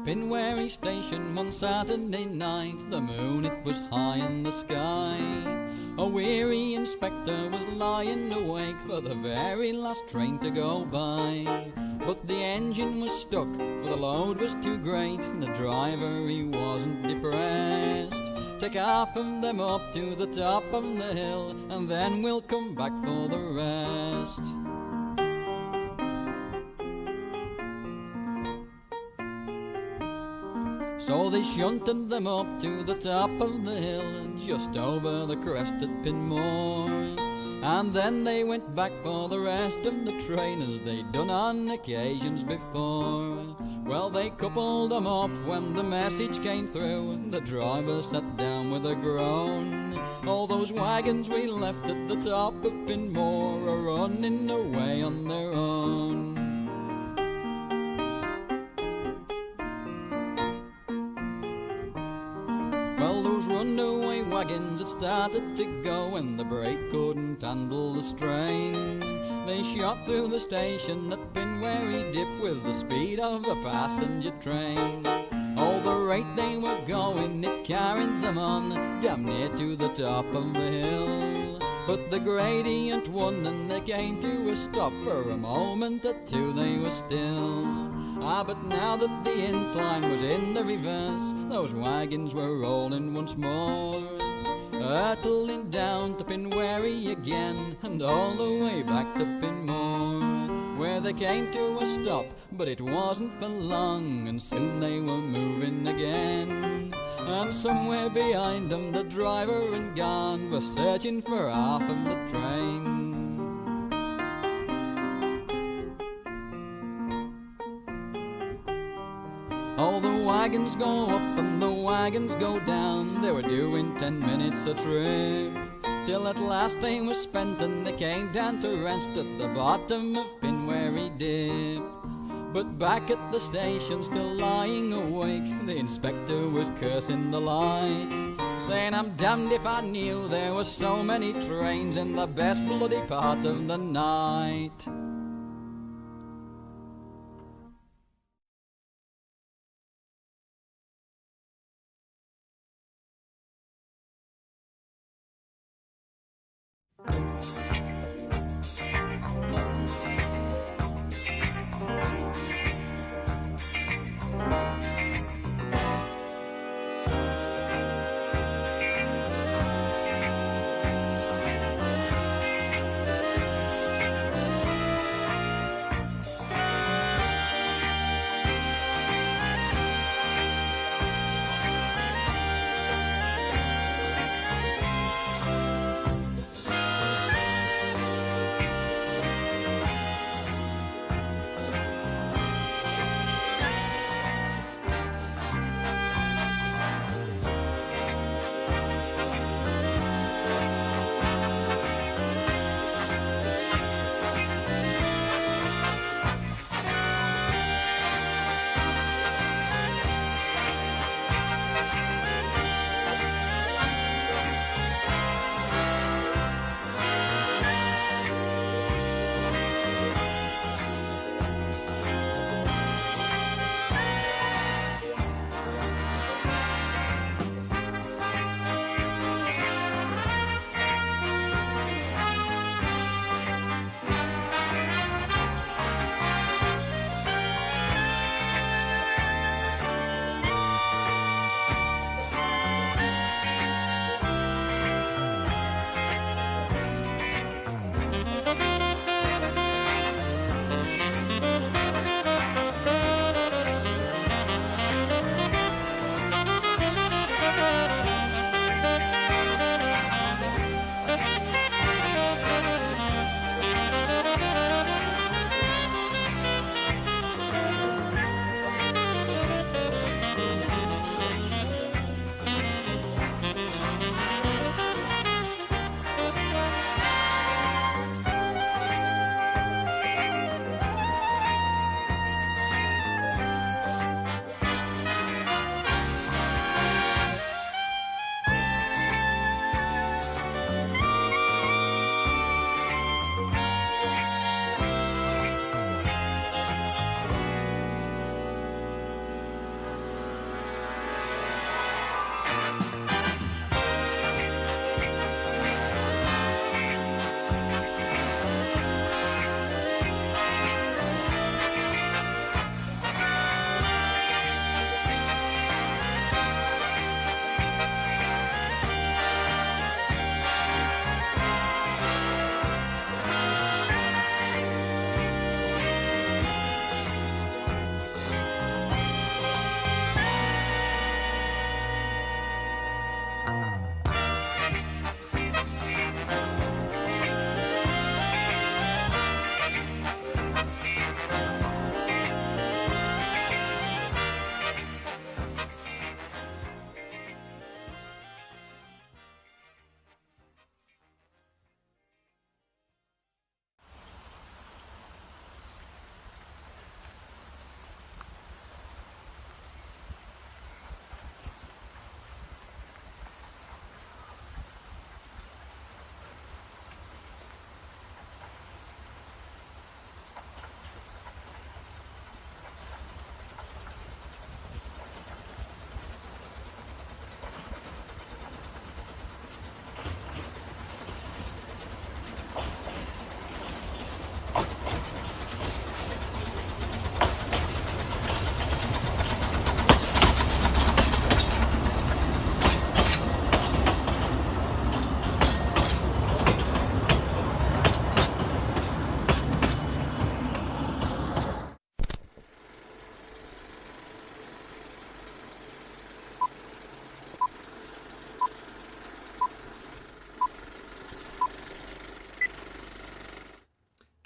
Pinwarry station one Saturday night, the moon it was high in the sky. A weary inspector was lying awake for the very last train to go by. But the engine was stuck, for the load was too great, and the driver he wasn't depressed. Take half of them up to the top of the hill, and then we'll come back for the rest. So they shunted them up to the top of the hill, just over the crest at Pinmore. And then they went back for the rest of the train, as they'd done on occasions before. Well, they coupled them up when the message came through, and the driver sat down with a groan. All those wagons we left at the top of Pinmore are running away on their own. Well, those runaway wagons had started to go, and the brake couldn't handle the strain. They shot through the station at Pinwarry Dip with the speed of a passenger train. Oh, the rate they were going, it carried them on, damn near to the top of the hill. But the gradient won, and they came to a stop. For a moment or two they were still. But now that the incline was in the reverse, those wagons were rolling once more, hurtling down to Pinwarry again, and all the way back to Pinmore, where they came to a stop, but it wasn't for long, and soon they were moving again. And somewhere behind them the driver and gone were searching for half of the train. Oh, the wagons go up and the wagons go down, they were doing 10 minutes a trip, till at last they were spent and they came down to rest at the bottom of Pinwarry Dip. But back at the station, still lying awake, the inspector was cursing the light, saying, I'm damned if I knew there were so many trains in the best bloody part of the night.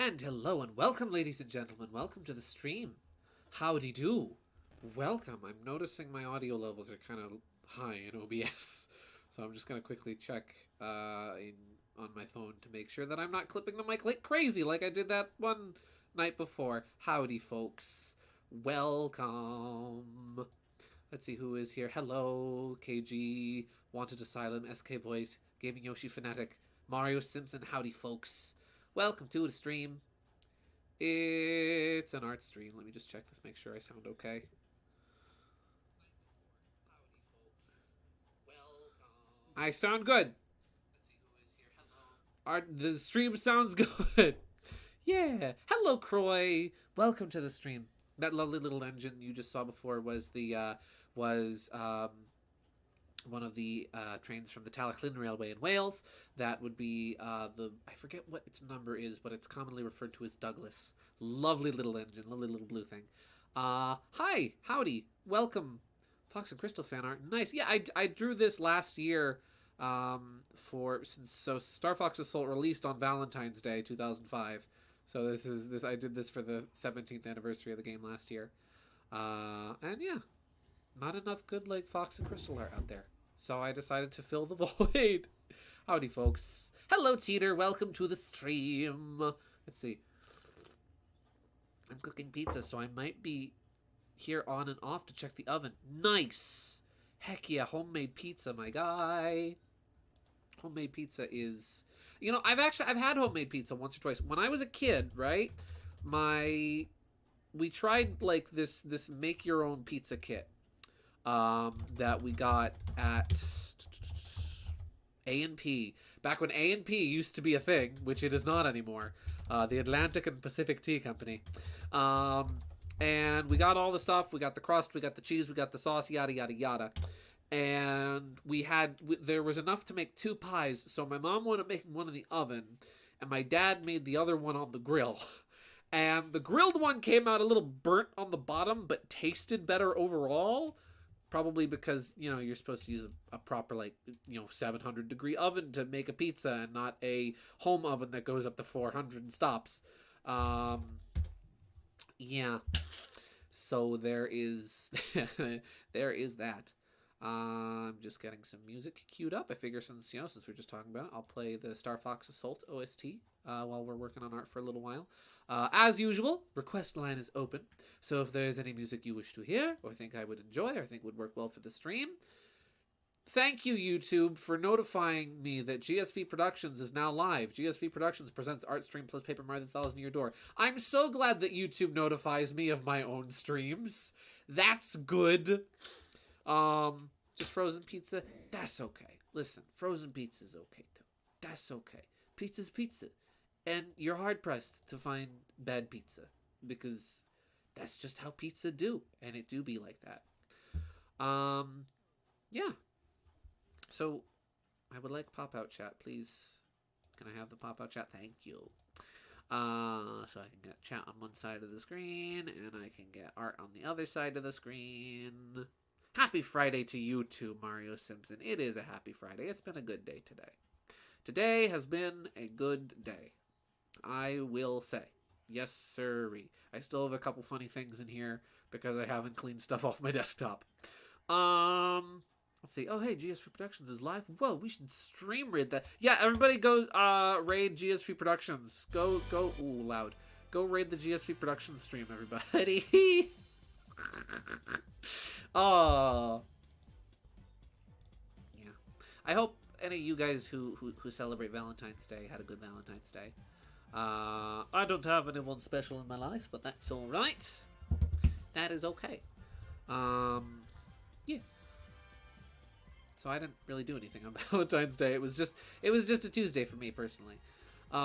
And hello and welcome, ladies and gentlemen. Welcome to the stream. Howdy do. Welcome. I'm noticing my audio levels are kind of high in OBS. So I'm just going to quickly check on my phone to make sure that I'm not clipping the mic like crazy like I did that one night before. Howdy, folks. Welcome. Let's see who is here. Hello, KG, Wanted Asylum, SK Voice, Gaming Yoshi Fanatic, Mario Simpson. Howdy, folks. Welcome to the stream. It's an art stream. Let me just check this, make sure I sound okay. I sound good. The stream sounds good. Yeah. Hello, Croy. Welcome to the stream. That lovely little engine you just saw before was the one of the trains from the Tallaghline Railway in Wales. That would be I forget what its number is, but it's commonly referred to as Douglas. Lovely little engine, lovely little blue thing. Hi, howdy, welcome. Fox and Crystal fan art, nice. Yeah, I drew this last year. So Star Fox Assault released on Valentine's Day 2005. So I did this for the 17th anniversary of the game last year. And yeah, not enough good like Fox and Crystal art out there. So I decided to fill the void. Howdy, folks. Hello, Teeter. Welcome to the stream. Let's see. I'm cooking pizza, so I might be here on and off to check the oven. Nice. Heck yeah, homemade pizza, my guy. Homemade pizza is... You know, I've had homemade pizza once or twice. When I was a kid, right? We tried like this make your own pizza kit that we got at A&P. Back when A&P used to be a thing, which it is not anymore. The Atlantic and Pacific Tea Company. And we got all the stuff. We got the crust, we got the cheese, we got the sauce, yada, yada, yada. And there was enough to make 2 pies. So my mom wanted to make one in the oven, and my dad made the other one on the grill. And the grilled one came out a little burnt on the bottom, but tasted better overall. Probably because, you know, you're supposed to use a proper, like, you know, 700 degree oven to make a pizza and not a home oven that goes up to 400 and stops. Yeah. So there is that. I'm just getting some music queued up. I figure since we're just talking about it, I'll play the Star Fox Assault OST while we're working on art for a little while. As usual, request line is open. So if there's any music you wish to hear, or think I would enjoy, or think would work well for the stream, thank you, YouTube, for notifying me that GSV Productions is now live. GSV Productions presents Art Stream plus Paper Mario: The Thousand Year Door. I'm so glad that YouTube notifies me of my own streams. That's good. Just frozen pizza, that's okay. Listen, frozen pizza's okay too. That's okay. Pizza's pizza. And you're hard pressed to find bad pizza, because that's just how pizza do, and it do be like that. Yeah. So I would like pop-out chat, please. Can I have the pop-out chat? Thank you. So I can get chat on one side of the screen, and I can get art on the other side of the screen. Happy Friday to you too, Mario Simpson. It is a happy Friday. It's been a good day today. Today has been a good day, I will say. Yes, sirree. I still have a couple funny things in here because I haven't cleaned stuff off my desktop. Let's see. Oh, hey, GSV Productions is live. Whoa, we should stream raid that. Yeah, everybody go raid GSV Productions. Go. Ooh, loud. Go raid the GSV Productions stream, everybody. Oh. Yeah. I hope any of you guys who celebrate Valentine's Day had a good Valentine's Day. I don't have anyone special in my life, but that's all right. That is okay. Yeah. So I didn't really do anything on Valentine's Day. It was just a Tuesday for me personally. You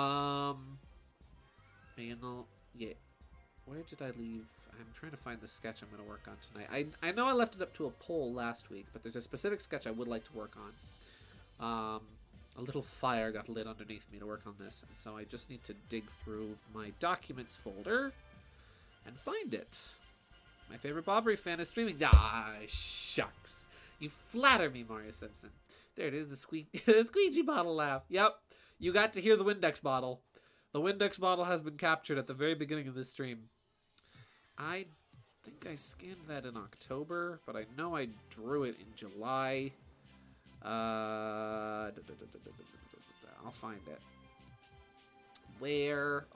know, yeah. Where did I leave? I'm trying to find the sketch I'm going to work on tonight. I know I left it up to a poll last week, but there's a specific sketch I would like to work on. A little fire got lit underneath me to work on this, and so I just need to dig through my documents folder and find it. My favorite Bobbery fan is streaming. Ah, shucks. You flatter me, Mario Simpson. There it is, the squeegee bottle laugh. Yep, you got to hear the Windex bottle. The A Windex bottle has been captured at the very beginning of this stream. I think I scanned that in October, but I know I drew it in July. I'll find it. Where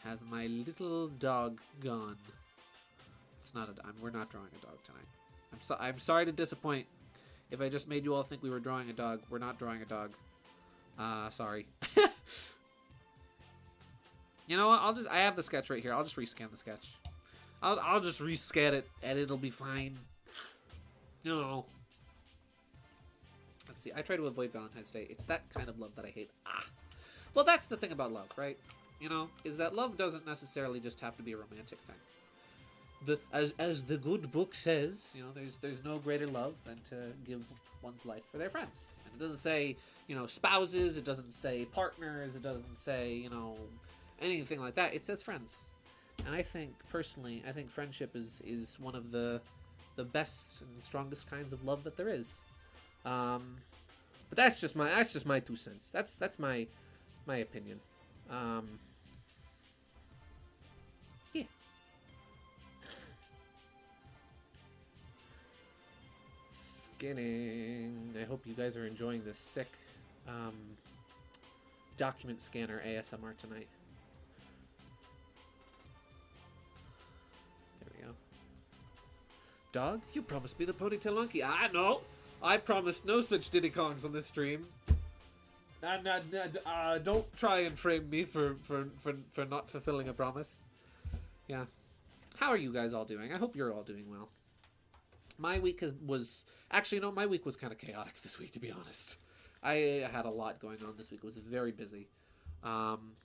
has my little dog gone? It's not we're not drawing a dog tonight. I'm sorry to disappoint. If I just made you all think we were drawing a dog, we're not drawing a dog. Sorry. You know what? I have the sketch right here. I'll just rescan the sketch. I'll just rescan it, and it'll be fine. You know. Let's see. I try to avoid Valentine's Day. It's that kind of love that I hate. Well, that's the thing about love, right? You know, is that love doesn't necessarily just have to be a romantic thing. As the good book says, you know, there's no greater love than to give one's life for their friends. And it doesn't say, you know, spouses. It doesn't say partners. It doesn't say, you know, anything like that. It says friends. And I think, personally, friendship is one of the best and strongest kinds of love that there is. But that's just my 2 cents. That's my opinion. Yeah. Skinning. I hope you guys are enjoying this sick document scanner ASMR tonight. There we go. Dog, you promised me the ponytail monkey. No. I promised no such Diddy Kongs on this stream. Don't try and frame me for not fulfilling a promise. Yeah. How are you guys all doing? I hope you're all doing well. My week was kind of chaotic this week, to be honest. I had a lot going on this week. It was very busy.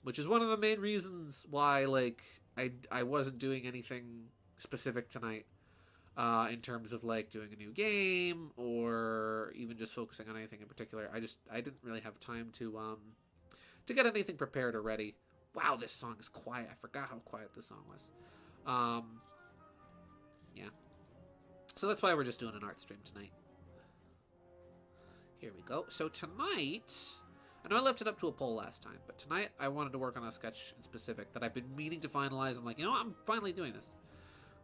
Which is one of the main reasons why, like, I wasn't doing anything specific tonight. In terms of like doing a new game or even just focusing on anything in particular. I didn't really have time to get anything prepared or ready. Wow, this song is quiet. I forgot how quiet this song was. Yeah. So that's why we're just doing an art stream tonight. Here we go. So tonight, I know I left it up to a poll last time, but tonight I wanted to work on a sketch in specific that I've been meaning to finalize. I'm like, you know what? I'm finally doing this.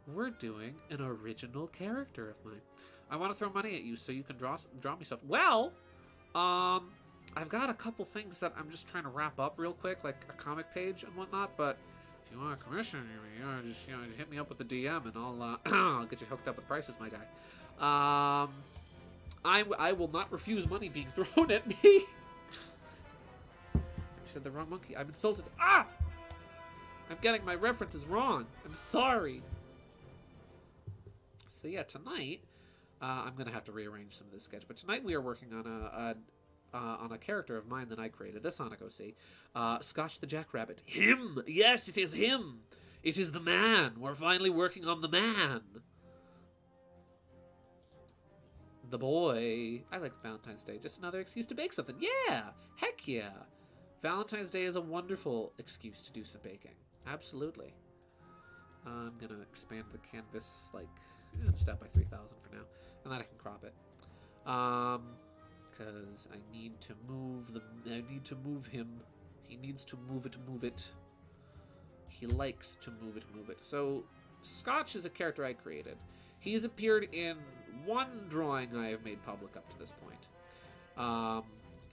We're doing an original character of mine. I want to throw money at you so you can draw me stuff. Well, I've got a couple things that I'm just trying to wrap up real quick, like a comic page and whatnot. But if you want to commission me, just hit me up with the DM and I'll I'll get you hooked up with prices, my guy. I will not refuse money being thrown at me. You said the wrong monkey. I'm insulted. I'm getting my references wrong. I'm sorry. So yeah, tonight I'm gonna have to rearrange some of this sketch. But tonight we are working on a character of mine that I created, a Sonic OC, Scotch the Jackrabbit. Him, yes, it is him. It is the man. We're finally working on the man. The boy. I like Valentine's Day. Just another excuse to bake something. Yeah, heck yeah. Valentine's Day is a wonderful excuse to do some baking. Absolutely. I'm gonna expand the canvas like just out by 3,000 for now, and then I can crop it. Because I need to move him. He needs to move it. He likes to move it. So Scotch is a character I created. He's appeared in one drawing I have made public up to this point,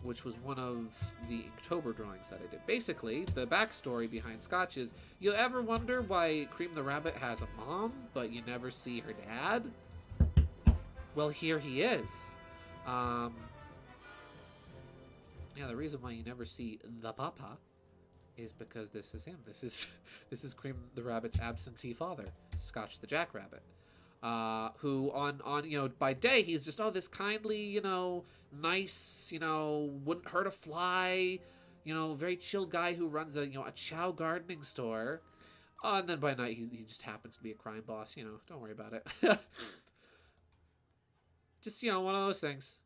which was one of the Inktober drawings that I did. Basically, the backstory behind Scotch is, you ever wonder why Cream the Rabbit has a mom, but you never see her dad? Well, here he is. Yeah, the reason why you never see the papa is because this is him. This is Cream the Rabbit's absentee father, Scotch the Jackrabbit. Who on by day he's just this kindly, nice, wouldn't hurt a fly, very chilled guy who runs a chow gardening store. And then by night he just happens to be a crime boss. Don't worry about it. Just one of those things.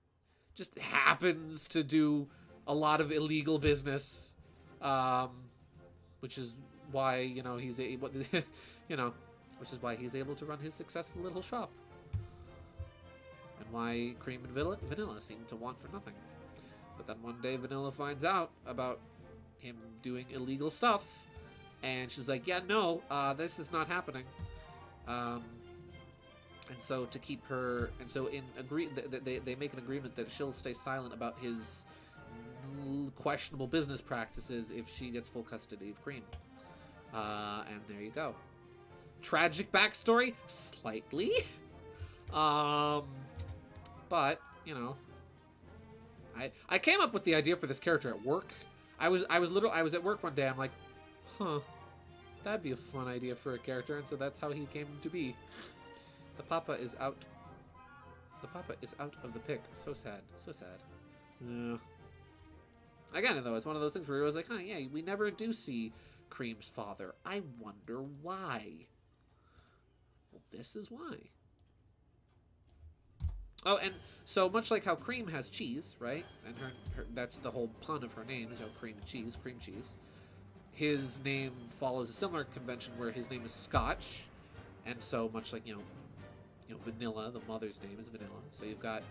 Just happens to do a lot of illegal business, which is why he's able, which is why he's able to run his successful little shop. And why Cream and Vanilla seem to want for nothing. But then one day Vanilla finds out about him doing illegal stuff. And she's like, yeah, no, this is not happening. And so to keep her, and so they make an agreement that she'll stay silent about his questionable business practices if she gets full custody of Cream. And there you go. Tragic backstory, slightly. But you know, I came up with the idea for this character at work. I was at work one day. I'm like, huh, that'd be a fun idea for a character, and so that's how he came to be. The papa is out. The papa is out of the pic. So sad. So sad. Yeah. Again, though, it's one of those things where it was like, huh, yeah, we never do see Cream's father. I wonder why. Well, this is why. Oh, and so much like how Cream has cheese, right? And her that's the whole pun of her name, is how cream cheese. His name follows a similar convention where his name is Scotch. And so much like, you know, Vanilla, the mother's name is Vanilla. So you've got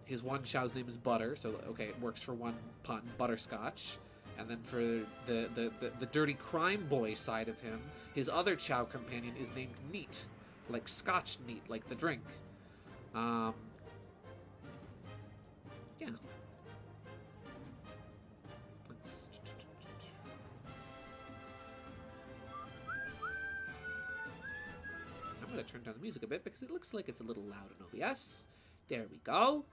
his one chow's name is Butter. So, okay, it works for one pun, Butterscotch. And then for the dirty crime boy side of him, his other chow companion is named Neat. Like Scotch Neat, like the drink. Yeah. I'm going to turn down the music a bit because it looks like it's a little loud in OBS. There we go.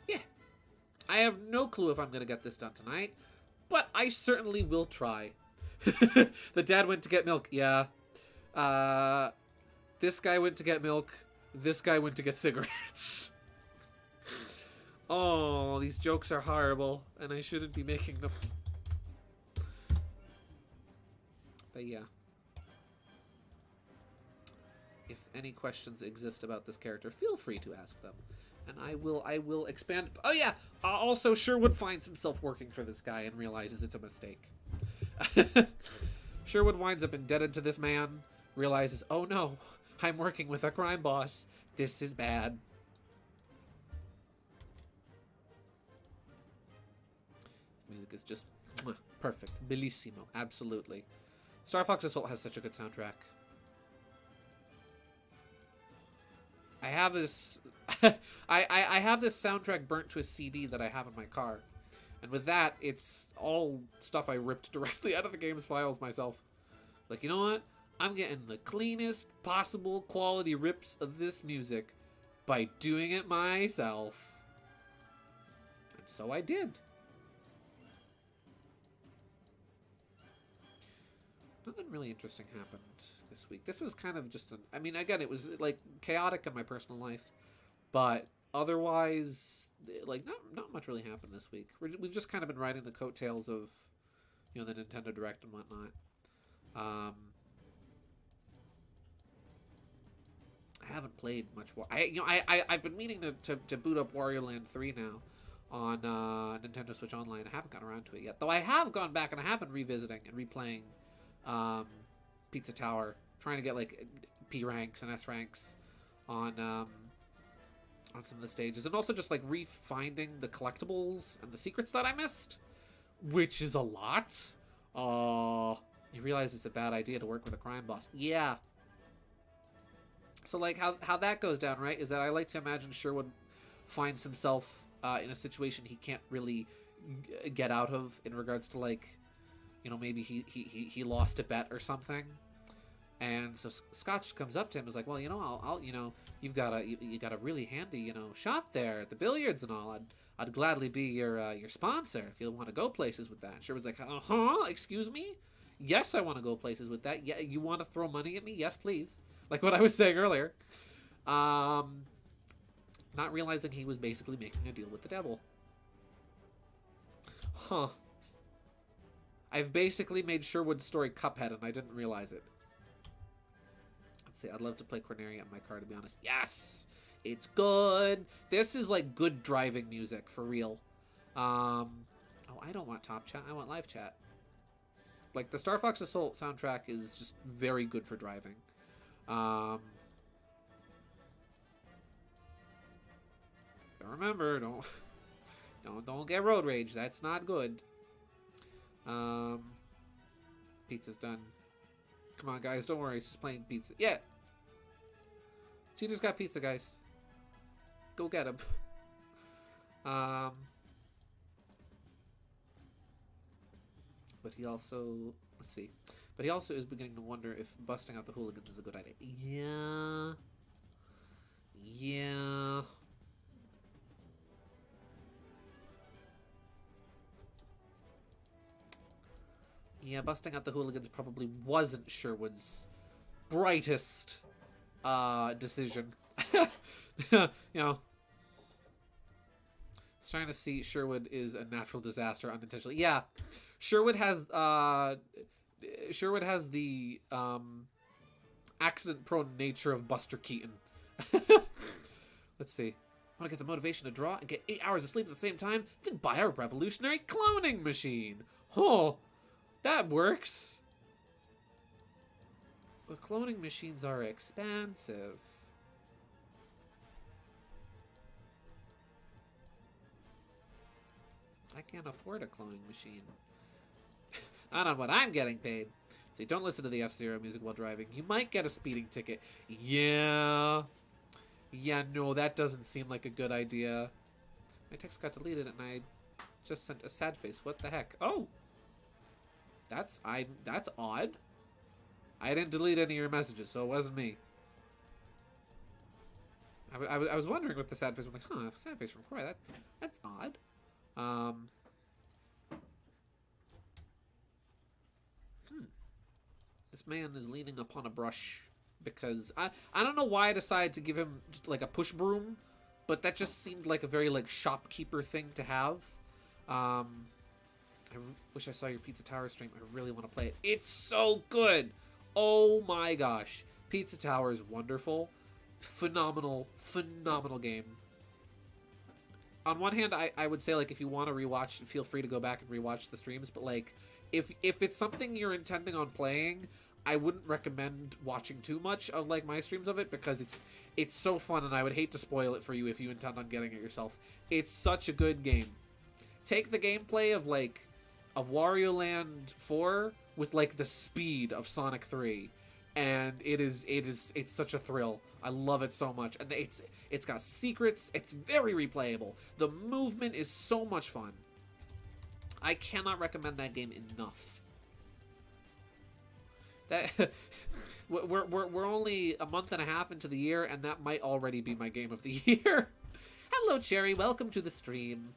Yeah. I have no clue if I'm going to get this done tonight, but I certainly will try. The dad went to get milk. Yeah. This guy went to get milk. This guy went to get cigarettes. Oh, these jokes are horrible, and I shouldn't be making them. But yeah. If any questions exist about this character, feel free to ask them. And I will expand. Oh yeah, also Sherwood finds himself working for this guy and realizes it's a mistake. Sherwood winds up indebted to this man, realizes, oh no, I'm working with a crime boss. This is bad. This music is just perfect. Bellissimo. Absolutely. Star Fox Assault has such a good soundtrack. I have this I have this soundtrack burnt to a CD that I have in my car. And with that, it's all stuff I ripped directly out of the game's files myself. Like, you know what? I'm getting the cleanest possible quality rips of this music by doing it myself. And so I did. Nothing really interesting happened this week. This was kind of just I mean, again, it was like chaotic in my personal life, but otherwise, like not much really happened this week. We've just kind of been riding the coattails of, you know, the Nintendo Direct and whatnot. I haven't played much. I've been meaning to boot up Wario Land 3 now on Nintendo Switch Online. I haven't gotten around to it yet, though. I have gone back and I have been revisiting and replaying Pizza Tower, trying to get like P ranks and S ranks on some of the stages, and also just like refinding the collectibles and the secrets that I missed, which is a lot. You realize it's a bad idea to work with a crime boss. Yeah. So like how that goes down, right, is that I like to imagine Sherwood finds himself in a situation he can't really get out of, in regards to, like, you know, maybe he lost a bet or something. And so Scotch comes up to him and is like, well, you know, I'll you know, you got a really handy, you know, shot there at the billiards and all. I'd gladly be your sponsor if you want to go places with that. And Sherwood's like, excuse me? Yes, I want to go places with that. Yeah, you want to throw money at me? Yes, please. Like what I was saying earlier. Not realizing he was basically making a deal with the devil. Huh. I've basically made Sherwood's story Cuphead and I didn't realize it. Let's see, I'd love to play Corneria on my car, to be honest. Yes! It's good! This is like good driving music, for real. Oh, I don't want top chat, I want live chat. Like, the Star Fox Assault soundtrack is just very good for driving. Remember, don't get road rage. That's not good. Pizza's done. Come on, guys. Don't worry. It's just plain pizza. Yeah. Cheater's got pizza, guys. Go get him. But he also... Let's see. But he also is beginning to wonder if busting out the hooligans is a good idea. Yeah. Yeah. Yeah, busting out the hooligans probably wasn't Sherwood's brightest decision. You know, trying to see Sherwood is a natural disaster unintentionally. Yeah, Sherwood has the accident-prone nature of Buster Keaton. Let's see. Want to get the motivation to draw and get 8 hours of sleep at the same time? Then buy a revolutionary cloning machine. Oh, that works. But cloning machines are expensive. I can't afford a cloning machine. Not on what I'm getting paid. See, don't listen to the F-Zero music while driving. You might get a speeding ticket. Yeah. Yeah, no, that doesn't seem like a good idea. My text got deleted and I just sent a sad face. What the heck? Oh. That's odd. I didn't delete any of your messages, so it wasn't me. I was wondering what the sad face was like. Huh, sad face from Croy. That's odd. This man is leaning upon a brush because I don't know why I decided to give him just like a push broom, but that just seemed like a very like shopkeeper thing to have. I wish I saw your Pizza Tower stream. I really want to play it. It's so good. Oh my gosh. Pizza Tower is wonderful. Phenomenal game. On one hand, I would say, like, if you want to rewatch, feel free to go back and rewatch the streams, but, like, if it's something you're intending on playing, I wouldn't recommend watching too much of, like, my streams of it, because it's so fun, and I would hate to spoil it for you if you intend on getting it yourself. It's such a good game. Take the gameplay of, like, of Wario Land 4 with, like, the speed of Sonic 3, and it's such a thrill. I love it so much, and it's got secrets. It's very replayable. The movement is so much fun. I cannot recommend that game enough. That we're only a month and a half into the year, and that might already be my game of the year. Hello, Cherry. Welcome to the stream.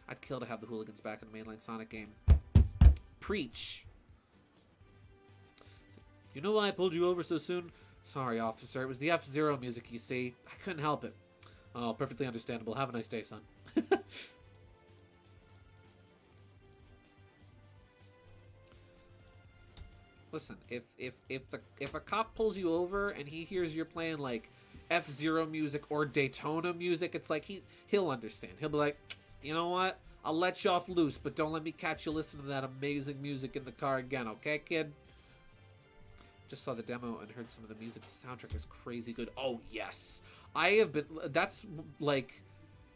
I'd kill to have the hooligans back in the mainline Sonic game. Preach. You know why I pulled you over so soon? Sorry, officer. It was the F-Zero music, you see. I couldn't help it. Oh, perfectly understandable. Have a nice day, son. Listen, if a cop pulls you over and he hears you're playing like F-Zero music or Daytona music, it's like he'll understand. He'll be like, you know what? I'll let you off loose, but don't let me catch you listening to that amazing music in the car again, okay, kid? Just saw the demo and heard some of the music. The soundtrack is crazy good. Oh, yes. That's, like,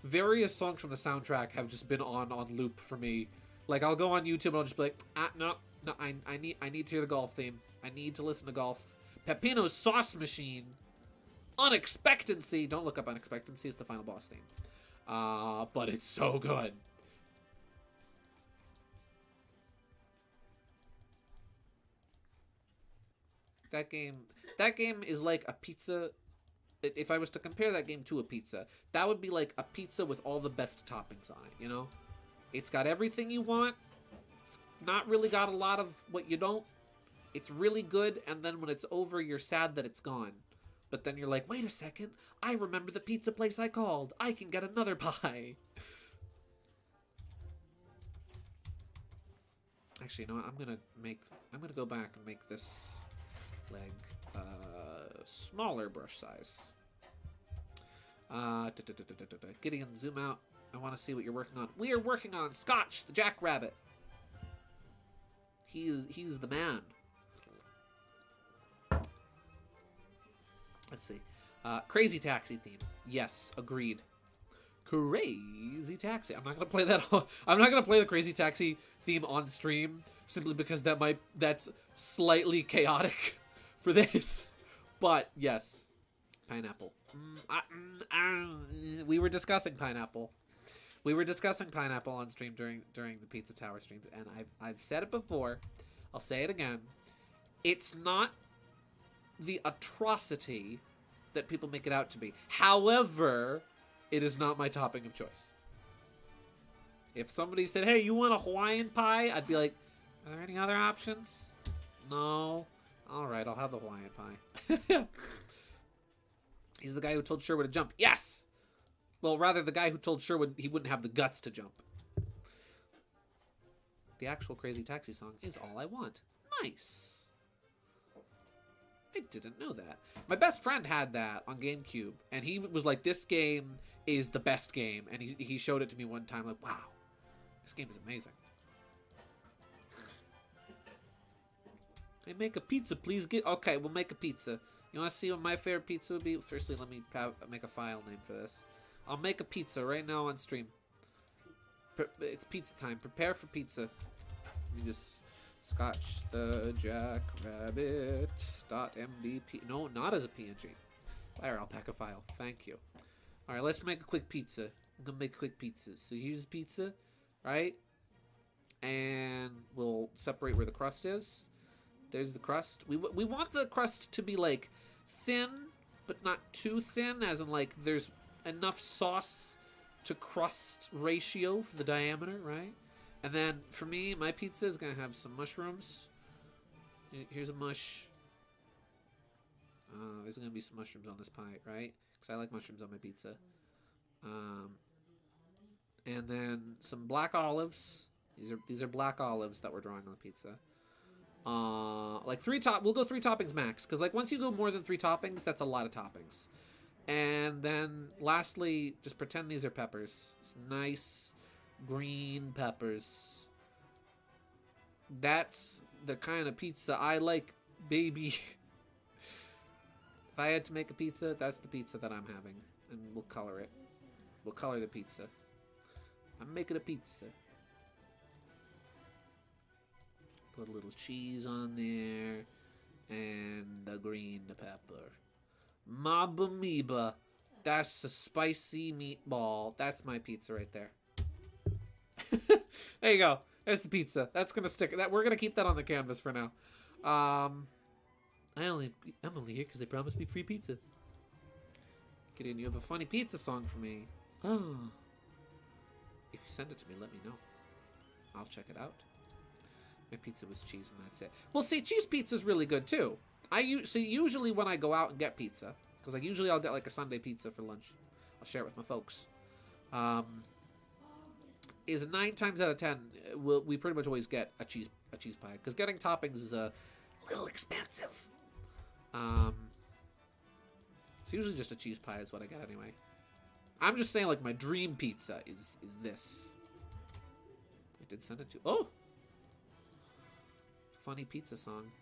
various songs from the soundtrack have just been on loop for me. Like, I'll go on YouTube and I'll just be like, no, I need to hear the golf theme. I need to listen to golf. Peppino's Sauce Machine. Unexpectancy. Don't look up Unexpectancy. It's the final boss theme. But it's so good. That game is like a pizza. If I was to compare that game to a pizza, that would be like a pizza with all the best toppings on it, you know? It's got everything you want. It's not really got a lot of what you don't. It's really good, and then when it's over, you're sad that it's gone. But then you're like, wait a second, I remember the pizza place I called. I can get another pie. Actually, you know what? I'm gonna go back and make this leg smaller brush size. Gideon, zoom out. I want to see what you're working on. We are working on Scotch, the Jackrabbit. He's the man. Let's see. Crazy Taxi theme. Yes, agreed. Crazy Taxi. I'm not gonna play that. I'm not gonna play the Crazy Taxi theme on stream simply because that's slightly chaotic for this. But yes, pineapple. We were discussing pineapple. We were discussing pineapple on stream during the Pizza Tower streams, and I've said it before. I'll say it again. It's not the atrocity that people make it out to be. However, it is not my topping of choice. If somebody said, "Hey, you want a Hawaiian pie?" I'd be like, "Are there any other options?" No. All right, I'll have the Hawaiian pie. He's the guy who told Sherwood to jump. Yes. Well, rather the guy who told Sherwood he wouldn't have the guts to jump. The actual Crazy Taxi song is All I Want. Nice. I didn't know that. My best friend had that on GameCube, and he was like, "This game is the best game." And he showed it to me one time, like, "Wow, this game is amazing." Hey, make a pizza, please. Okay, we'll make a pizza. You want to see what my favorite pizza would be? Firstly, let me make a file name for this. I'll make a pizza right now on stream. It's pizza time. Prepare for pizza. Let me just scotch the jackrabbit.mdp. No, not as a PNG. Fire alpaca file. Thank you. All right, let's make a quick pizza. I'm gonna make a quick pizza. So here's the pizza, right? And we'll separate where the crust is. There's the crust. We want the crust to be like thin, but not too thin, as in like there's enough sauce to crust ratio for the diameter, right? And then for me, my pizza is gonna have some mushrooms. Here's a mush. There's gonna be some mushrooms on this pie, right? Because I like mushrooms on my pizza. And then some black olives. These are black olives that we're drawing on the pizza. Like we'll go 3 toppings max, because like once you go more than 3 toppings, that's a lot of toppings. And then lastly, just pretend these are peppers. Some nice green peppers. That's the kind of pizza I like, baby. If I had to make a pizza, that's the pizza that I'm having. And we'll color it. We'll color the pizza. I'm making a pizza. Put a little cheese on there. And the green pepper. Mamba Meba. That's a spicy meatball. That's my pizza right there. There you go. There's the pizza. That's gonna stick. We're gonna keep that on the canvas for now. I'm only here because they promised me free pizza. Gideon, you have a funny pizza song for me. Oh. If you send it to me, let me know. I'll check it out. My pizza was cheese and that's it. Well, see, cheese pizza's really good too. Usually when I go out and get pizza, because like usually I'll get like a Sunday pizza for lunch. I'll share it with my folks. Is 9 times out of 10, we pretty much always get a cheese pie, because getting toppings is a little expensive. It's usually just a cheese pie is what I get anyway. I'm just saying, like, my dream pizza is this. I did send it to... Oh! Funny pizza song.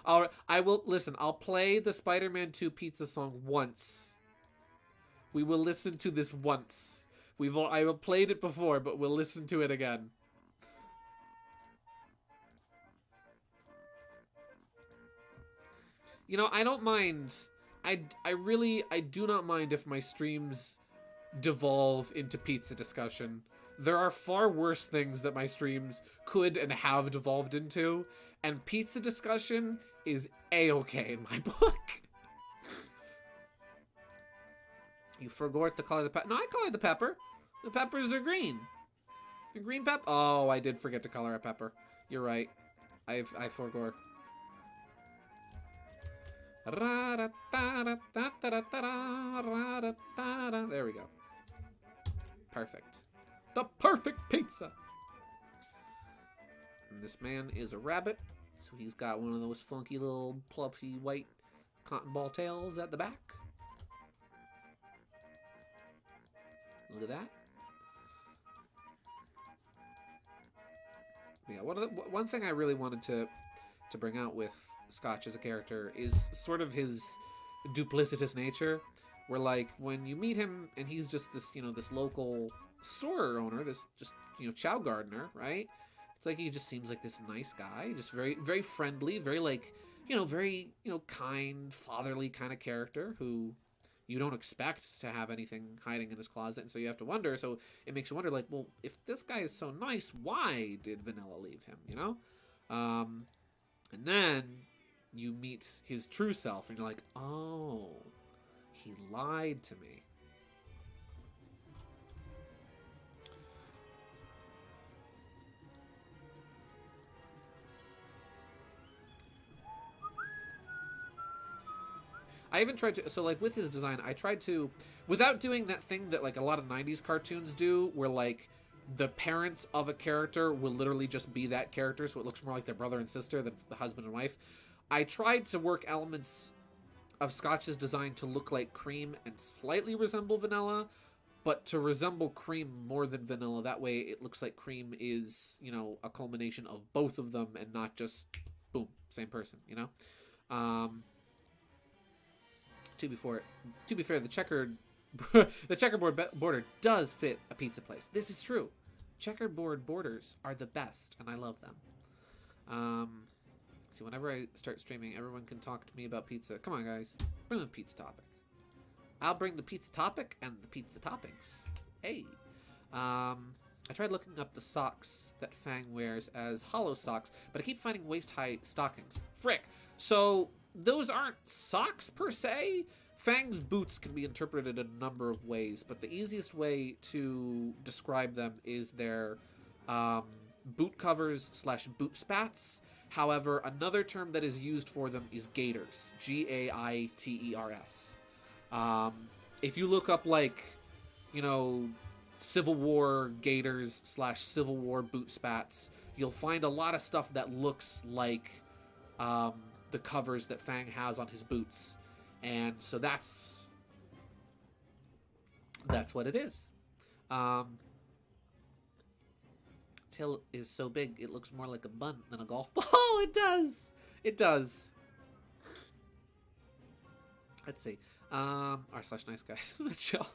I will listen. I'll play the Spider-Man 2 pizza song once. We will listen to this once. I have played it before, but we'll listen to it again. You know, I don't mind. I do not mind if my streams devolve into pizza discussion. There are far worse things that my streams could and have devolved into, and pizza discussion is a-okay in my book. You forgot to color the pepper. No, I colored the pepper. The peppers are green. The green pepper. Oh, I did forget to color a pepper. You're right. I forgot. There we go. Perfect. The perfect pizza. And this man is a rabbit, so he's got one of those funky little fluffy white cotton ball tails at the back. Look at that. Yeah, one thing I really wanted to bring out with Scotch as a character is sort of his duplicitous nature, where like when you meet him and he's just this, you know, this local store owner, this just, you know, chow gardener, right? It's like he just seems like this nice guy, just very, very friendly, very like, you know, very, you know, kind, fatherly kind of character who you don't expect to have anything hiding in his closet, and so you have to wonder. So it makes you wonder, like, well, if this guy is so nice, why did Vanilla leave him, you know? And then you meet his true self, and you're like, oh, he lied to me. I even tried to, so like with his design, I tried to, without doing that thing that like a lot of 90s cartoons do, where like the parents of a character will literally just be that character, so it looks more like their brother and sister than the husband and wife. I tried to work elements of Scotch's design to look like Cream and slightly resemble Vanilla, but to resemble Cream more than Vanilla. That way it looks like Cream is, you know, a culmination of both of them and not just, boom, same person, you know? To be fair, the checkerboard border does fit a pizza place. This is true. Checkerboard borders are the best, and I love them. See, whenever I start streaming, everyone can talk to me about pizza. Come on, guys. Bring the pizza topic. I'll bring the pizza topic and the pizza toppings. Hey. I tried looking up the socks that Fang wears as hollow socks, but I keep finding waist-high stockings. Frick. So those aren't socks per se. Fang's boots can be interpreted in a number of ways, but the easiest way to describe them is their boot covers / boot spats. However, another term that is used for them is gaiters. Gaiters. If you look up, like, you know, Civil War gaiters / Civil War boot spats, you'll find a lot of stuff that looks like the covers that Fang has on his boots. And so that's what it is. Tail is so big, it looks more like a bun than a golf ball. It does. It does. Let's see. R/nice guys. Chill.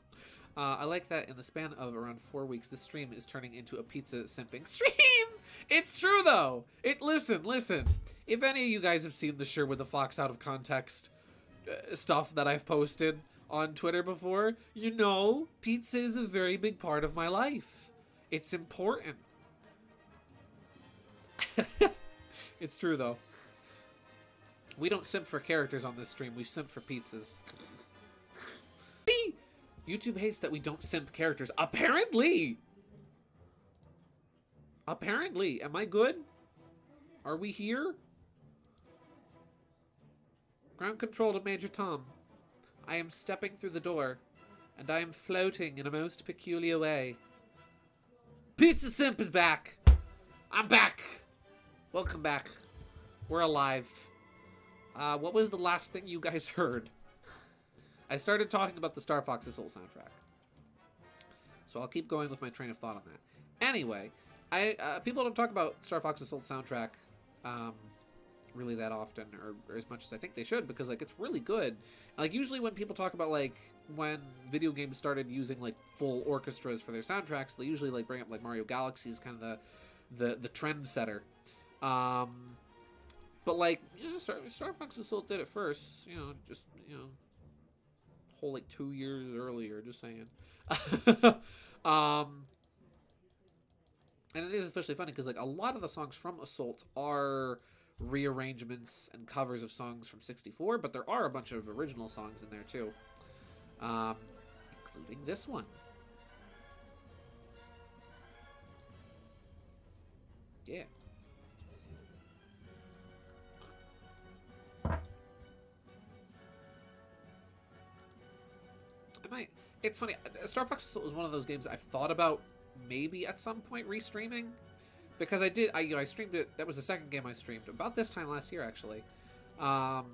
I like that in the span of around 4 weeks, this stream is turning into a pizza simping stream. It's true though. Listen. If any of you guys have seen the Sherwood the Fox out of context stuff that I've posted on Twitter before, you know pizza is a very big part of my life. It's important. It's true though. We don't simp for characters on this stream, we simp for pizzas. YouTube hates that we don't simp characters. Apparently! Am I good? Are we here? Ground control to Major Tom. I am stepping through the door, and I am floating in a most peculiar way. Pizza Simp is back! I'm back! Welcome back. We're alive. What was the last thing you guys heard? I started talking about the Star Fox Assault soundtrack. So I'll keep going with my train of thought on that. Anyway, people don't talk about Star Fox Assault soundtrack really that often, or as much as I think they should, because like it's really good. Like usually when people talk about like when video games started using like full orchestras for their soundtracks, they usually like bring up like Mario Galaxy as kind of the trend setter. But like, you know, Star Fox Assault did it first, you know, just, you know, whole like 2 years earlier, just saying. And it is especially funny because like a lot of the songs from Assault are rearrangements and covers of songs from 64, but there are a bunch of original songs in there too, including this one. Yeah. It's funny, Star Fox was one of those games I've thought about maybe at some point restreaming, because I streamed it. That was the second game I streamed about this time last year, actually, and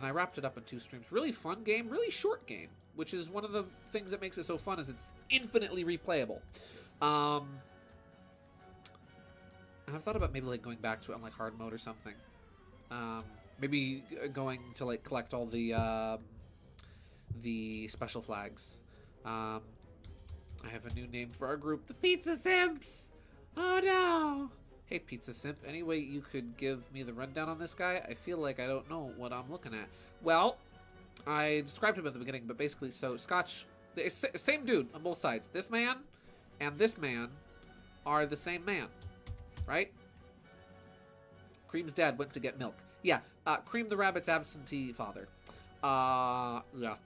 I wrapped it up in 2 streams. Really fun game, really short game, which is one of the things that makes it so fun, is it's infinitely replayable. And I've thought about maybe like going back to it on like hard mode or something. Maybe going to like collect all the special flags. I have a new name for our group, the Pizza Simps. Oh no! Hey, Pizza Simp, any way you could give me the rundown on this guy? I feel like I don't know what I'm looking at. Well, I described him at the beginning, but basically, so Scotch, same dude on both sides. This man and this man are the same man, right? Cream's dad went to get milk. Yeah, Cream the rabbit's absentee father. Yeah.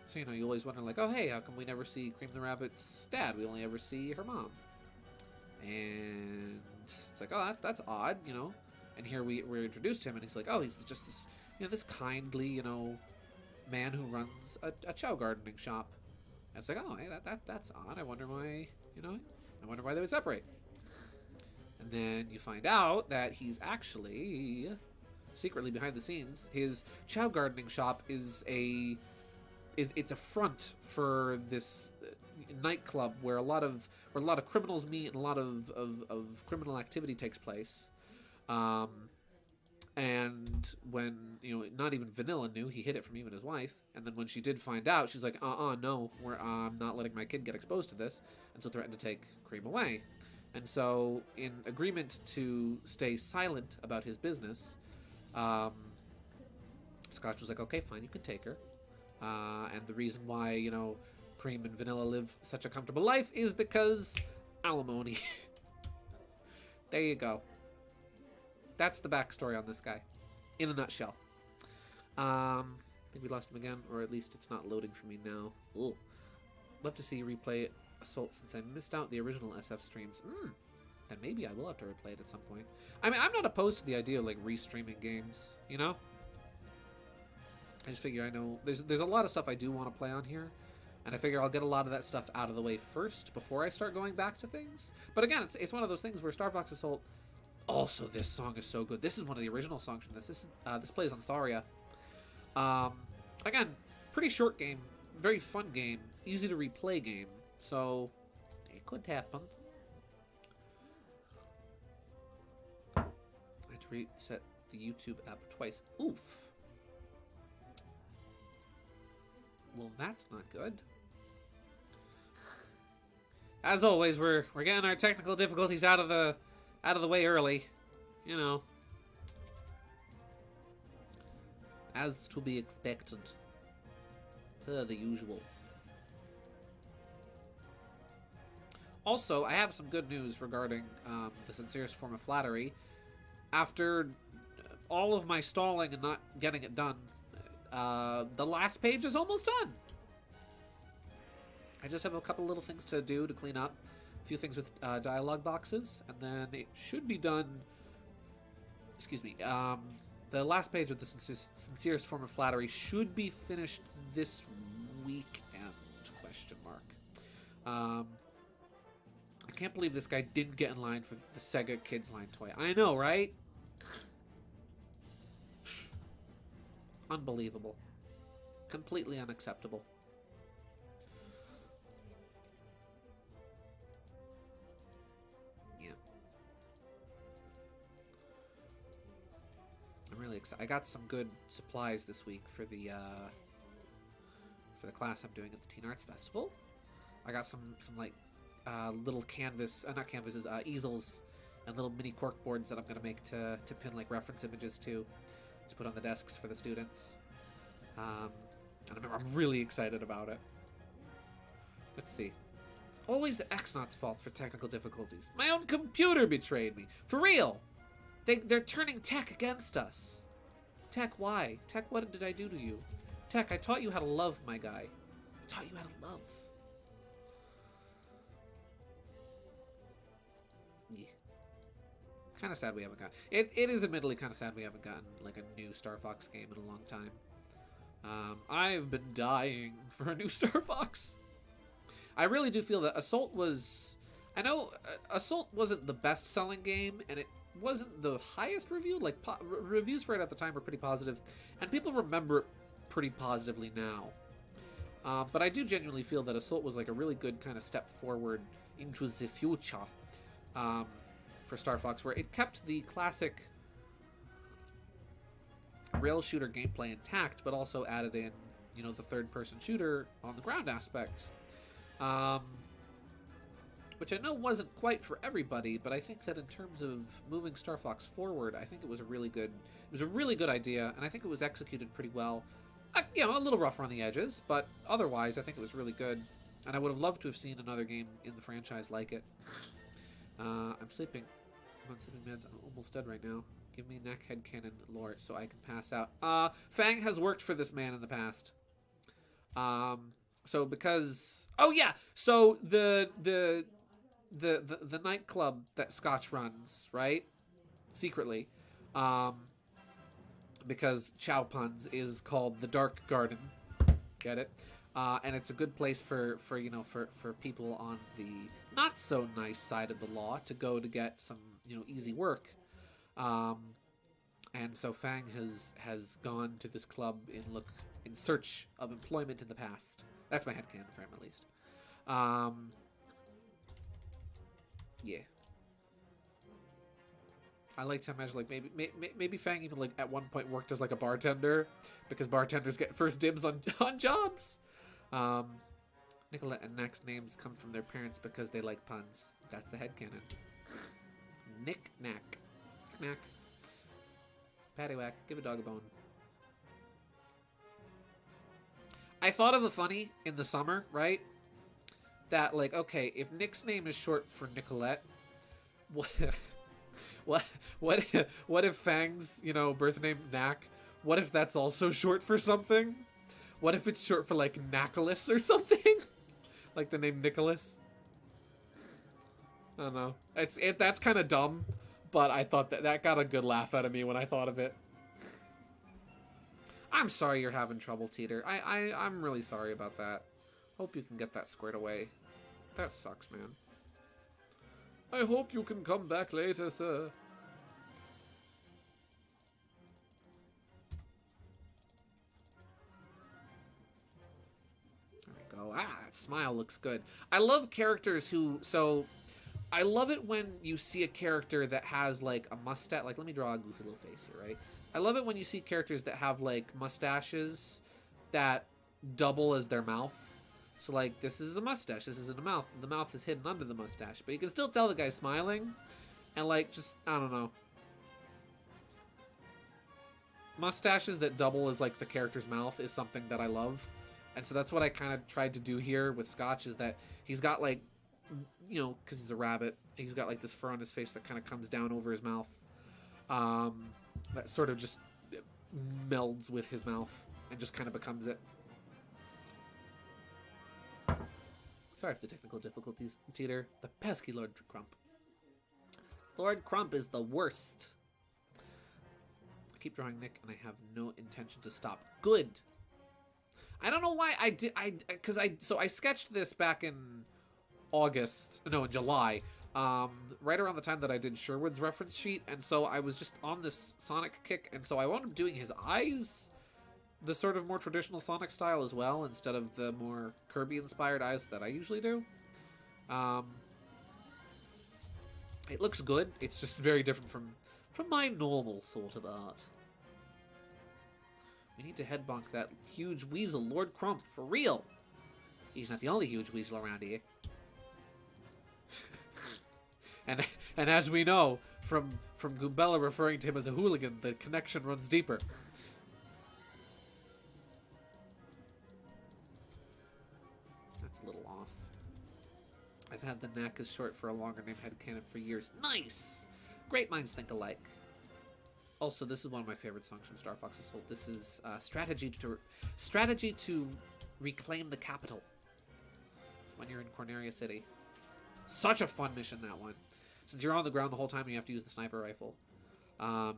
So, you know, you always wonder, like, oh, hey, how come we never see Cream the rabbit's dad? We only ever see her mom. And it's like, oh, that's odd, you know. And here we're introduced to him, and he's like, oh, he's just this, you know, this kindly, you know, man who runs a chow gardening shop. And it's like, oh, hey, that's odd. I wonder why, you know, I wonder why they would separate. And then you find out that he's actually secretly behind the scenes. His chow gardening shop is it's a front for this nightclub where a lot of criminals meet and a lot of criminal activity takes place. And when, you know, not even Vanilla knew, he hid it from even his wife. And then when she did find out, she's like, no, I'm not letting my kid get exposed to this. And so threatened to take Cream away. And so, in agreement to stay silent about his business, Scotch was like, okay, fine, you can take her. And the reason why, you know, Cream and Vanilla live such a comfortable life is because alimony. There you go. That's the backstory on this guy, in a nutshell. I think we lost him again, or at least it's not loading for me now. Ugh. Love to see you replay Assault since I missed out the original SF streams. Then maybe I will have to replay it at some point. I mean, I'm not opposed to the idea of like restreaming games, you know? I just figure I know there's a lot of stuff I do want to play on here, and I figure I'll get a lot of that stuff out of the way first before I start going back to things. But again, it's one of those things where Star Fox Assault. Also, this song is so good. This is one of the original songs from this. This plays on Saria. Again, pretty short game, very fun game, easy to replay game. So it could happen. I had to reset the YouTube app twice. Oof. Well, that's not good. As always, we're getting our technical difficulties out of the way early, you know. As to be expected. Per the usual. Also, I have some good news regarding the sincerest form of flattery. After all of my stalling and not getting it done, the last page is almost done. I just have a couple little things to do to clean up. A few things with dialogue boxes, and then it should be done. Excuse me. The last page of the sincerest form of flattery should be finished this weekend? Question mark. I can't believe this guy didn't get in line for the Sega Kids Line toy. I know, right? Unbelievable. Completely unacceptable. Yeah. I'm really excited. I got some good supplies this week for the class I'm doing at the Teen Arts Festival. I got some like little not canvases, easels and little mini cork boards that I'm gonna make to pin like reference images to put on the desks for the students. And I'm really excited about it. Let's see. It's always the Xnauts' fault for technical difficulties. My own computer betrayed me. For real! They're turning tech against us. Tech, why? Tech, what did I do to you? Tech, I taught you how to love, my guy. I taught you how to love. Yeah. Kind of sad we haven't gotten... It is admittedly kind of sad we haven't gotten like a new Star Fox game in a long time. I've been dying for a new Star Fox. I really do feel that Assault was... I know Assault wasn't the best-selling game, and it wasn't the highest reviewed. Like, reviews for it at the time were pretty positive, and people remember it pretty positively now. But I do genuinely feel that Assault was like a really good kind of step forward into the future for Star Fox, where it kept the classic rail shooter gameplay intact, but also added in, you know, the third-person shooter on the ground aspect. Which I know wasn't quite for everybody, but I think that in terms of moving Star Fox forward, I think it was a really good idea, and I think it was executed pretty well. You know, a little rough around the edges, but otherwise I think it was really good, and I would have loved to have seen another game in the franchise like it. I'm sleeping. I'm on sleeping meds. I'm almost dead right now. Give me neck head cannon lore so I can pass out. Fang has worked for this man in the past. So because so the nightclub that Scotch runs, right? Secretly. Because Chow Puns is called the Dark Garden. Get it? And it's a good place for people on the not so nice side of the law to go to get some, you know, easy work. And so Fang has gone to this club in search of employment in the past. That's my headcanon for him, at least. Yeah. I like to imagine, like, maybe Fang even, like, at one point worked as, like, a bartender, because bartenders get first dibs on jobs. Nicolette and Knack's names come from their parents because they like puns. That's the headcanon. Nick Knack. Knack. Paddywhack. Give a dog a bone. I thought of the funny in the summer, right? That, like, okay, if Nick's name is short for Nicolette, what if Fang's, you know, birth name Knack, what if that's also short for something? What if it's short for, like, Nicholas or something? Like the name Nicholas? I don't know. That's kind of dumb, but I thought that got a good laugh out of me when I thought of it. I'm sorry you're having trouble, Teeter. I'm really sorry about that. Hope you can get that squared away. That sucks, man. I hope you can come back later, sir. There we go. Ah, that smile looks good. I love characters who... So, I love it when you see a character that has, like, a mustache. Like, let me draw a goofy little face here, right? I love it when you see characters that have, like, mustaches that double as their mouth. So, like, this is a mustache. This isn't a mouth. The mouth is hidden under the mustache. But you can still tell the guy's smiling. And, like, just, I don't know. Mustaches that double as, like, the character's mouth is something that I love. And so that's what I kind of tried to do here with Scotch, is that he's got, like, you know, because he's a rabbit, he's got, like, this fur on his face that kind of comes down over his mouth. That sort of just melds with his mouth and just kind of becomes it. Sorry for the technical difficulties, Teeter. The pesky Lord Crump. Lord Crump is the worst. I keep drawing Nick, and I have no intention to stop. Good. I don't know why I did. So I sketched this back in August. No, in July. Right around the time that I did Sherwood's reference sheet, and so I was just on this Sonic kick, and so I wound up doing his eyes the sort of more traditional Sonic style as well, instead of the more Kirby-inspired eyes that I usually do. It looks good. It's just very different from my normal sort of art. We need to headbonk that huge weasel, Lord Crump, for real. He's not the only huge weasel around here. and as we know from Goombella referring to him as a hooligan, the connection runs deeper. That's a little off. I've had the knack as short for a longer name headcanon for years. Nice! Great minds think alike. Also, this is one of my favorite songs from Star Fox Assault. This is strategy to reclaim the capital when you're in Corneria City. Such a fun mission, that one. Since you're on the ground the whole time, you have to use the sniper rifle. And,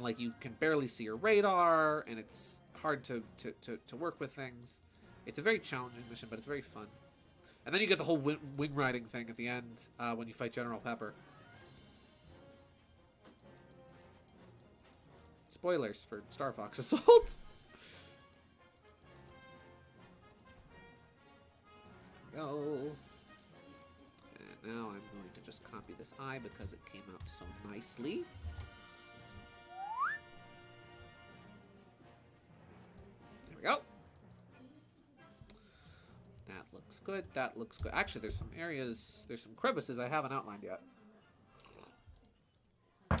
like, you can barely see your radar, and it's hard to work with things. It's a very challenging mission, but it's very fun. And then you get the whole wing riding thing at the end when you fight General Pepper. Spoilers for Star Fox Assault. Go. And now I'm going to just copy this eye because it came out so nicely. looks good. That looks good. Actually, there's some areas, there's some crevices I haven't outlined yet.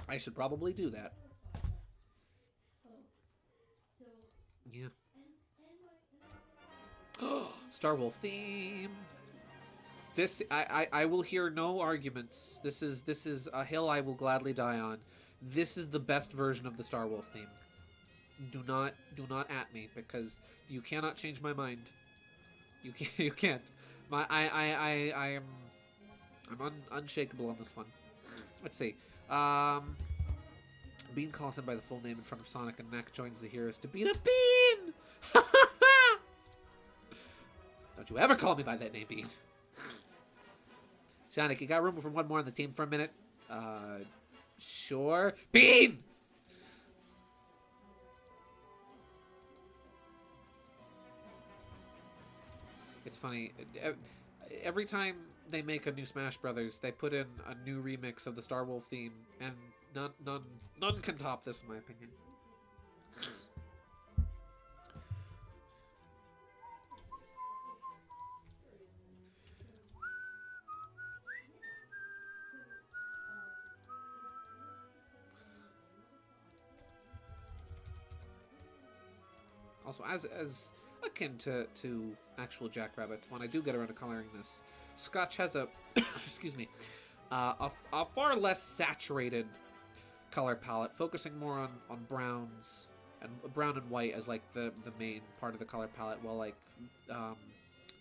I should probably do that. Yeah. Star Wolf theme. This I will hear no arguments. This is a hill I will gladly die on. This is the best version of the Star Wolf theme. Do not at me, because you cannot change my mind. You can't. I'm unshakable on this one. Let's see. Bean calls him by the full name in front of Sonic, and Knack joins the heroes to beat up Bean! Don't you ever call me by that name, Bean. Sonic, you got room for one more on the team for a minute? Sure. Bean! It's funny. Every time they make a new Smash Brothers, they put in a new remix of the Star Wolf theme, and none can top this, in my opinion. Also, as akin to actual Jackrabbits, when I do get around to coloring this, Scotch has a excuse me, a far less saturated color palette, focusing more on browns and brown and white as like the main part of the color palette, while like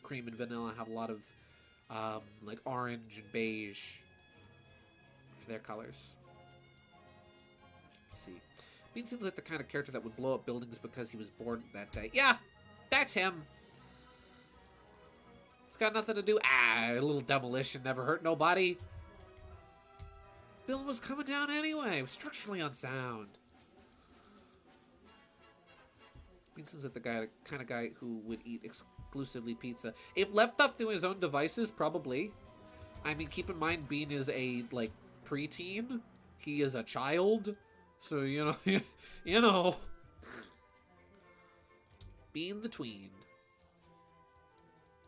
cream and vanilla have a lot of like orange and beige for their colors. Let's see. Bean seems like the kind of character that would blow up buildings because he was bored that day. Yeah, that's him. It's got nothing to do. A little demolition never hurt nobody. Building was coming down anyway. It was structurally unsound. Bean seems like the kind of guy who would eat exclusively pizza. If left up to his own devices, probably. I mean, keep in mind, Bean is a, like, preteen. He is a child. So, you know, you know. Bean the tween.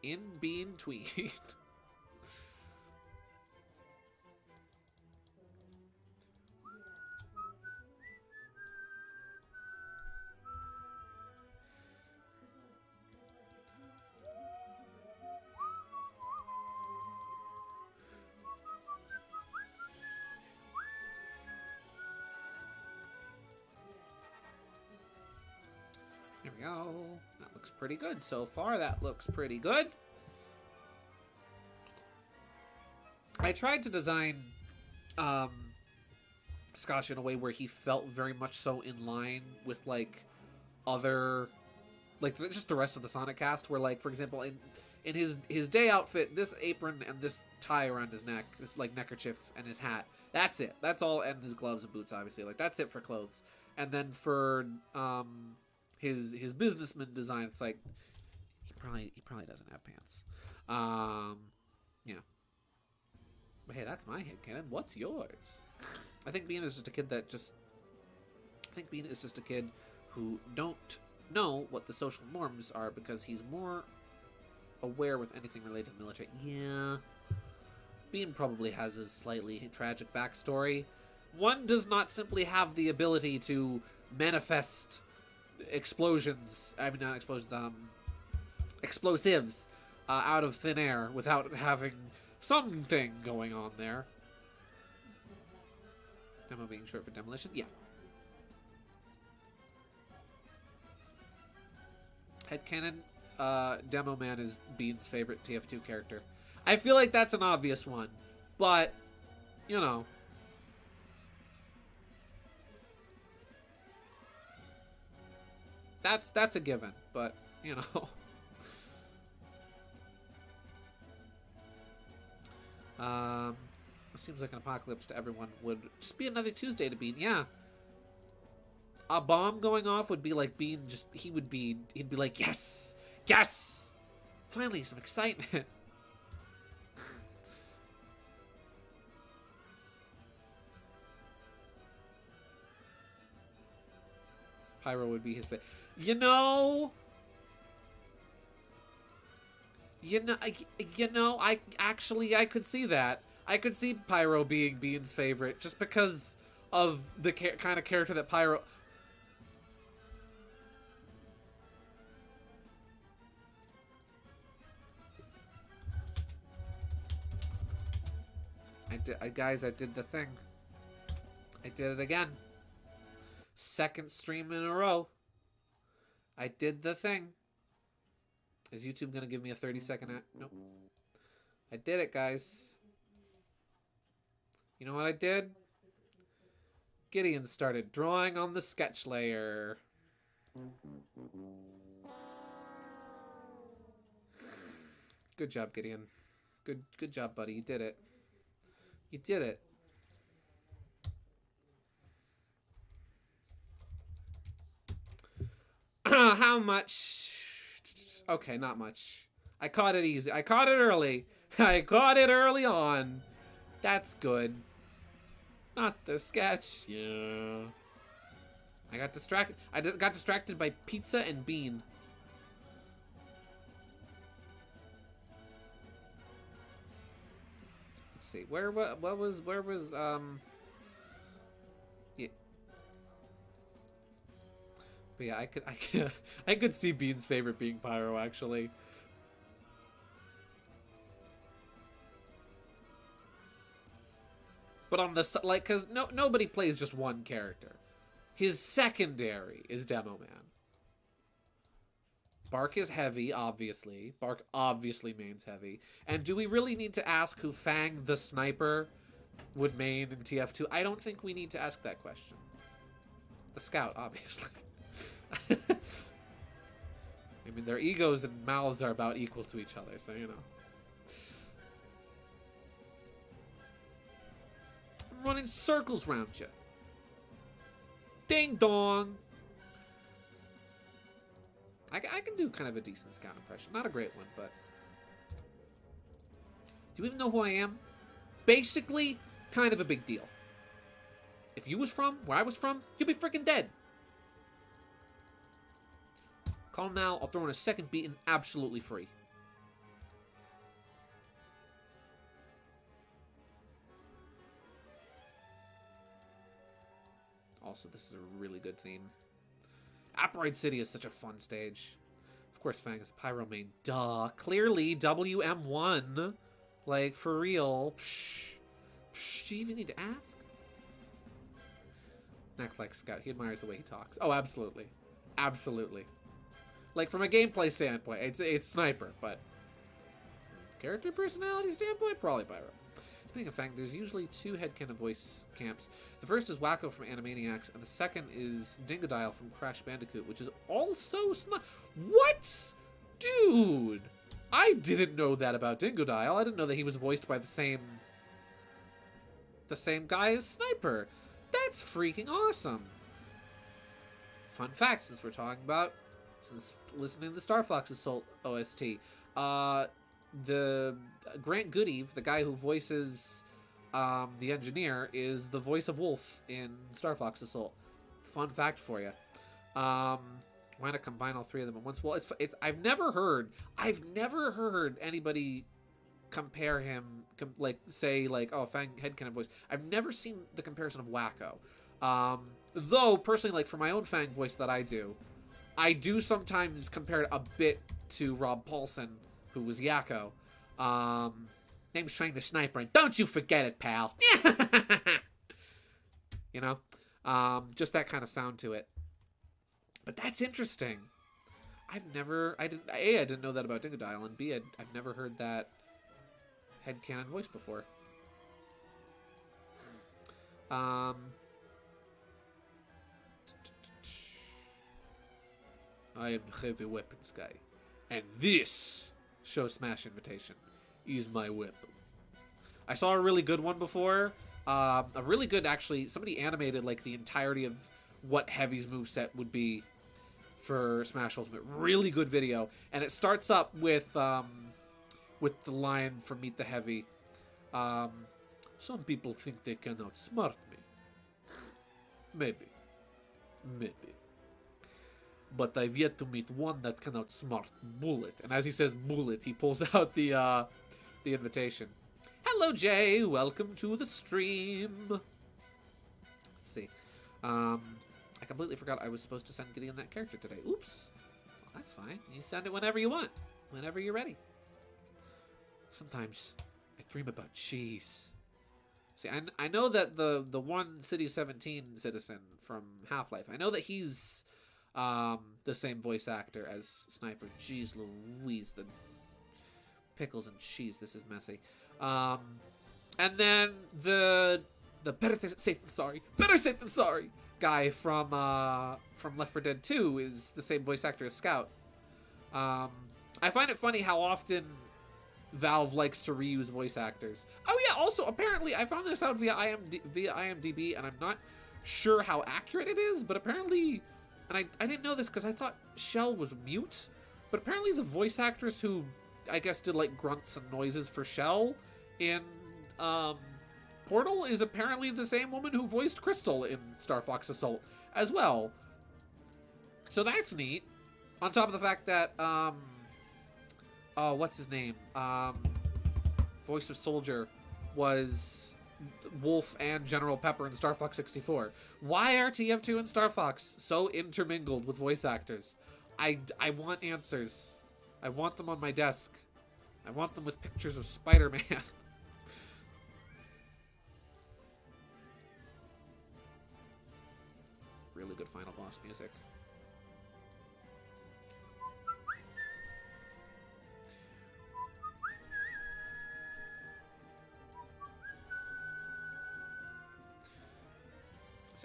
In Bean tween. There we go. That looks pretty good so far. That looks pretty good. I tried to design Scotch in a way where he felt very much so in line with like other, like just the rest of the Sonic cast. Where like, for example, in his day outfit, this apron and this tie around his neck, this like neckerchief and his hat. That's it. That's all, and his gloves and boots, obviously. Like that's it for clothes. And then for his businessman design, it's like he probably doesn't have pants. Yeah. But hey, that's my headcanon. What's yours? I think Bean is just a kid that just... I think Bean is just a kid who don't know what the social norms are because he's more aware with anything related to the military. Yeah. Bean probably has a slightly tragic backstory. One does not simply have the ability to manifest explosions... I mean, not explosions, explosives out of thin air without having something going on there. Demo being short for demolition? Yeah. Headcanon, Demo Man is Bean's favorite TF2 character. I feel like that's an obvious one, but, you know. That's a given, but, you know. It seems like an apocalypse to everyone would just be another Tuesday to Bean. Yeah. A bomb going off would be like Bean just, he'd be like, yes! Yes! Finally, some excitement. Pyro would be his fit. You know, I could see that. I could see Pyro being Bean's favorite just because of the kind of character that Pyro. Guys, I did the thing. I did it again. Second stream in a row. I did the thing. Is YouTube gonna give me a 30-second ad? Nope. I did it, guys. You know what I did? Gideon started drawing on the sketch layer. Good job, Gideon. Good job, buddy. You did it. You did it. How much? Okay, not much. I caught it easy. I caught it early. I caught it early on. That's good. Not the sketch. Yeah. I got distracted. I got distracted by pizza and bean. Let's see. Where was yeah. But yeah, I could see Bean's favorite being Pyro, actually. But on the like, cause nobody plays just one character. His secondary is Demo Man. Bark is heavy, obviously. Bark obviously mains heavy. And do we really need to ask who Fang the Sniper would main in TF2? I don't think we need to ask that question. The Scout, obviously. I mean, their egos and mouths are about equal to each other, so you know. I'm running circles around you. Ding dong. I can do kind of a decent Scout impression. Not a great one, but... Do you even know who I am? Basically, kind of a big deal. If you was from where I was from, you'd be freaking dead. Call him now. I'll throw in a second beating absolutely free. Also, this is a really good theme. Aperoid City is such a fun stage. Of course, Fang is Pyro main. Duh. Clearly, WM1. Like, for real. Psh. Psh, do you even need to ask? Act like Scout. He admires the way he talks. Oh, absolutely. Absolutely. Like, from a gameplay standpoint, it's Sniper, but... Character personality standpoint, probably Pyro. Speaking of Fang, there's usually two headcanon voice camps. The first is Wacko from Animaniacs, and the second is Dingodile from Crash Bandicoot, which is also What? Dude! I didn't know that about Dingodile. I didn't know that he was voiced by the same guy as Sniper. That's freaking awesome. Fun fact, since listening to the Star Fox Assault OST, the Grant Goodeve, the guy who voices the engineer, is the voice of Wolf in Star Fox Assault. Fun fact for you. Why not combine all three of them at once? Well, it's I've never heard anybody compare him say oh, Fang headcanon voice. I've never seen the comparison of Wacko. Though personally, like for my own Fang voice that I do sometimes compare it a bit to Rob Paulson, who was Yakko. Name's Fang the Sniper, and don't you forget it, pal. You know? Just that kind of sound to it. But that's interesting. I didn't know that about Dingodile, and B, I've never heard that headcanon voice before. I am the heavy weapons guy, and this Show Smash invitation is my weapon. I saw a really good one before. A really good, actually, somebody animated like the entirety of what Heavy's moveset would be for Smash Ultimate. Really good video. And it starts up with the line from Meet the Heavy. Some people think they can outsmart me. Maybe. but I've yet to meet one that can outsmart Bullet. And as he says Bullet, he pulls out the invitation. Hello, Jay. Welcome to the stream. Let's see. I completely forgot I was supposed to send Gideon that character today. Oops. Well, that's fine. You send it whenever you want. Whenever you're ready. Sometimes I dream about cheese. See, I know that the one City 17 citizen from Half-Life, I know that he's the same voice actor as Sniper. Jeez Louise, the pickles and cheese. This is messy. And then the better safe than sorry guy from Left 4 Dead 2 is the same voice actor as Scout. I find it funny how often Valve likes to reuse voice actors. Oh yeah, also apparently I found this out via IMDb, and I'm not sure how accurate it is, but apparently, and I didn't know this because I thought Shell was mute, but apparently the voice actress who I guess did like grunts and noises for Shell in Portal is apparently the same woman who voiced Crystal in Star Fox Assault as well. So that's neat. On top of the fact that what's his name? Voice of Soldier was Wolf and General Pepper in Star Fox 64. Why are TF2 and Star Fox so intermingled with voice actors? I want answers. I want them on my desk. I want them with pictures of Spider-Man. Really good final boss music.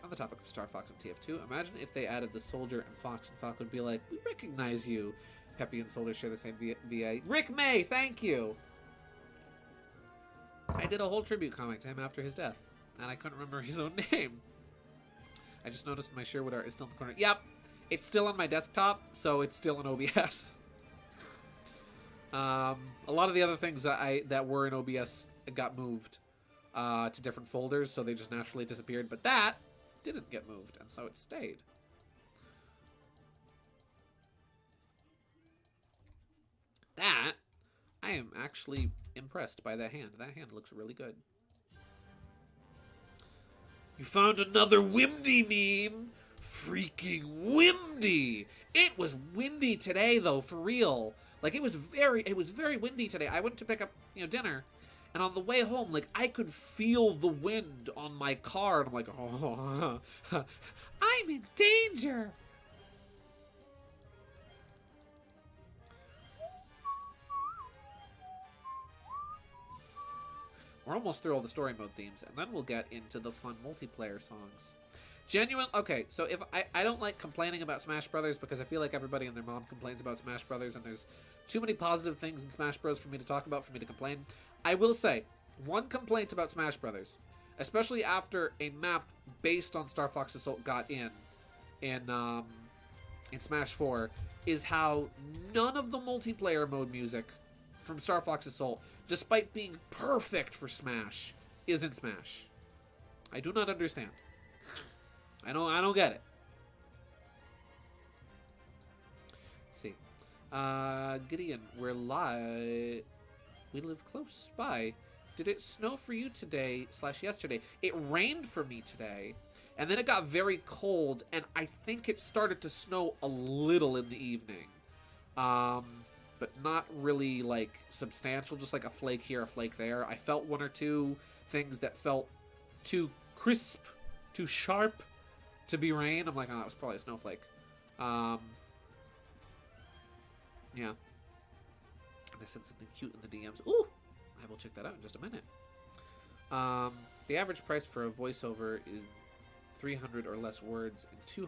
On the topic of Star Fox and TF2, imagine if they added the Soldier and Fox would be like, we recognize you. Peppy and Soldier share the same VA. Rick May, thank you! I did a whole tribute comic to him after his death, and I couldn't remember his own name. I just noticed my Sherwood art is still in the corner. Yep, it's still on my desktop, so it's still in OBS. A lot of the other things that were in OBS got moved to different folders, so they just naturally disappeared, but that didn't get moved, and so it stayed. That, I am actually impressed by that hand. That hand looks really good. You found another Wimdy meme? Freaking windy! It was windy today, though, for real. Like, it was very windy today. I went to pick up, dinner, and on the way home, like, I could feel the wind on my car, and I'm like, oh, I'm in danger! We're almost through all the story mode themes, and then we'll get into the fun multiplayer songs. Okay, so if I don't like complaining about Smash Brothers because I feel like everybody and their mom complains about Smash Brothers, and there's too many positive things in Smash Bros. For me to talk about, for me to complain. I will say, one complaint about Smash Brothers, especially after a map based on Star Fox Assault got in Smash 4, is how none of the multiplayer mode music from Star Fox Assault, despite being perfect for Smash, is in Smash. I do not understand. I don't get it. Let's see. Gideon, we're live. We live close by. Did it snow for you today / yesterday? It rained for me today, and then it got very cold, and I think it started to snow a little in the evening. But not really, like, substantial, just like a flake here, a flake there. I felt one or two things that felt too crisp, too sharp to be rain. I'm like, oh, that was probably a snowflake. Yeah. And I said something cute in the DMs. Ooh! I will check that out in just a minute. The average price for a voiceover is 300 or less words in 2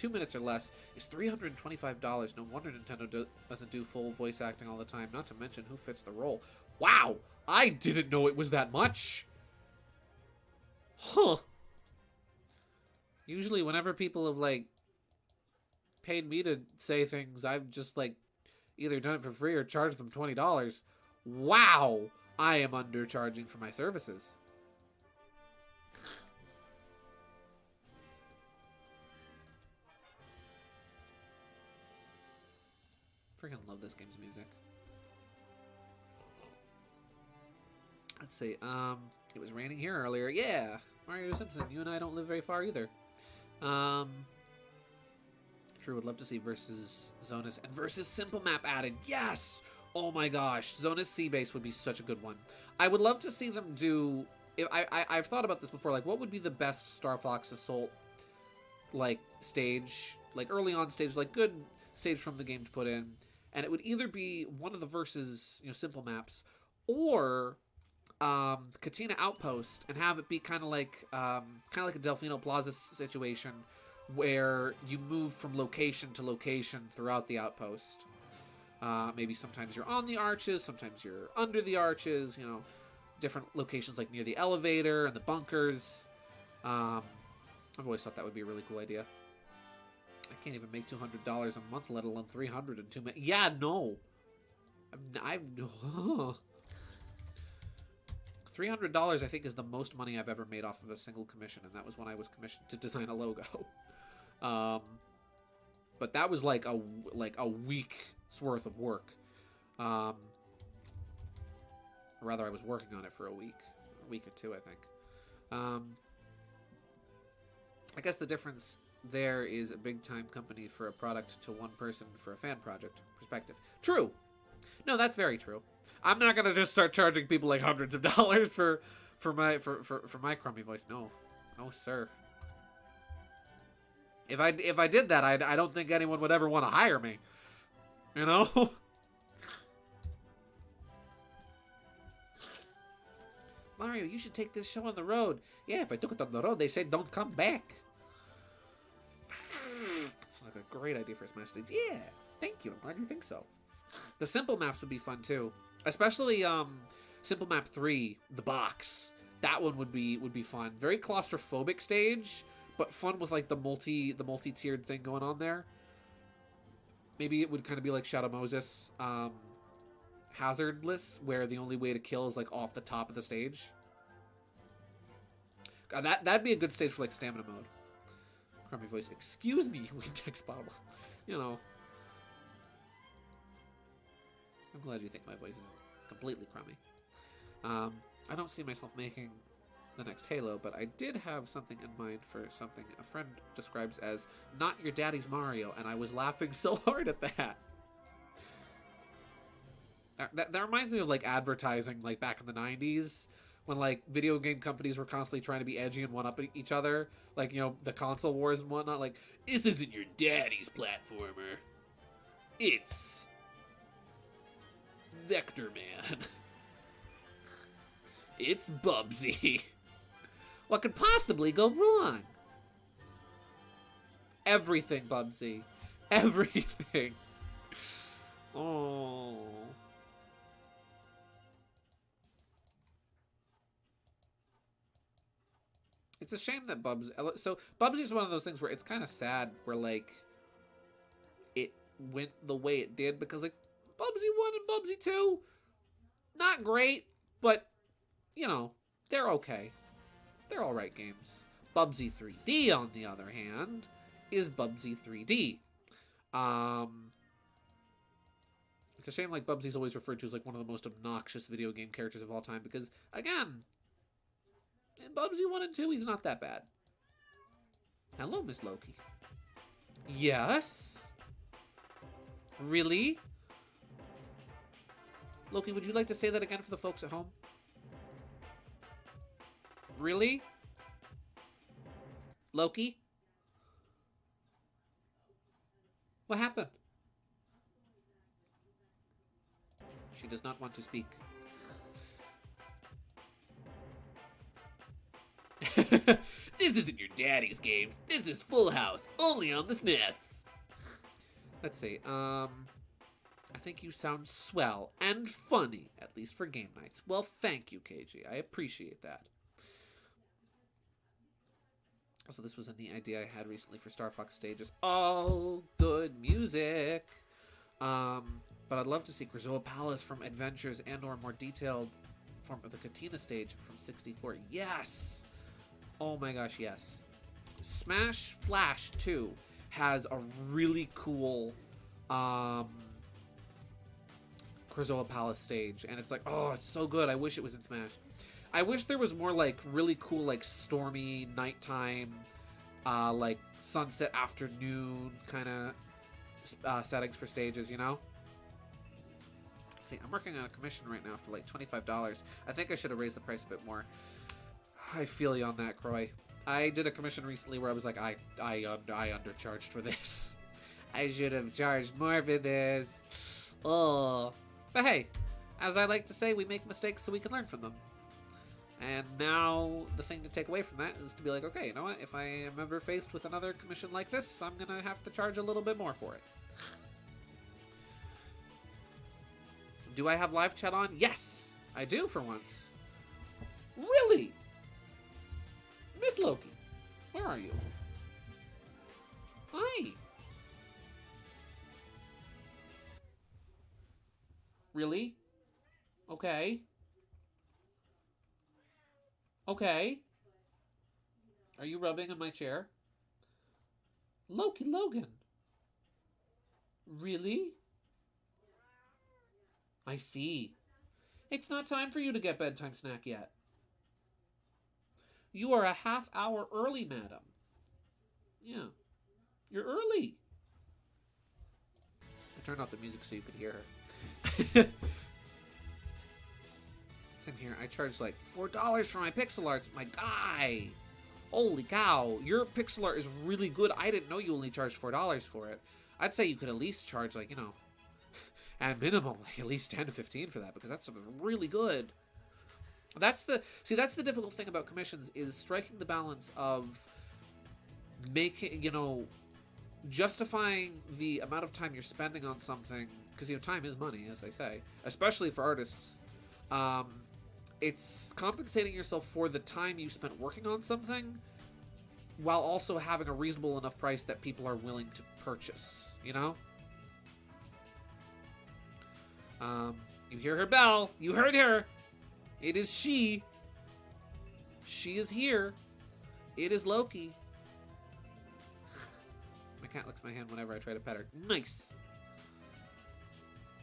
minutes or less is $325. No wonder Nintendo doesn't do full voice acting all the time, not to mention who fits the role. Wow! I didn't know it was that much! Huh. Usually whenever people have, like, paid me to say things, I've just, like, either done it for free or charged them $20. Wow! I am undercharging for my services. Freaking love this game's music. Let's see. It was raining here earlier. Yeah, Mario Simpson. You and I don't live very far either. True, would love to see versus Zonus and versus Simple Map added. Yes! Oh my gosh, Zonus Sea-Base would be such a good one. I would love to see them do... I've thought about this before, like, what would be the best Star Fox Assault, like, stage, like, early on stage, like, good stage from the game to put in, and it would either be one of the versus, you know, Simple Maps, or Katina Outpost, and have it be kind of like a Delfino Plaza situation, where you move from location to location throughout the outpost. Maybe sometimes you're on the arches, sometimes you're under the arches, you know, different locations like near the elevator and the bunkers. I've always thought that would be a really cool idea. I can't even make $200 a month, let alone $300 in 2 minutes. Yeah, no. $300, I think, is the most money I've ever made off of a single commission, and that was when I was commissioned to design a logo. But that was like a week's worth of work. Or rather, I was working on it for a week or two, I think. I guess the difference there is a big-time company for a product to one person for a fan project perspective. True. No, that's very true. I'm not gonna just start charging people like hundreds of dollars for my crummy voice. No, no, sir. If I did that, I don't think anyone would ever want to hire me. You know. Mario, you should take this show on the road. Yeah, if I took it on the road, they say don't come back. It's like a great idea for a Smash Stage. Yeah, thank you. I'm glad you think so. The simple maps would be fun too, especially Simple Map 3, the box. That one would be fun. Very claustrophobic stage, but fun with like the multi-tiered thing going on there. Maybe it would kind of be like Shadow Moses, hazardless, where the only way to kill is like off the top of the stage. God, that'd be a good stage for like stamina mode. Crummy voice. Excuse me, Wintex bottle. You know. I'm glad you think my voice is completely crummy. I don't see myself making the next Halo, but I did have something in mind for something a friend describes as not your daddy's Mario, and I was laughing so hard at that. That reminds me of like advertising like back in the 90s when like video game companies were constantly trying to be edgy and one up each other, like, you know, the console wars and whatnot. Like, this isn't your daddy's platformer, it's Vector Man. It's Bubsy. What could possibly go wrong? Everything, Bubsy. Everything. Oh. It's a shame that so Bubsy's one of those things where it's kind of sad where like it went the way it did, because like Bubsy 1 and Bubsy 2, not great, but you know, they're okay. They're alright games. Bubsy 3D, on the other hand, is Bubsy 3D. It's a shame like Bubsy's always referred to as like one of the most obnoxious video game characters of all time, because again, in Bubsy 1 and 2, he's not that bad. Hello, Miss Loki. Yes? Really? Loki, would you like to say that again for the folks at home? Really? Loki? What happened? She does not want to speak. This isn't your daddy's games. This is Full House, only on the SNES. Let's see. I think you sound swell and funny, at least for game nights. Well, thank you, KG. I appreciate that. Also, this was a neat idea I had recently for Star Fox stages. All good music. But I'd love to see Grizoa Palace from Adventures and or more detailed form of the Katina stage from 64. Yes! Oh my gosh, yes. Smash Flash 2 has a really cool Krazoa Palace stage, and it's like, oh, it's so good. I wish it was in Smash. I wish there was more like really cool, like stormy nighttime, like sunset afternoon kind of settings for stages, you know? Let's see, I'm working on a commission right now for like $25. I think I should have raised the price a bit more. I feel you on that, Croy. I did a commission recently where I was like, I undercharged for this. I should have charged more for this. Oh. But hey, as I like to say, we make mistakes so we can learn from them. And now the thing to take away from that is to be like, okay, you know what? If I am ever faced with another commission like this, I'm going to have to charge a little bit more for it. Do I have live chat on? Yes, I do for once. Really? Miss Loki, where are you? Hi. Really? Okay. Okay. Are you rubbing on my chair? Loki Logan. Really? I see. It's not time for you to get bedtime snack yet. You are a half hour early, madam. Yeah. You're early. I turned off the music so you could hear her. Same here. I charged like $4 for my pixel arts. My guy. Holy cow. Your pixel art is really good. I didn't know you only charged $4 for it. I'd say you could at least charge like, you know, at minimum, like at least 10 to 15 for that, because that's really good. That's the difficult thing about commissions, is striking the balance of making, you know, justifying the amount of time you're spending on something, because, you know, time is money, as they say, especially for artists. It's compensating yourself for the time you spent working on something while also having a reasonable enough price that people are willing to purchase, you know? You hear her bell. You heard her. It is she. She is here. It is Loki. My cat licks my hand whenever I try to pet her. Nice.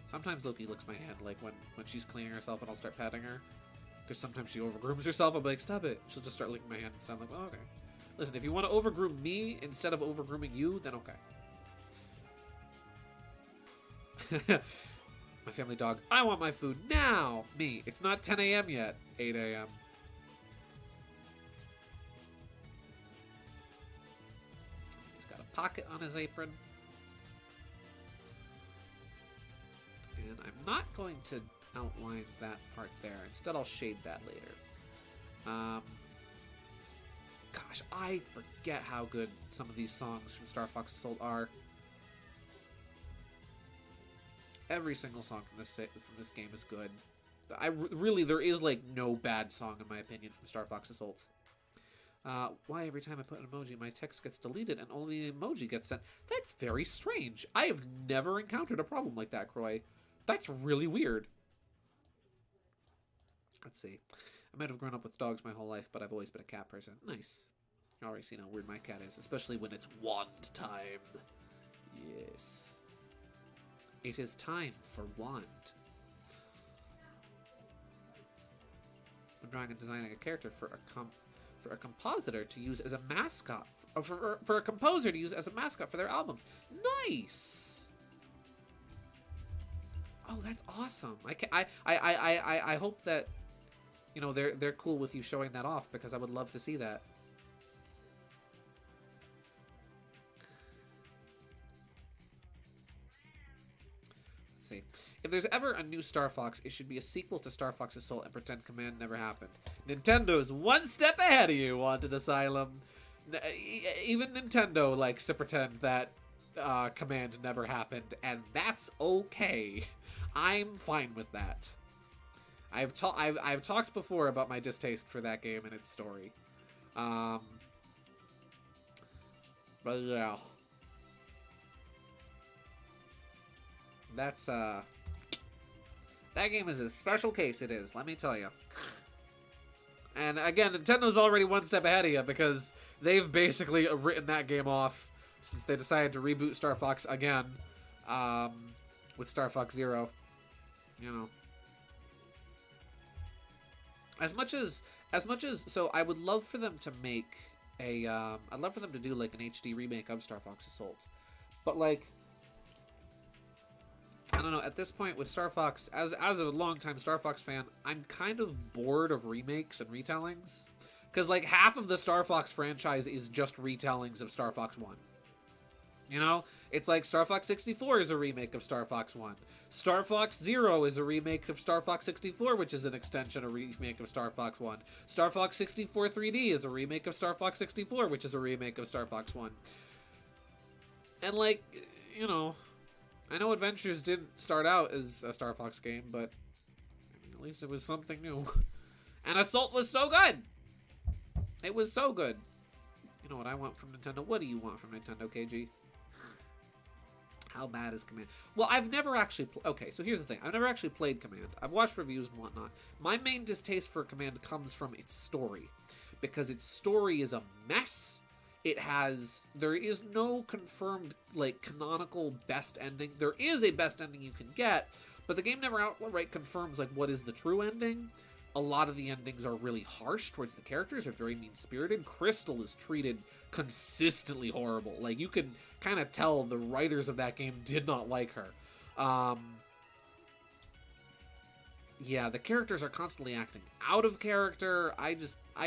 Sometimes Loki licks my hand, like when she's cleaning herself and I'll start petting her. Because sometimes she overgrooms herself. I'll be like, stop it. She'll just start licking my hand. So I'm like, oh, okay. Listen, if you want to overgroom me instead of overgrooming you, then okay. My family dog, I want my food now. Me, it's not 10 a.m. yet. 8 a.m. He's got a pocket on his apron. And I'm not going to outline that part there. Instead, I'll shade that later. Gosh, I forget how good some of these songs from Star Fox Assault are. Every single song from this game is good. Really, there is like no bad song in my opinion from Star Fox Assault. Why every time I put an emoji, my text gets deleted and only the emoji gets sent? That's very strange. I have never encountered a problem like that, Croy. That's really weird. Let's see. I might have grown up with dogs my whole life, but I've always been a cat person. Nice. You already seen how weird my cat is, especially when it's wand time. Yes. It is time for wand. I'm drawing and designing a character for a compositor to use as a mascot, for a composer to use as a mascot for their albums. Nice. Oh, that's awesome. I hope that, you know, they're cool with you showing that off, because I would love to see that. See. If there's ever a new Star Fox, it should be a sequel to Star Fox Assault and pretend Command never happened. Nintendo's one step ahead of you, Wanted Asylum. Even Nintendo likes to pretend that Command never happened, and that's okay. I'm fine with that. I've talked before about my distaste for that game and its story. But yeah. That's, that game is a special case, it is, let me tell you. And again, Nintendo's already one step ahead of you, because they've basically written that game off since they decided to reboot Star Fox again, with Star Fox Zero. you know. As much as so I would love for them to make a I'd love for them to do like an HD remake of Star Fox Assault. But like I don't know, at this point with Star Fox, as a longtime Star Fox fan, I'm kind of bored of remakes and retellings. Because like half of the Star Fox franchise is just retellings of Star Fox 1. You know, it's like Star Fox 64 is a remake of Star Fox 1. Star Fox 0 is a remake of Star Fox 64, which is an extension, a remake of Star Fox 1. Star Fox 64 3D is a remake of Star Fox 64, which is a remake of Star Fox 1. And like, you know, I know Adventures didn't start out as a Star Fox game, but I mean, at least it was something new. And Assault was so good! It was so good. You know what I want from Nintendo? What do you want from Nintendo, KG? How bad is Command? Well, I've never actually... Okay, so here's the thing. I've never actually played Command. I've watched reviews and whatnot. My main distaste for Command comes from its story. Because its story is a mess. It has... There is no confirmed, like, canonical best ending. There is a best ending you can get, but the game never outright confirms, like, what is the true ending. A lot of the endings are really harsh towards the characters. They're very mean-spirited. Crystal is treated consistently horrible. Like, you can kind of tell the writers of that game did not like her. Yeah, the characters are constantly acting out of character. I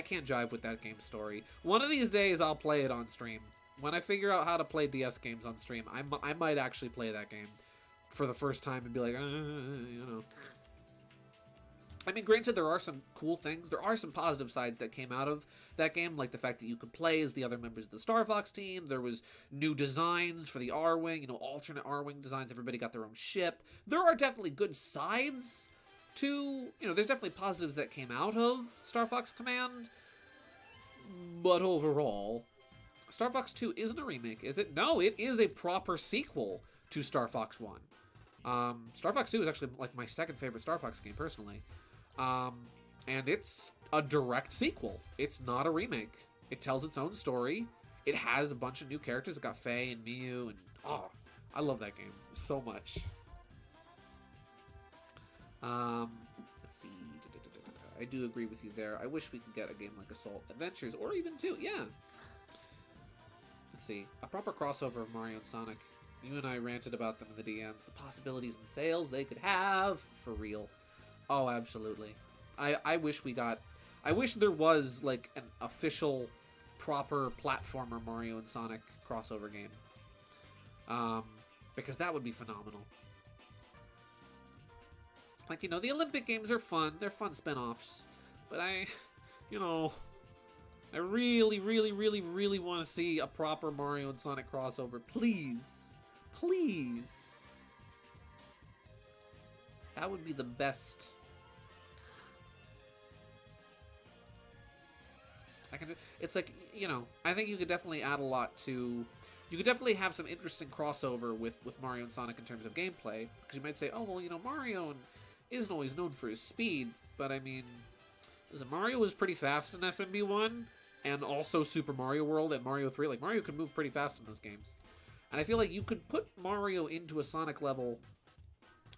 can't jive with that game's story. One of these days, I'll play it on stream. When I figure out how to play DS games on stream, I might actually play that game for the first time and be like, you know... I mean, granted, there are some cool things. There are some positive sides that came out of that game, like the fact that you could play as the other members of the Star Fox team. There was new designs for the R-Wing, you know, alternate R-Wing designs. Everybody got their own ship. There are definitely good sides to, you know, there's definitely positives that came out of Star Fox Command. But overall, Star Fox 2 isn't a remake, is it? No, it is a proper sequel to Star Fox 1. Star Fox 2 is actually, like, my second favorite Star Fox game, personally. And it's a direct sequel. It's not a remake. It tells its own story. It has a bunch of new characters. It got Faye and Miyu, and oh, I love that game so much. Let's see. I do agree with you there. I wish we could get a game like Assault Adventures, or even 2, yeah. Let's see. A proper crossover of Mario and Sonic. You and I ranted about them in the DMs. The possibilities and sales they could have. For real. Oh, absolutely. I wish we got... I wish there was, like, an official, proper platformer Mario and Sonic crossover game. Because that would be phenomenal. Like, you know, the Olympic Games are fun. They're fun spin-offs. But I really, really, really, really want to see a proper Mario and Sonic crossover. Please. Please. That would be the best. It's like, you know, I think you could definitely add a lot to... You could definitely have some interesting crossover with Mario and Sonic in terms of gameplay. Because you might say, oh, well, you know, Mario isn't always known for his speed. But, I mean, listen, Mario was pretty fast in SMB1. And also Super Mario World and Mario 3. Like, Mario could move pretty fast in those games. And I feel like you could put Mario into a Sonic level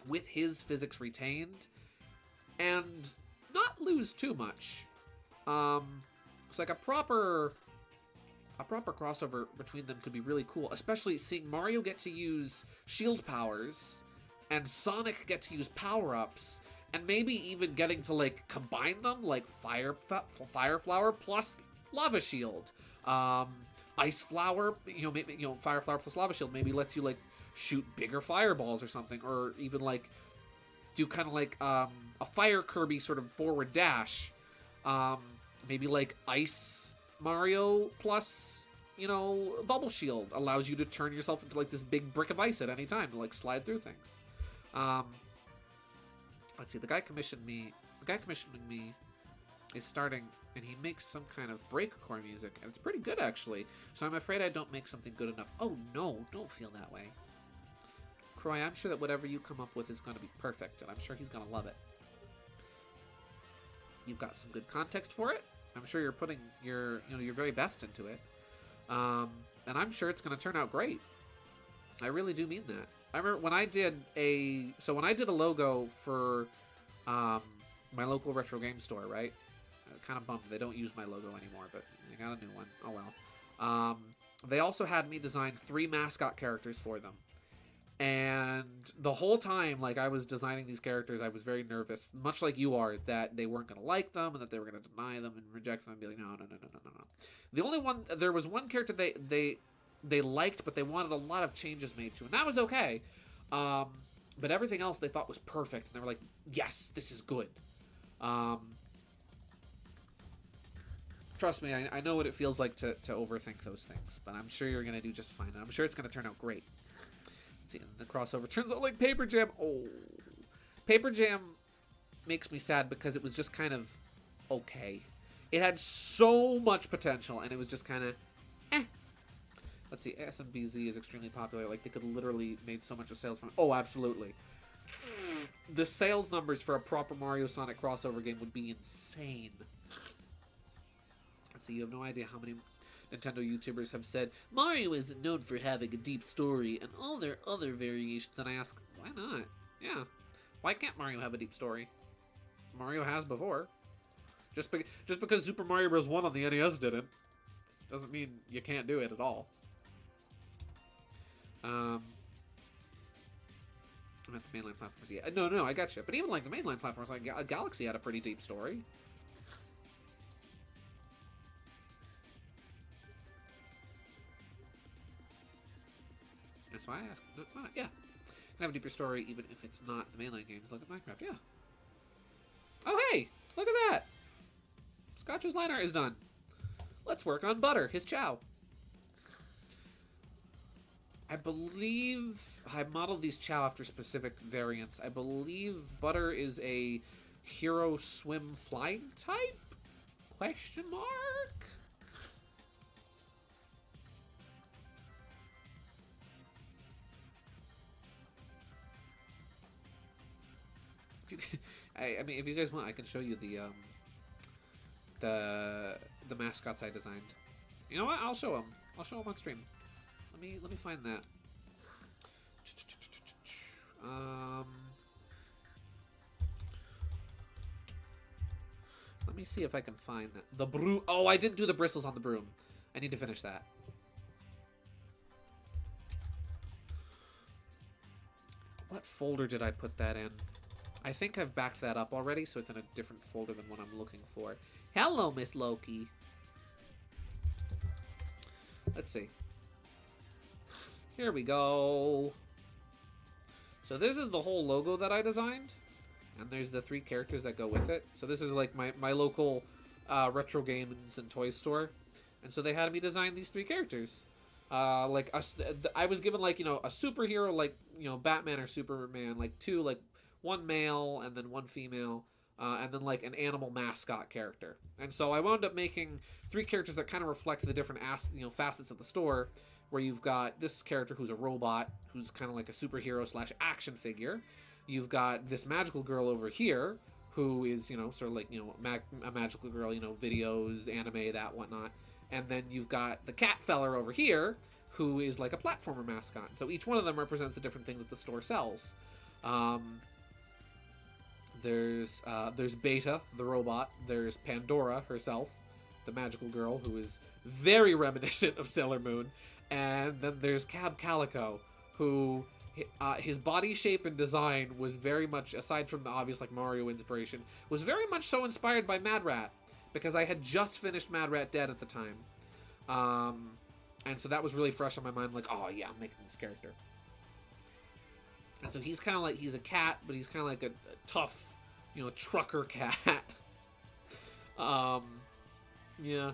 with his physics retained. And not lose too much. It's like a proper crossover between them could be really cool, especially seeing Mario get to use shield powers and Sonic get to use power-ups, and maybe even getting to, like, combine them, like Fire Flower plus Lava Shield. Ice Flower, maybe, Fire Flower plus Lava Shield maybe lets you, like, shoot bigger fireballs or something, or even, like, do kind of like a Fire Kirby sort of forward dash. Maybe like Ice Mario plus, Bubble Shield allows you to turn yourself into like this big brick of ice at any time to like slide through things. Let's see, the guy commissioning me is starting, and he makes some kind of breakcore music, and it's pretty good actually. So I'm afraid I don't make something good enough. Oh no, don't feel that way. Croy, I'm sure that whatever you come up with is going to be perfect, and I'm sure he's going to love it. You've got some good context for it. I'm sure you're putting your very best into it. And I'm sure it's going to turn out great. I really do mean that. I remember when I did a logo for my local retro game store, right? Kind of bummed they don't use my logo anymore, but I got a new one. Oh well. They also had me design 3 mascot characters for them. And the whole time, like, I was designing these characters, I was very nervous, much like you are, that they weren't going to like them and that they were going to deny them and reject them and be like, no, no, no, no, no, no, no. The only one, there was one character they liked, but they wanted a lot of changes made to, and that was okay. But everything else they thought was perfect, and they were like, yes, this is good. Trust me, I know what it feels like to overthink those things, but I'm sure you're going to do just fine, and I'm sure it's going to turn out great. See, the crossover turns out like Paper Jam. Oh, Paper Jam makes me sad because it was just kind of okay. It had so much potential, and it was just kind of eh. Let's see, SMBZ is extremely popular. Like, they could literally made so much of sales from it. Oh, absolutely. The sales numbers for a proper Mario Sonic crossover game would be insane. Let's see, you have no idea how many Nintendo YouTubers have said, Mario isn't known for having a deep story and all their other variations, and I ask, why not? Yeah. Why can't Mario have a deep story? Mario has before. Just because Super Mario Bros. 1 on the NES didn't, doesn't mean you can't do it at all. I'm at the mainline platforms, yeah. No, I got you. But even like the mainline platforms, like Galaxy had a pretty deep story. That's why I asked. No, yeah. Can have a deeper story even if it's not the mainline games. Look at Minecraft, yeah. Oh, hey! Look at that! Scotch's line art is done. Let's work on Butter, his chow. I believe I modeled these chow after specific variants. I believe Butter is a hero swim flying type? Question mark? I mean, if you guys want, I can show you the mascots I designed. You know what? I'll show them. I'll show them on stream. Let me find that. Let me see if I can find that. The broom. Oh, I didn't do the bristles on the broom. I need to finish that. What folder did I put that in? I think I've backed that up already, so it's in a different folder than what I'm looking for. Hello, Miss Loki. Let's see. Here we go. So this is the whole logo that I designed. And there's the 3 characters that go with it. So this is like my local retro games and toy store. And so they had me design these 3 characters. I was given, like, you know, a superhero, like, you know, Batman or Superman, like 2, like 1 male and then 1 female, and then like an animal mascot character. And so I wound up making 3 characters that kind of reflect the different facets of the store, where you've got this character who's a robot, who's kind of like a superhero / action figure. You've got this magical girl over here, who is, you know, sort of like, you know, a magical girl, you know, videos, anime, that, whatnot. And then you've got the cat feller over here, who is like a platformer mascot. So each one of them represents a different thing that the store sells. There's Beta, the robot. There's Pandora herself, the magical girl, who is very reminiscent of Sailor Moon. And then there's Cab Calico, who his body shape and design was very much, aside from the obvious like Mario inspiration, was very much so inspired by Mad Rat, because I had just finished Mad Rat Dead at the time. And so that was really fresh on my mind, like, oh yeah, I'm making this character. And so he's kind of like, he's a cat, but he's kind of like a tough, you know, trucker cat. Yeah.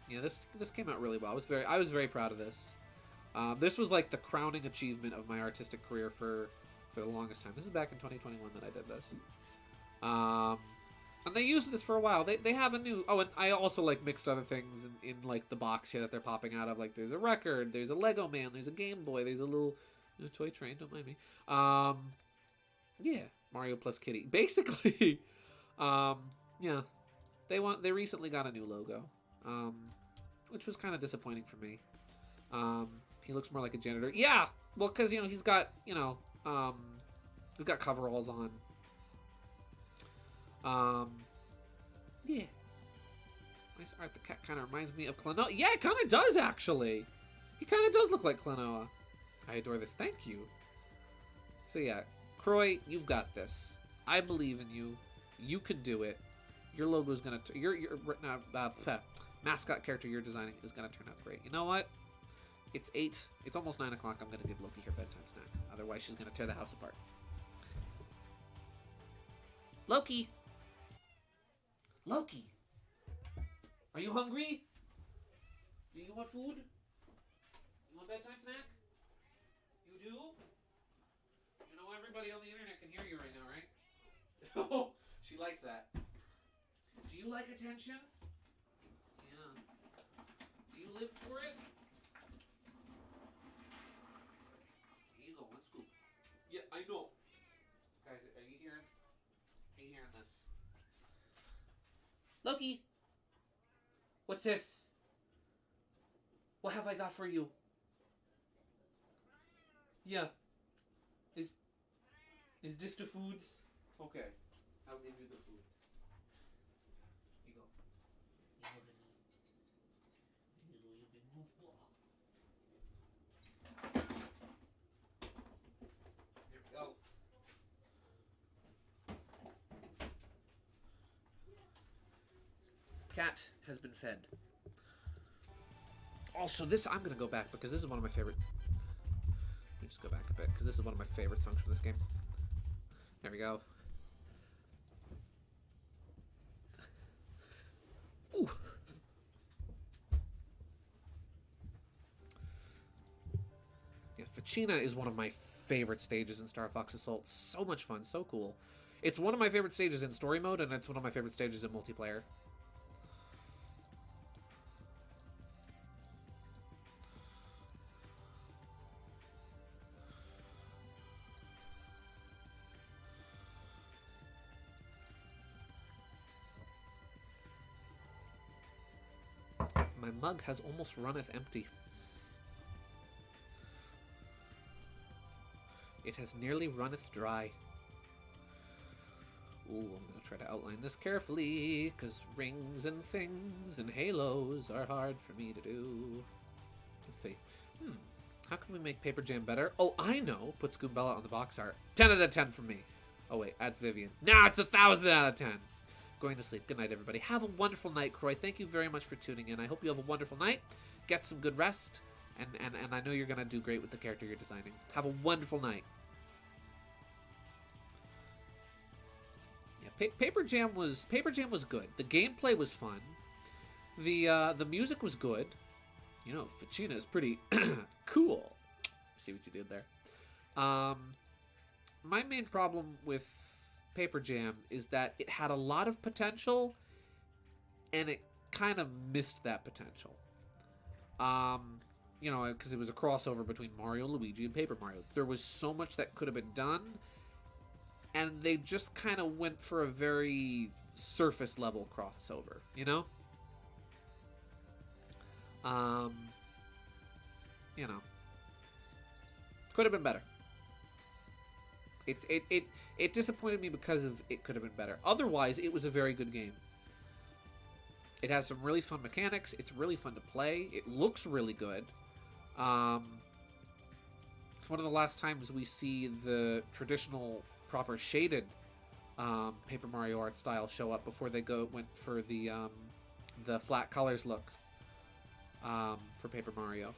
Yeah, this came out really well. I was very proud of this. This was like the crowning achievement of my artistic career for the longest time. This is back in 2021 that I did this. And they used this for a while. They have a new... Oh, and I also, like, mixed other things in like, the box here that they're popping out of. Like, there's a record, there's a Lego Man, there's a Game Boy, there's a little toy train, don't mind me. Yeah, Mario plus Kitty. Basically, yeah. They recently got a new logo, which was kind of disappointing for me. He looks more like a janitor. Yeah! Well, because, you know, he's got, you know, he's got coveralls on. Yeah. Nice art. The cat kind of reminds me of Klonoa. Yeah, it kind of does, actually. He kind of does look like Klonoa. I adore this. Thank you. So, yeah. Croy, you've got this. I believe in you. You can do it. Your logo's going to... Your mascot character you're designing is going to turn out great. You know what? It's 8. It's almost 9 o'clock. I'm going to give Loki her bedtime snack. Otherwise, she's going to tear the house apart. Loki! Loki! Are you hungry? Do you want food? You want bedtime snack? You do? You know everybody on the internet can hear you right now, right? Oh, she likes that. Do you like attention? Yeah. Do you live for it? Here you go, one scoop. Yeah, I know. Guys, are you hearing? Are you hearing this? Loki! What's this? What have I got for you? Yeah. Is this the foods? Okay. I'll give you the foods. Here you go. There we go. Cat has been fed. Also, this, I'm going to go back because this is one of my favorite... Let me just go back a bit because this is one of my favorite songs from this game. There we go. Ooh. Yeah, Ficina is one of my favorite stages in Star Fox Assault. So much fun, so cool. It's one of my favorite stages in story mode, and it's one of my favorite stages in multiplayer. My mug has almost runneth empty. It has nearly runneth dry. Ooh, I'm gonna try to outline this carefully, because rings and things and halos are hard for me to do. Let's see. How can we make Paper Jam better? Oh, I know. Put Scoombella on the box art. 10 out of 10 for me. Oh, wait. Adds Vivian. Nah, it's 1,000 out of 10. Going to sleep. Good night, everybody. Have a wonderful night, Croy. Thank you very much for tuning in. I hope you have a wonderful night. Get some good rest. And I know you're going to do great with the character you're designing. Have a wonderful night. Yeah, Paper Jam was good. The gameplay was fun. The music was good. You know, Ficina is pretty cool. See what you did there. My main problem with Paper Jam is that it had a lot of potential, and it kind of missed that potential. You know, because it was a crossover between Mario, Luigi, and Paper Mario. There was so much that could have been done, and they just kind of went for a very surface level crossover, you know? You know, could have been better. It disappointed me because of it could have been better. Otherwise, it was a very good game. It has some really fun mechanics. It's really fun to play. It looks really good. It's one of the last times we see the traditional, proper shaded Paper Mario art style show up before they went for the flat colors look for Paper Mario.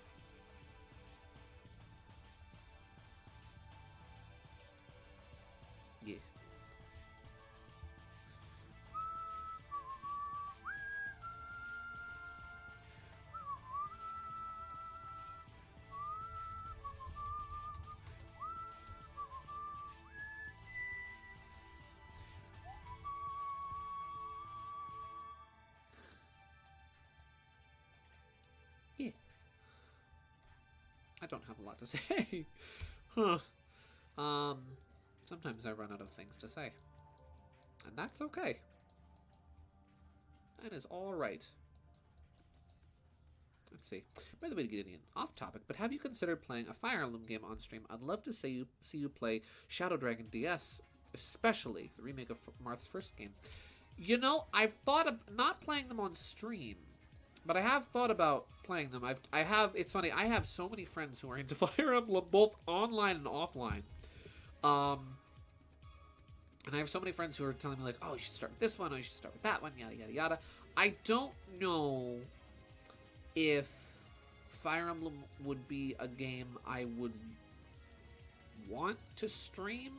Yeah. Yeah. I don't have a lot to say. Huh. Sometimes I run out of things to say. And that's okay. That is all right. Let's see. By the way, Gideon, off topic, but have you considered playing a Fire Emblem game on stream? I'd love to see you play Shadow Dragon DS, especially the remake of Marth's first game. You know, I've thought of not playing them on stream, but I have thought about playing them. It's funny, I have so many friends who are into Fire Emblem, both online and offline. And I have so many friends who are telling me, like, oh, you should start with this one, or you should start with that one, yada, yada, yada. I don't know if Fire Emblem would be a game I would want to stream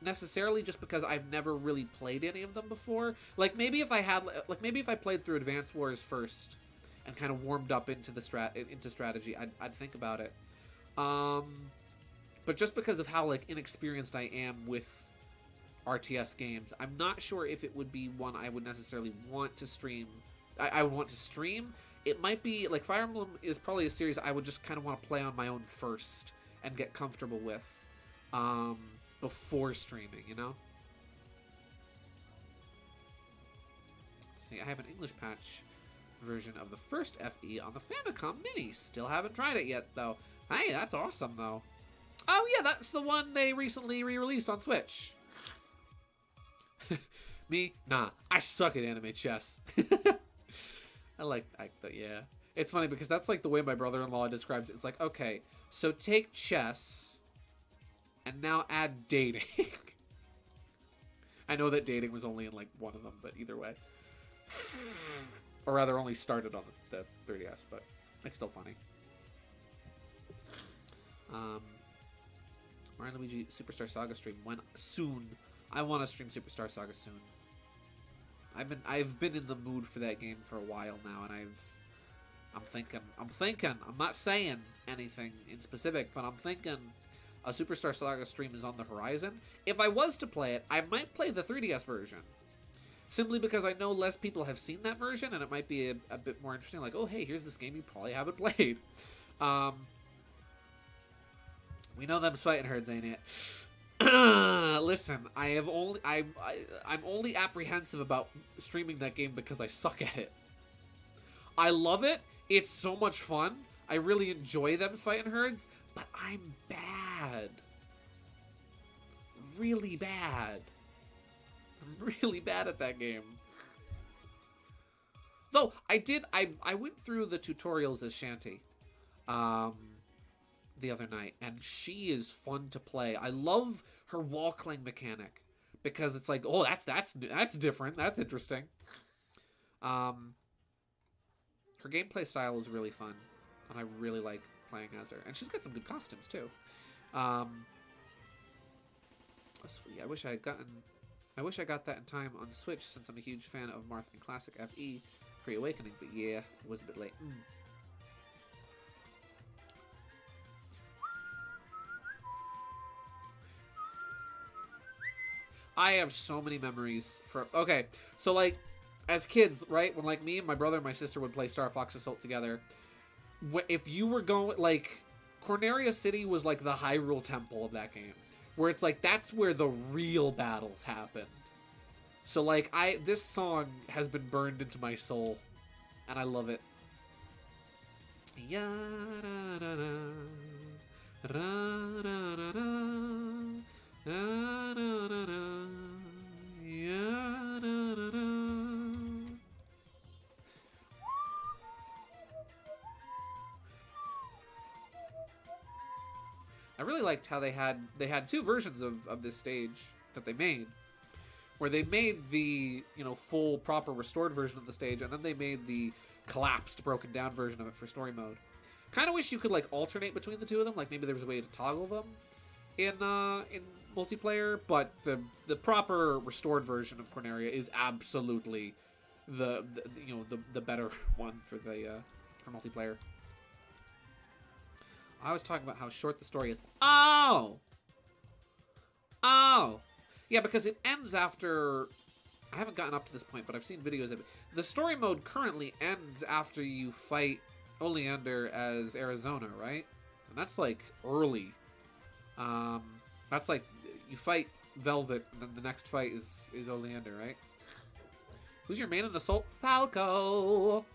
necessarily, just because I've never really played any of them before. Like, maybe if I played through Advance Wars first and kind of warmed up into the strategy, I'd think about it. But just because of how, like, inexperienced I am with RTS games, I'm not sure if it would be one I would necessarily want to stream. I would want to stream. It might be, like, Fire Emblem is probably a series I would just kind of want to play on my own first and get comfortable with before streaming, you know? Let's see, I have an English patch version of the first FE on the Famicom Mini. Still haven't tried it yet, though. Hey, that's awesome, though. Oh, yeah, that's the one they recently re-released on Switch. Me? Nah, I suck at anime chess. Yeah. It's funny because that's like the way my brother-in-law describes it. It's like, okay, so take chess and now add dating. I know that dating was only in like one of them, but either way. Or rather, only started on the 3DS, but it's still funny. Mario & Luigi Superstar Saga stream when soon. I want to stream Superstar Saga soon. I've been in the mood for that game for a while now, and I'm thinking. I'm not saying anything in specific, but I'm thinking a Superstar Saga stream is on the horizon. If I was to play it, I might play the 3DS version. Simply because I know less people have seen that version, and it might be a bit more interesting. Like, oh, hey, here's this game you probably haven't played. We know them fighting herds, ain't it? Listen, I'm only apprehensive about streaming that game because I suck at it. I love it. It's so much fun. I really enjoy them fighting herds, but I'm bad. Really bad. I'm really bad at that game. Though I went through the tutorials as Shanty the other night, and she is fun to play. I love her wall cling mechanic because it's like, oh, that's different. That's interesting. Her gameplay style is really fun, and I really like playing as her. And she's got some good costumes too. Sweet. I wish I got that in time on Switch, since I'm a huge fan of Marth and Classic FE Pre-Awakening. But yeah, it was a bit late. I have so many memories for... Okay, so, like, as kids, right? When, like, me and my brother and my sister would play Star Fox Assault together, if you were going... Like, Corneria City was, like, the Hyrule Temple of that game. Where it's, like, that's where the real battles happened. So, like, this song has been burned into my soul. And I love it. I really liked how they had two versions of this stage that they made, where they made the, you know, full proper restored version of the stage, and then they made the collapsed, broken down version of it for story mode. Kind of wish you could, like, alternate between the two of them, like maybe there was a way to toggle them in multiplayer, but the proper restored version of Corneria is absolutely the better one for for multiplayer. I was talking about how short the story is. Oh! Yeah, because it ends after... I haven't gotten up to this point, but I've seen videos of it. The story mode currently ends after you fight Oleander as Arizona, right? And that's, like, early. That's, like, you fight Velvet, and then the next fight is Oleander, right? Who's your main in Assault? Falco!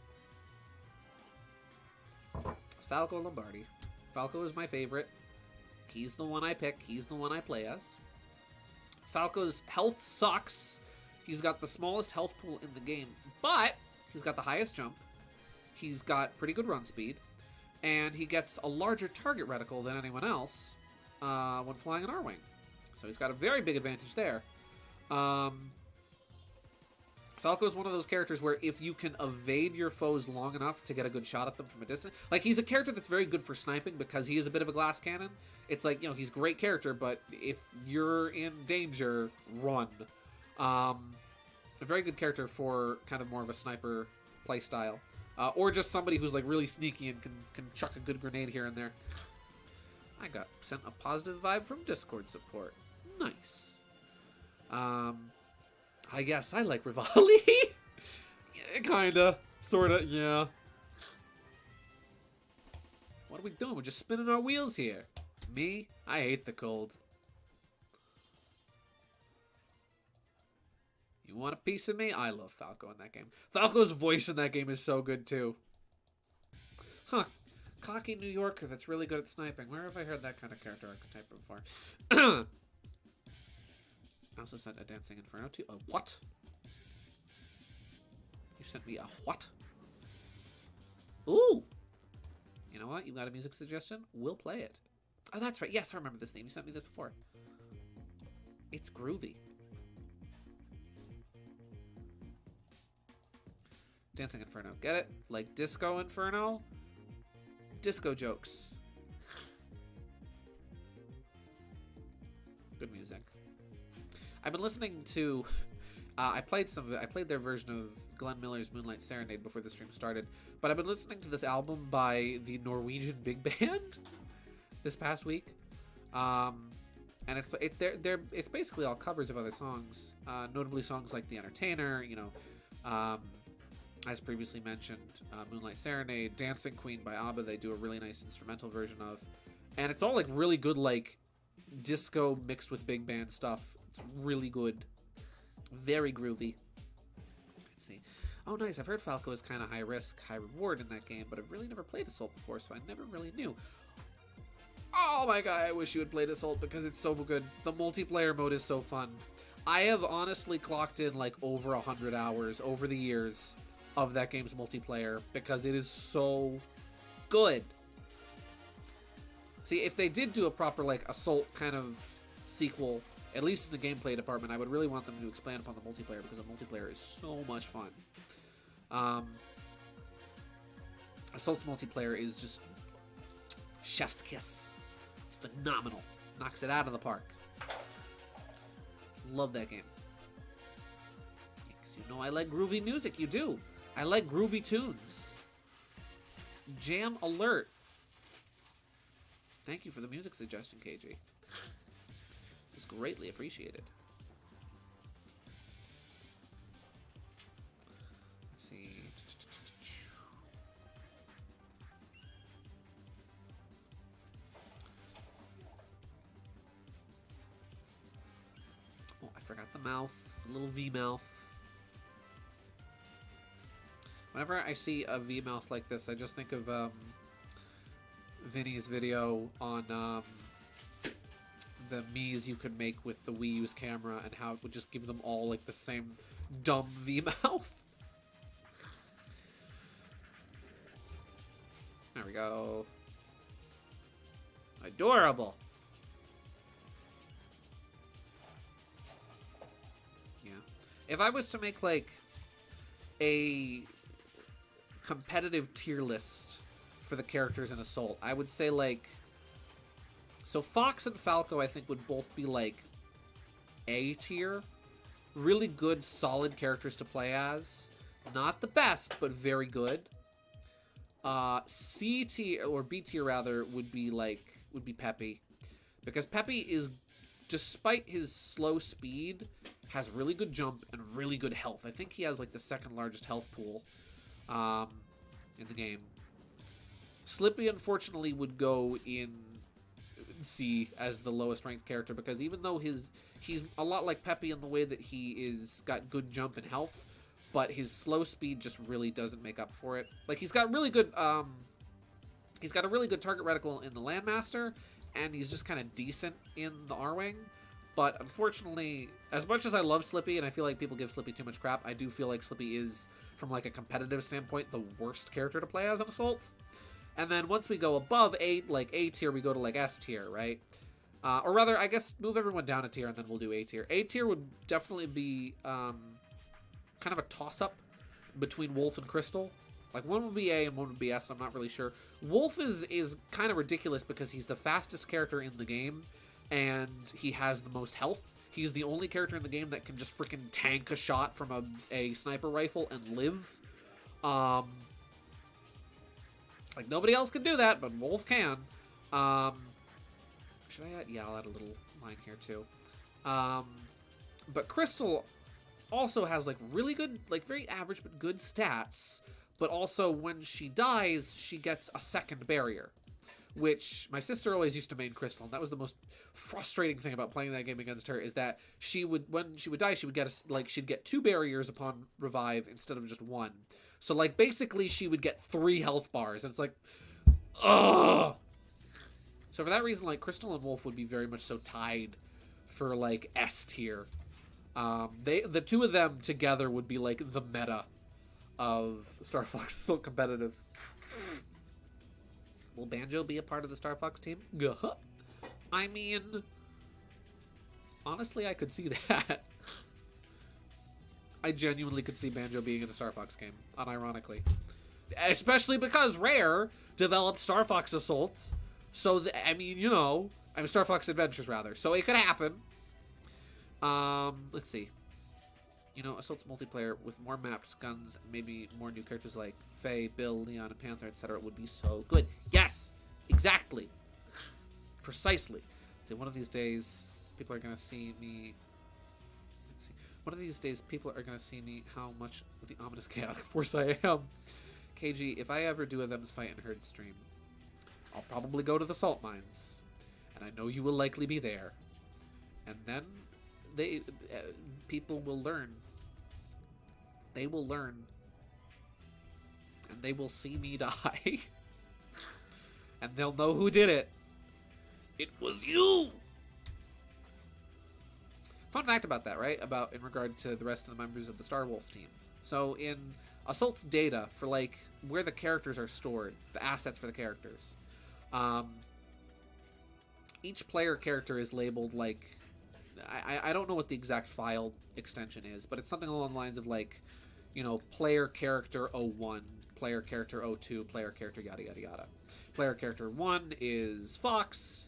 Falco Lombardi. Falco is my favorite. He's the one I pick. He's the one I play as. Falco's health sucks. He's got the smallest health pool in the game, but he's got the highest jump. He's got pretty good run speed, and he gets a larger target reticle than anyone else when flying an R-Wing. So he's got a very big advantage there. Falco is one of those characters where if you can evade your foes long enough to get a good shot at them from a distance, like he's a character that's very good for sniping because he is a bit of a glass cannon. It's like, you know, he's a great character, but if you're in danger, run. A very good character for kind of more of a sniper playstyle. Or just somebody who's like really sneaky and can chuck a good grenade here and there. I got sent a positive vibe from Discord support. Nice. I guess I like Rivali. Yeah, kinda. Sorta, yeah. What are we doing? We're just spinning our wheels here. Me? I hate the cold. You want a piece of me? I love Falco in that game. Falco's voice in that game is so good, too. Huh. Cocky New Yorker that's really good at sniping. Where have I heard that kind of character archetype before? I also sent a Dancing Inferno to... A what? You sent me a what? Ooh! You know what? You got a music suggestion? We'll play it. Oh, that's right. Yes, I remember this theme. You sent me this before. It's groovy. Dancing Inferno. Get it? Like Disco Inferno? Disco jokes. Good music. I've been listening to... I played some of it. I played their version of Glenn Miller's Moonlight Serenade before the stream started. But I've been listening to this album by the Norwegian Big Band this past week. And it's basically all covers of other songs. Notably songs like The Entertainer, you know... as previously mentioned, Moonlight Serenade, Dancing Queen by ABBA, they do a really nice instrumental version of. And it's all like really good, like, disco mixed with big band stuff. It's really good. Very groovy. Let's see. Oh, nice. I've heard Falco is kind of high risk, high reward in that game, but I've really never played Assault before, so I never really knew. Oh my god, I wish you had played Assault because it's so good. The multiplayer mode is so fun. I have honestly clocked in like over 100 hours over the years of that game's multiplayer because it is so good. See, if they did do a proper like Assault kind of sequel, at least in the gameplay department, I would really want them to expand upon the multiplayer because the multiplayer is so much fun. Assault's multiplayer is just chef's kiss. It's phenomenal. Knocks it out of the park. Love that game. You know I like groovy music. You do. I like groovy tunes. Jam alert. Thank you for the music suggestion, KG. It's greatly appreciated. Let's see. Oh, I forgot the mouth. The little V mouth. Whenever I see a V mouth like this, I just think of Vinny's video on the Miis you could make with the Wii U's camera and how it would just give them all like the same dumb V mouth. There we go. Adorable. Yeah. If I was to make like a competitive tier list for the characters in Assault, I would say like, so Fox and Falco I think would both be like A tier. Really good, solid characters to play as. Not the best, but very good. C tier, or B tier rather, would be Peppy. Because Peppy is, despite his slow speed, has really good jump and really good health. I think he has like the second largest health pool in the game. Slippy unfortunately would go in C as the lowest ranked character because even though he's a lot like Peppy in the way that he is got good jump and health, but his slow speed just really doesn't make up for it. Like he's got really good He's got a really good target reticle in the Landmaster, and he's just kind of decent in the R-Wing. But unfortunately, as much as I love Slippy, and I feel like people give Slippy too much crap, I do feel like Slippy is, from like a competitive standpoint, the worst character to play as an Assault. And then once we go above A tier, we go to like S tier, right? Or rather, I guess move everyone down a tier, and then we'll do A tier. A tier would definitely be kind of a toss-up between Wolf and Crystal. Like, one would be A and one would be S, I'm not really sure. Wolf is kind of ridiculous because he's the fastest character in the game, and he has the most health. He's the only character in the game that can just freaking tank a shot from a sniper rifle and live. Like, nobody else can do that, but Wolf can. Should I add? Yeah, I'll add a little line here, too. But Crystal also has, like, really good, like, very average but good stats. But also, when she dies, she gets a second barrier. Which my sister always used to main Crystal, and that was the most frustrating thing about playing that game against her, is that when she would die, she would get she'd get 2 barriers upon revive instead of just 1. So like basically she would get 3 health bars, and it's like, ugh. So for that reason, like Crystal and Wolf would be very much so tied for like S tier. The two of them together would be like the meta of Star Fox still competitive. Will Banjo be a part of the Star Fox team? I mean, honestly, I could see that. I genuinely could see Banjo being in a Star Fox game, unironically. Especially because Rare developed Star Fox Assault. So, I mean, you know, Star Fox Adventures, rather. So it could happen. Let's see. You know, Assault's multiplayer with more maps, guns, and maybe more new characters like Faye, Bill, Leon, and Panther, etc. would be so good. Yes! Exactly. Precisely. See, one of these days, people are going to see me... Let's see. One of these days, people are going to see me how much of the ominous chaotic force I am. KG, if I ever do a Them's Fight and Herd stream, I'll probably go to the salt mines. And I know you will likely be there. And then people will learn. They will learn. And they will see me die. And they'll know who did it. It was you! Fun fact about that, right? In regard to the rest of the members of the Star Wolf team. So in Assault's data for like where the characters are stored, the assets for the characters, each player character is labeled like, I don't know what the exact file extension is, but it's something along the lines of like, you know, player character 01, player character 02, player character yada yada yada. Player character 1 is Fox,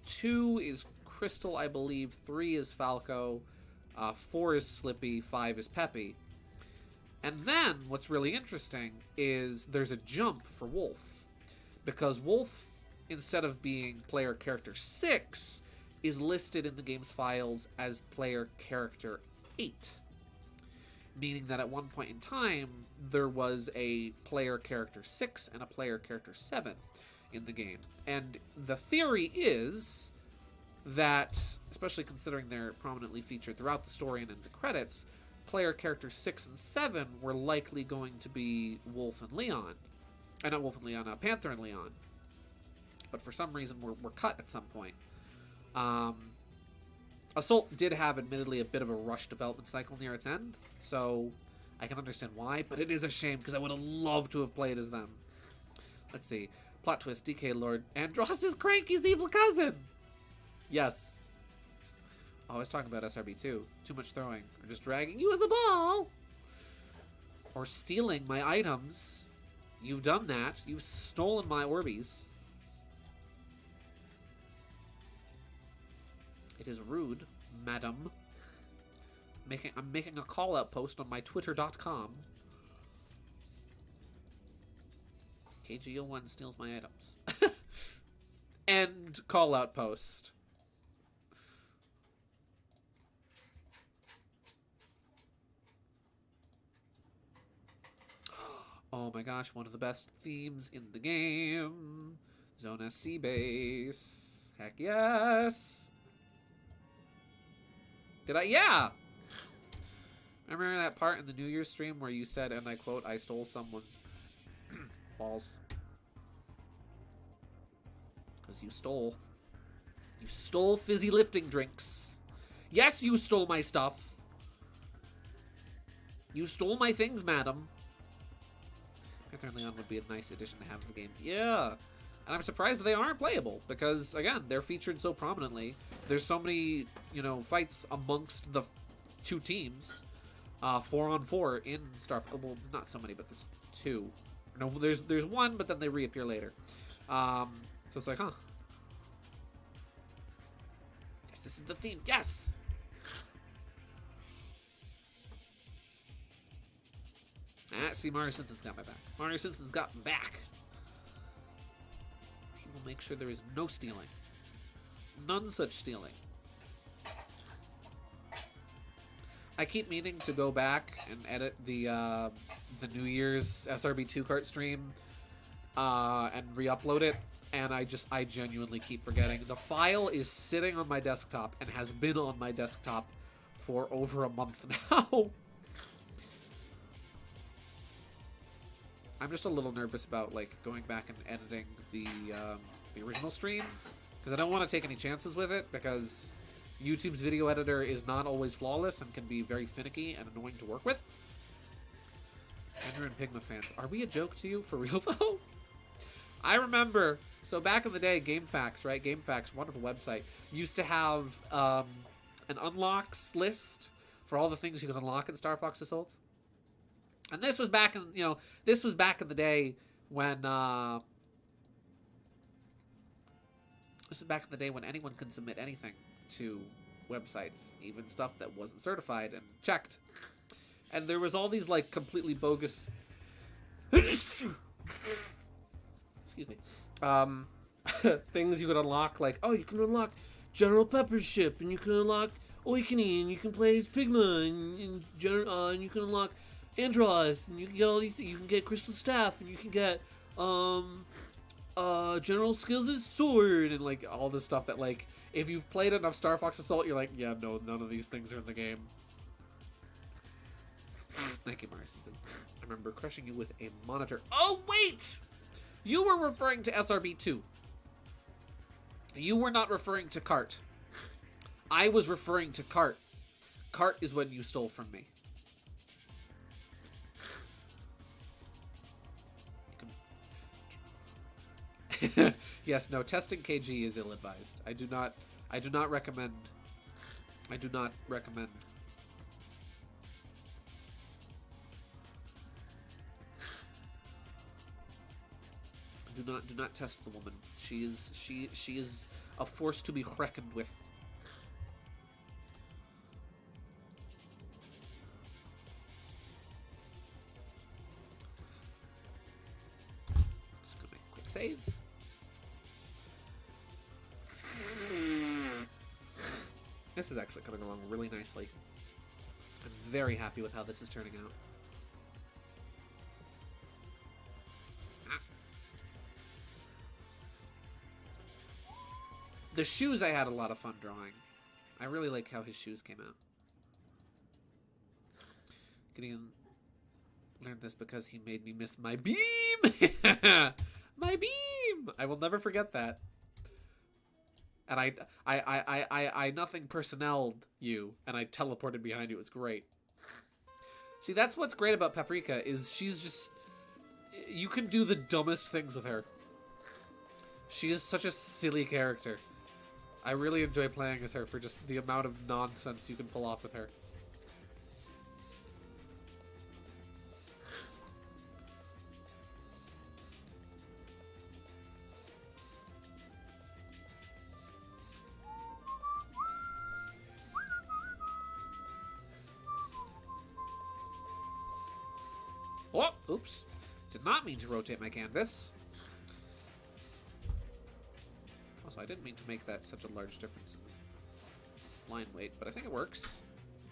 2 is Crystal, I believe, 3 is Falco, 4 is Slippy, 5 is Peppy. And then what's really interesting is there's a jump for Wolf, because Wolf, instead of being player character 6, is listed in the game's files as player character 8. Meaning that at one point in time, there was a player character 6 and a player character 7 in the game. And the theory is that, especially considering they're prominently featured throughout the story and in the credits, player characters 6 and 7 were likely going to be Wolf and Leon. Not Wolf and Leon, Panther and Leon. But for some reason were cut at some point. Assault did have, admittedly, a bit of a rush development cycle near its end, so I can understand why, but it is a shame, because I would have loved to have played as them. Let's see. Plot twist, DK Lord. Andros is Cranky's evil cousin! Yes. Oh, I was talking about SRB too. Too much throwing. Or just dragging you as a ball! Or stealing my items. You've done that. You've stolen my Orbeez. It is rude, madam. I'm making a call-out post on my twitter.com. KGO1 steals my items. End call-out post. Oh my gosh, one of the best themes in the game. Zone SC base. Heck yes. Did I? Yeah! Remember that part in the New Year's stream where you said, and I quote, I stole someone's balls? because you stole. You stole fizzy lifting drinks. Yes, you stole my stuff. You stole my things, madam. Panther and Leon would be a nice addition to have to the game. Yeah. And I'm surprised they aren't playable because, again, they're featured so prominently. There's so many, you know, fights amongst the two teams. 4-on-4 in Starfield. Well, not so many, but there's two. No, there's one, but then they reappear later. So it's like, huh. I guess this is the theme. Yes! See, Mario Simpson's got my back. Mario Simpson's got my back. He will make sure there is no stealing. None such stealing. I keep meaning to go back and edit the New Year's SRB2 kart stream and re-upload it, and I genuinely keep forgetting. The file is sitting on my desktop and has been on my desktop for over a month now. I'm just a little nervous about like going back and editing the original stream because I don't want to take any chances with it because YouTube's video editor is not always flawless and can be very finicky and annoying to work with. Andrew and Pigma fans, are we a joke to you for real though? I remember, so back in the day, GameFAQs, right? GameFAQs, wonderful website, used to have an unlocks list for all the things you could unlock in Star Fox Assault. And this was back in, this was back in the day when, anyone could submit anything to websites, even stuff that wasn't certified and checked. And there was all these, like, completely bogus, excuse me, things you could unlock, like, oh, you can unlock General Pepper's ship, and you can unlock Oikini, and you can play as Pigma, and you can unlock Andros, and you can get all these things. You can get Crystal Staff, and you can get General Skills' sword, and like all this stuff that like if you've played enough Star Fox Assault, you're like, yeah, no, none of these things are in the game. Thank you, Mario. I remember crushing you with a monitor. Oh wait, you were referring to SRB2. You were not referring to Cart. I was referring to Cart. Cart is when you stole from me. Yes, no, testing KG is ill-advised. I do not recommend. I do not recommend. Do not test the woman. She is a force to be reckoned with. Just gonna make a quick save. This is actually coming along really nicely. I'm very happy with how this is turning out. The shoes I had a lot of fun drawing. I really like how his shoes came out. Gideon learned this because he made me miss my beam! My beam! I will never forget that. And I nothing personneled you, and I teleported behind you. It was great. See, that's what's great about Paprika, is she's just... You can do the dumbest things with her. She is such a silly character. I really enjoy playing as her for just the amount of nonsense you can pull off with her. Oh, oops. Did not mean to rotate my canvas. Also, I didn't mean to make that such a large difference in line weight, but I think it works.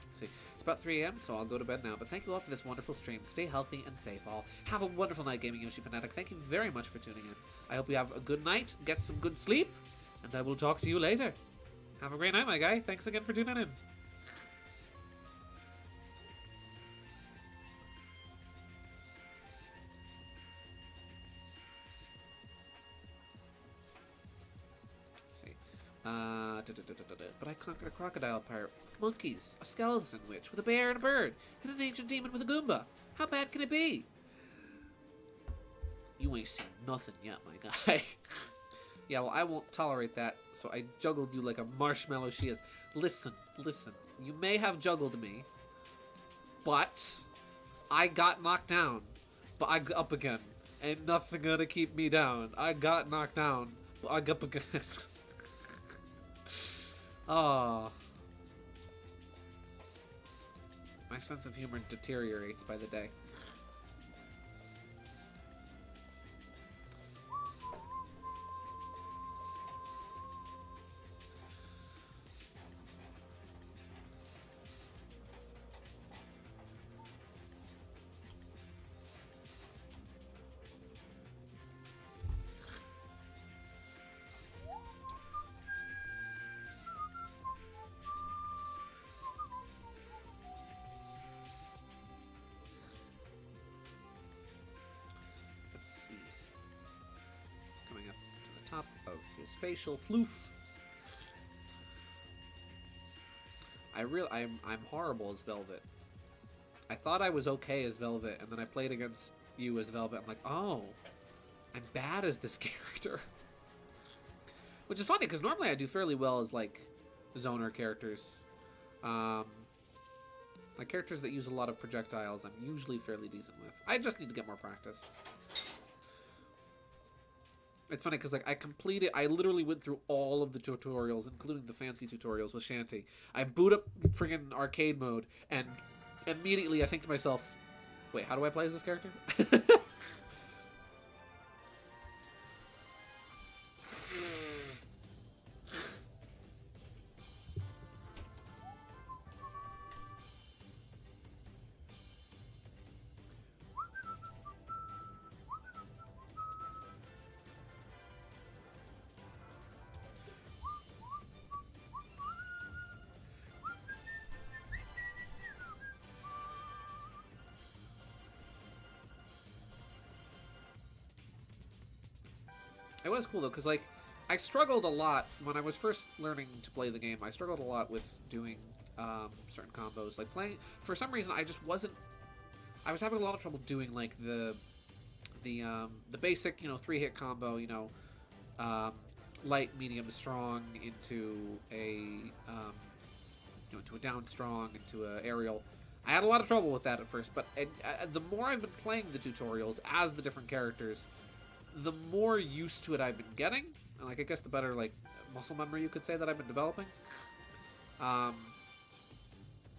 Let's see. It's about 3 a.m., so I'll go to bed now. But thank you all for this wonderful stream. Stay healthy and safe, all. Have a wonderful night, Gaming Yoshi Fanatic. Thank you very much for tuning in. I hope you have a good night, get some good sleep, and I will talk to you later. Have a great night, my guy. Thanks again for tuning in. But I conquered a crocodile pirate with monkeys, a skeleton witch with a bear and a bird, and an ancient demon with a Goomba. How bad can it be? You ain't seen nothing yet, my guy. Yeah, well, I won't tolerate that, so I juggled you like a marshmallow she is. Listen, you may have juggled me, but I got knocked down, but I got up again. Ain't nothing gonna keep me down. I got knocked down, but I got up again. Oh. My sense of humor deteriorates by the day. Coming up to the top of his facial floof. I'm horrible as Velvet. I thought I was okay as Velvet, and then I played against you as Velvet. I'm like, oh, I'm bad as this character. Which is funny, because normally I do fairly well as, like, zoner characters. Like, characters that use a lot of projectiles, I'm usually fairly decent with. I just need to get more practice. It's funny because, like, I literally went through all of the tutorials, including the fancy tutorials with Shanty. I boot up friggin' arcade mode, and immediately I think to myself, wait, how do I play as this character? It was cool, though, because, like, I struggled a lot when I was first learning to play the game. I struggled a lot with doing certain combos. Like, playing... For some reason, I just wasn't... I was having a lot of trouble doing, like, the basic, 3-hit combo, light, medium, strong into a, into a down strong, into a aerial. I had a lot of trouble with that at first, but the more I've been playing the tutorials as the different characters, the more used to it I've been getting, and, like, I guess the better, like, muscle memory you could say that I've been developing,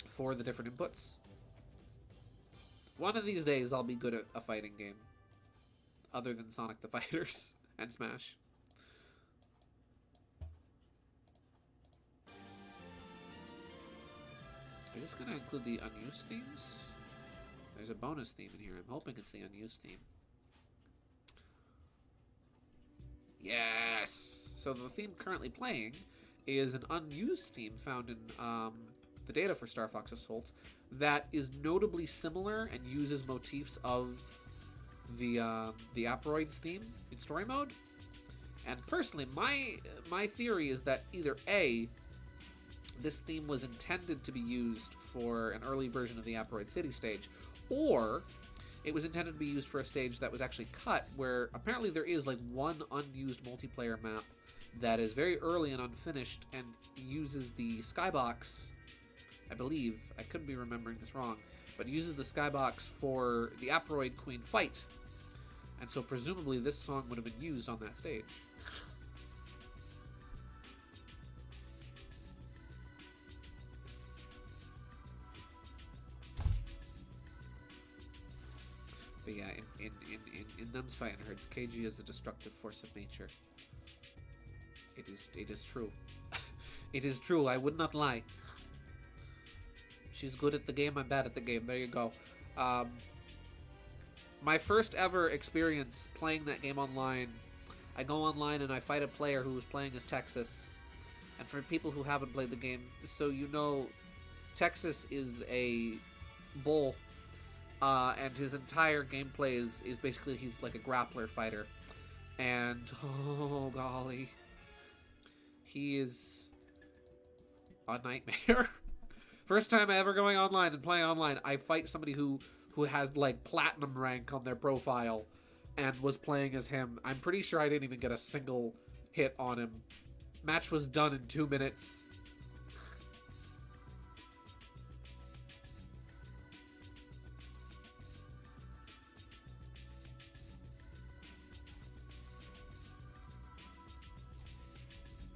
for the different inputs. One of these days I'll be good at a fighting game, other than Sonic the Fighters and Smash. Is this going to include the unused themes? There's a bonus theme in here. I'm hoping it's the unused theme. Yes! So the theme currently playing is an unused theme found in the data for Star Fox Assault that is notably similar and uses motifs of the Aperoids theme in story mode. And personally, my theory is that either A, this theme was intended to be used for an early version of the Aperoid City stage, or it was intended to be used for a stage that was actually cut, where apparently there is, like, one unused multiplayer map that is very early and unfinished and uses the skybox, I believe, I could be remembering this wrong, but uses the skybox for the Aperoid Queen fight. And so presumably this song would have been used on that stage. But yeah, in them's fighting herds, KG is a destructive force of nature. It is true. It is true, I would not lie. She's good at the game, I'm bad at the game. There you go. My first ever experience playing that game online, I go online and I fight a player who was playing as Texas. And for people who haven't played the game, so you know, Texas is a bull. And his entire gameplay is basically he's like a grappler fighter. And, oh golly, He is a nightmare. First time I ever going online and playing online, I fight somebody who has like platinum rank on their profile and was playing as him. I'm pretty sure I didn't even get a single hit on him. Match was done in 2 minutes.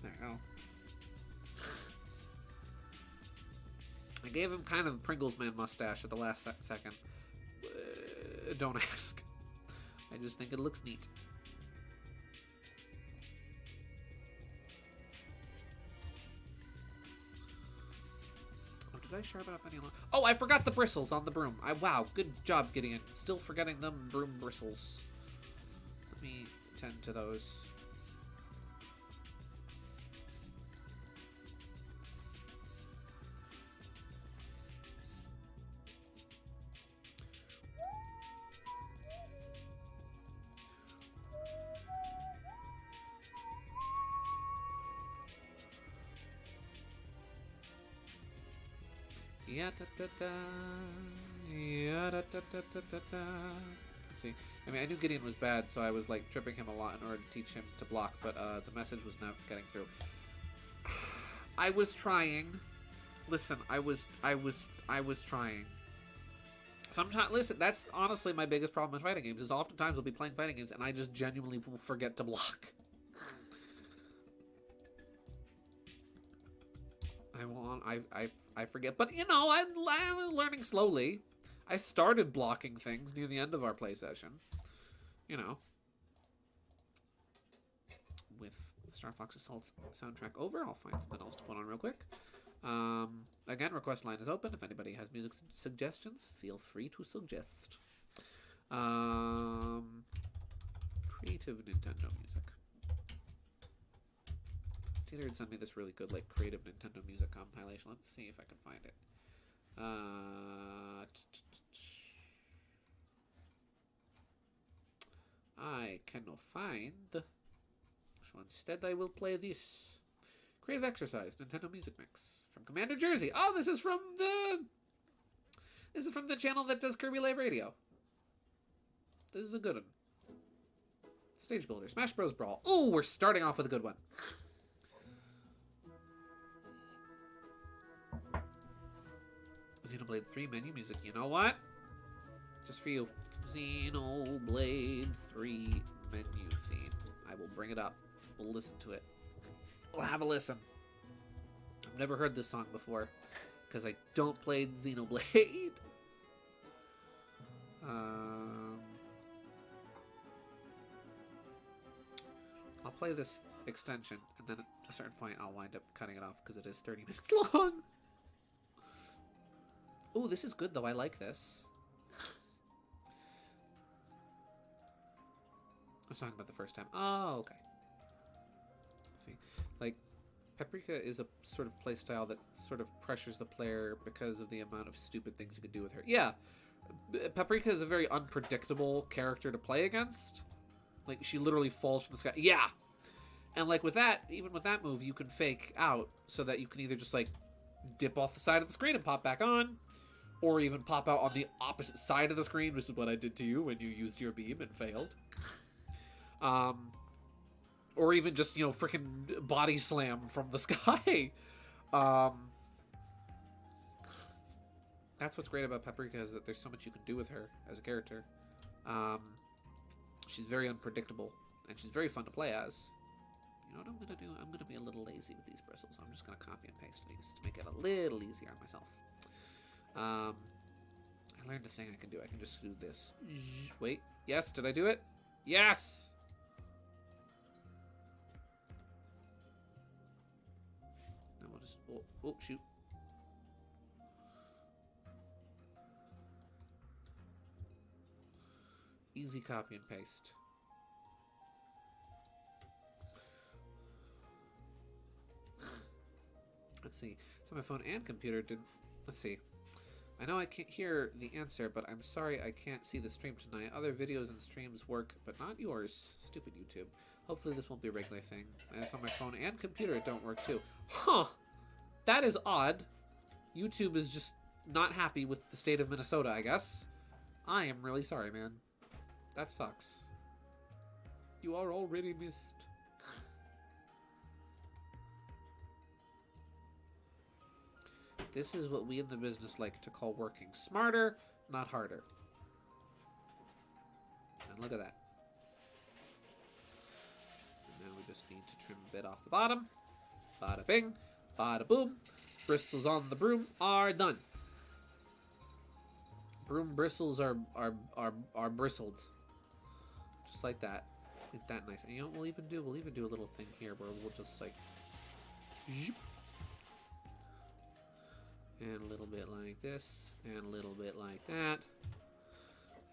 There we go. I gave him kind of a Pringles Man mustache at the last second. Don't ask. I just think it looks neat. Oh, did I sharpen up any? Oh, I forgot the bristles on the broom. Wow, good job, Gideon. Still forgetting them broom bristles. Let me tend to those. Let's see. I mean, I knew Gideon was bad, so I was like tripping him a lot in order to teach him to block, but the message was not getting through. I was trying. Listen, I was trying. Sometimes, listen, that's honestly my biggest problem with fighting games, is oftentimes I'll be playing fighting games and I just genuinely will forget to block. I forget, but you know, I was learning slowly. I started blocking things near the end of our play session, you know, with Star Fox Assault soundtrack over. I'll find something else to put on real quick. Again, request line is open. If anybody has music suggestions, feel free to suggest. Creative Nintendo music. Taylor had sent me this really good, like, creative Nintendo music compilation. Let's see if I can find it. I cannot find. So instead, I will play this. Creative Exercise, Nintendo Music Mix from Commander Jersey. Oh, this is from the channel that does Kirby Live Radio. This is a good one. Stage Builder, Smash Bros. Brawl. Ooh, we're starting off with a good one. Xenoblade 3 menu music. You know what? Just for you. Xenoblade 3 menu theme. I will bring it up. We'll listen to it. We'll have a listen. I've never heard this song before because I don't play Xenoblade. I'll play this extension and then at a certain point I'll wind up cutting it off because it is 30 minutes long. Ooh, this is good though. I like this. I was talking about the first time. Oh, okay. Let's see. Like, Paprika is a sort of playstyle that sort of pressures the player because of the amount of stupid things you could do with her. Yeah. Paprika is a very unpredictable character to play against. Like, she literally falls from the sky. Yeah! And, like, with that, even with that move, you can fake out so that you can either just, like, dip off the side of the screen and pop back on, or even pop out on the opposite side of the screen, which is what I did to you when you used your beam and failed. Or even just, you know, freaking body slam from the sky. That's what's great about Paprika, is that there's so much you can do with her as a character. She's very unpredictable, and she's very fun to play as. You know what I'm going to do? I'm going to be a little lazy with these bristles. I'm just going to copy and paste these to make it a little easier on myself. I learned a thing I can do. I can just do this. Wait. Yes, did I do it? Yes! Now we'll just... Oh, shoot. Easy copy and paste. Let's see. So my phone and computer did... Let's see. I know I can't hear the answer, but I'm sorry I can't see the stream tonight. Other videos and streams work, but not yours. Stupid YouTube. Hopefully this won't be a regular thing. And it's on my phone and computer. It don't work too. Huh. That is odd. YouTube is just not happy with the state of Minnesota, I guess. I am really sorry, man. That sucks. You are already missed. This is what we in the business like to call working smarter, not harder. And look at that. And now we just need to trim a bit off the bottom. Bada bing, bada boom. Bristles on the broom are done. Broom bristles are bristled. Just like that. Ain't that nice? And you know what we'll even do? We'll even do a little thing here where we'll just like zoop. And a little bit like this, and a little bit like that.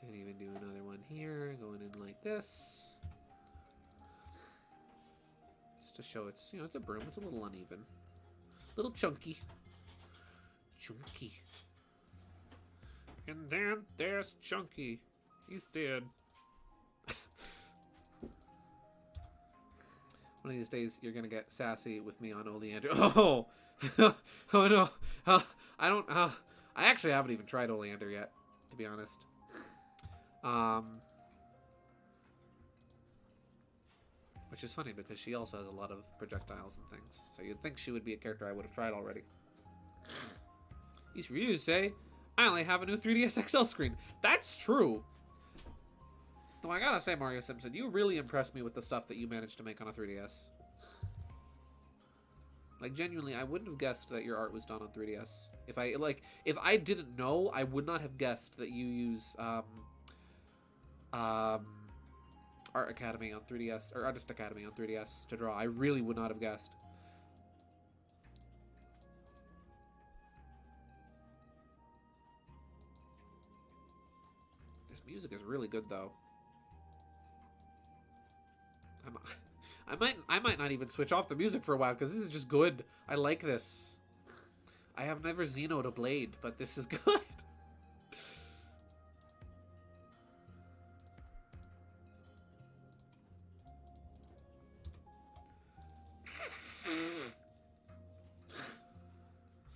And even do another one here, going in like this. Just to show it's, you know, it's a broom, it's a little uneven. A little chunky. Chunky. And then there's Chunky. He's dead. One of these days, you're gonna get sassy with me on Oleander. Oh! Oh no! I don't. I actually haven't even tried Oleander yet, to be honest. Which is funny because she also has a lot of projectiles and things. So you'd think she would be a character I would have tried already. These reviews say I only have a new 3DS XL screen. That's true. Though I gotta say, Mario Simpson, you really impressed me with the stuff that you managed to make on a 3DS. Like, genuinely, I wouldn't have guessed that your art was done on 3DS. If I didn't know, I would not have guessed that you use Art Academy on 3DS, or Artist Academy on 3DS to draw. I really would not have guessed. This music is really good, though. I might not even switch off the music for a while because this is just good. I like this. I have never Xeno'd a blade, but this is good.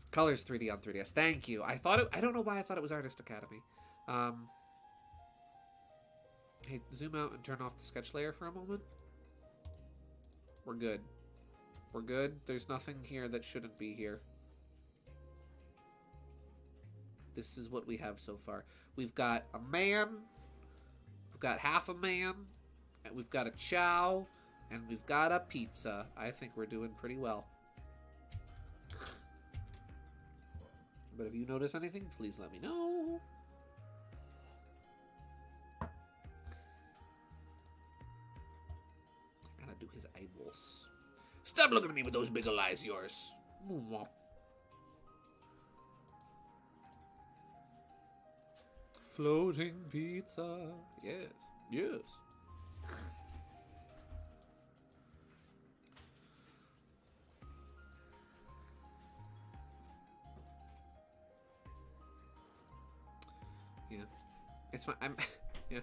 Colors 3D on 3DS. Thank you. I don't know why I thought it was Artist Academy. Hey, zoom out and turn off the sketch layer for a moment. We're good. We're good. There's nothing here that shouldn't be here. This is what we have so far. We've got a man. We've got half a man. And we've got a chow. And we've got a pizza. I think we're doing pretty well. But if you notice anything, please let me know. Do his eyeballs. Stop looking at me with those big ol' eyes of yours. Floating pizza. Yes. Yes. Yeah. It's fine. Yeah.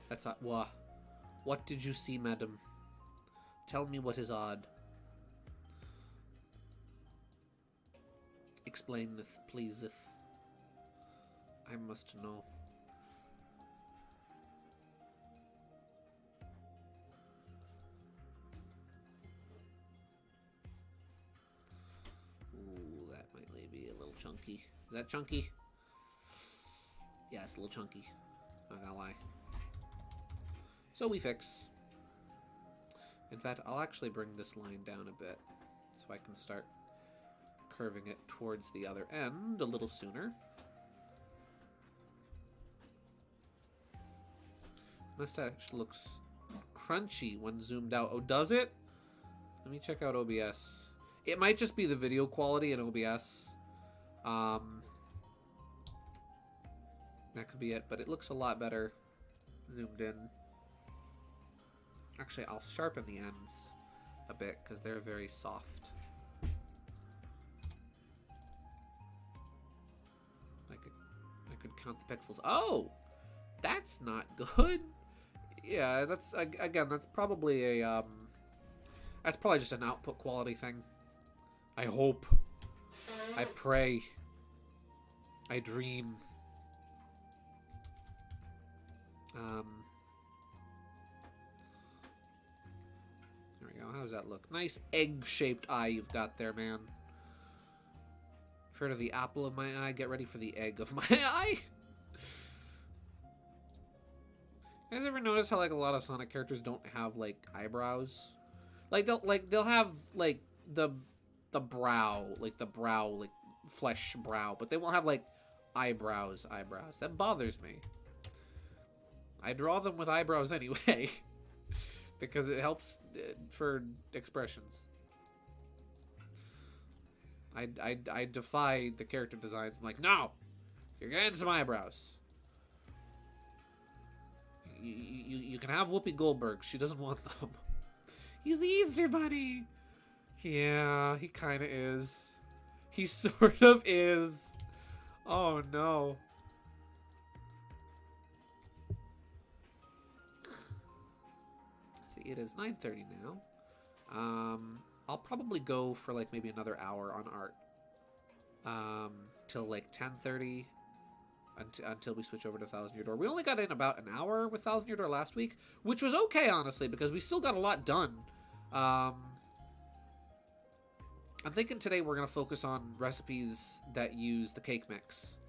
That's not. What did you see, madam? Tell me what is odd. Explain, please, if I must know. Ooh, that might be a little chunky. Is that chunky? Yeah, it's a little chunky. Not gonna lie. So we fix. In fact, I'll actually bring this line down a bit so I can start curving it towards the other end a little sooner. Mustache looks crunchy when zoomed out. Oh, does it? Let me check out OBS. It might just be the video quality in OBS. That could be it, but it looks a lot better zoomed in. Actually, I'll sharpen the ends a bit because they're very soft. I could count the pixels. Oh, that's not good. Yeah, that's again. That's probably a That's probably just an output quality thing. I hope. I pray. I dream. There we go. How does that look? Nice egg-shaped eye you've got there, man. Heard of the apple of my eye? Get ready for the egg of my eye. You guys ever notice how like a lot of Sonic characters don't have like eyebrows? They'll have like the brow, like flesh brow, but they won't have like eyebrows. That bothers me. I draw them with eyebrows anyway because it helps for expressions. I defy the character designs. I'm like, no, you're getting some eyebrows. You can have Whoopi Goldberg. She doesn't want them. He's the Easter Bunny. Yeah, he kind of is. He sort of is. Oh no. See, it is 9:30 now. I'll probably go for like maybe another hour on art. Till like 10:30. Until we switch over to Thousand Year Door. We only got in about an hour with Thousand Year Door last week, which was okay, honestly, because we still got a lot done. I'm thinking today we're going to focus on recipes that use the cake mix.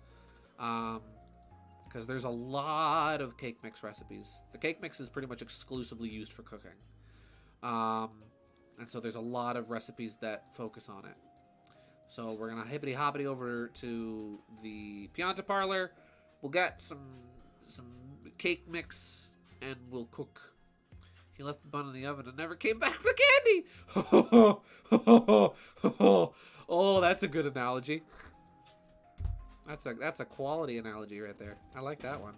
Because there's a lot of cake mix recipes. The cake mix is pretty much exclusively used for cooking. And so there's a lot of recipes that focus on it. So we're going to hippity-hoppity over to the Pianta Parlor. We'll get some cake mix, and we'll cook. He left the bun in the oven and never came back for candy. Oh, that's a good analogy. That's a quality analogy right there. I like that one.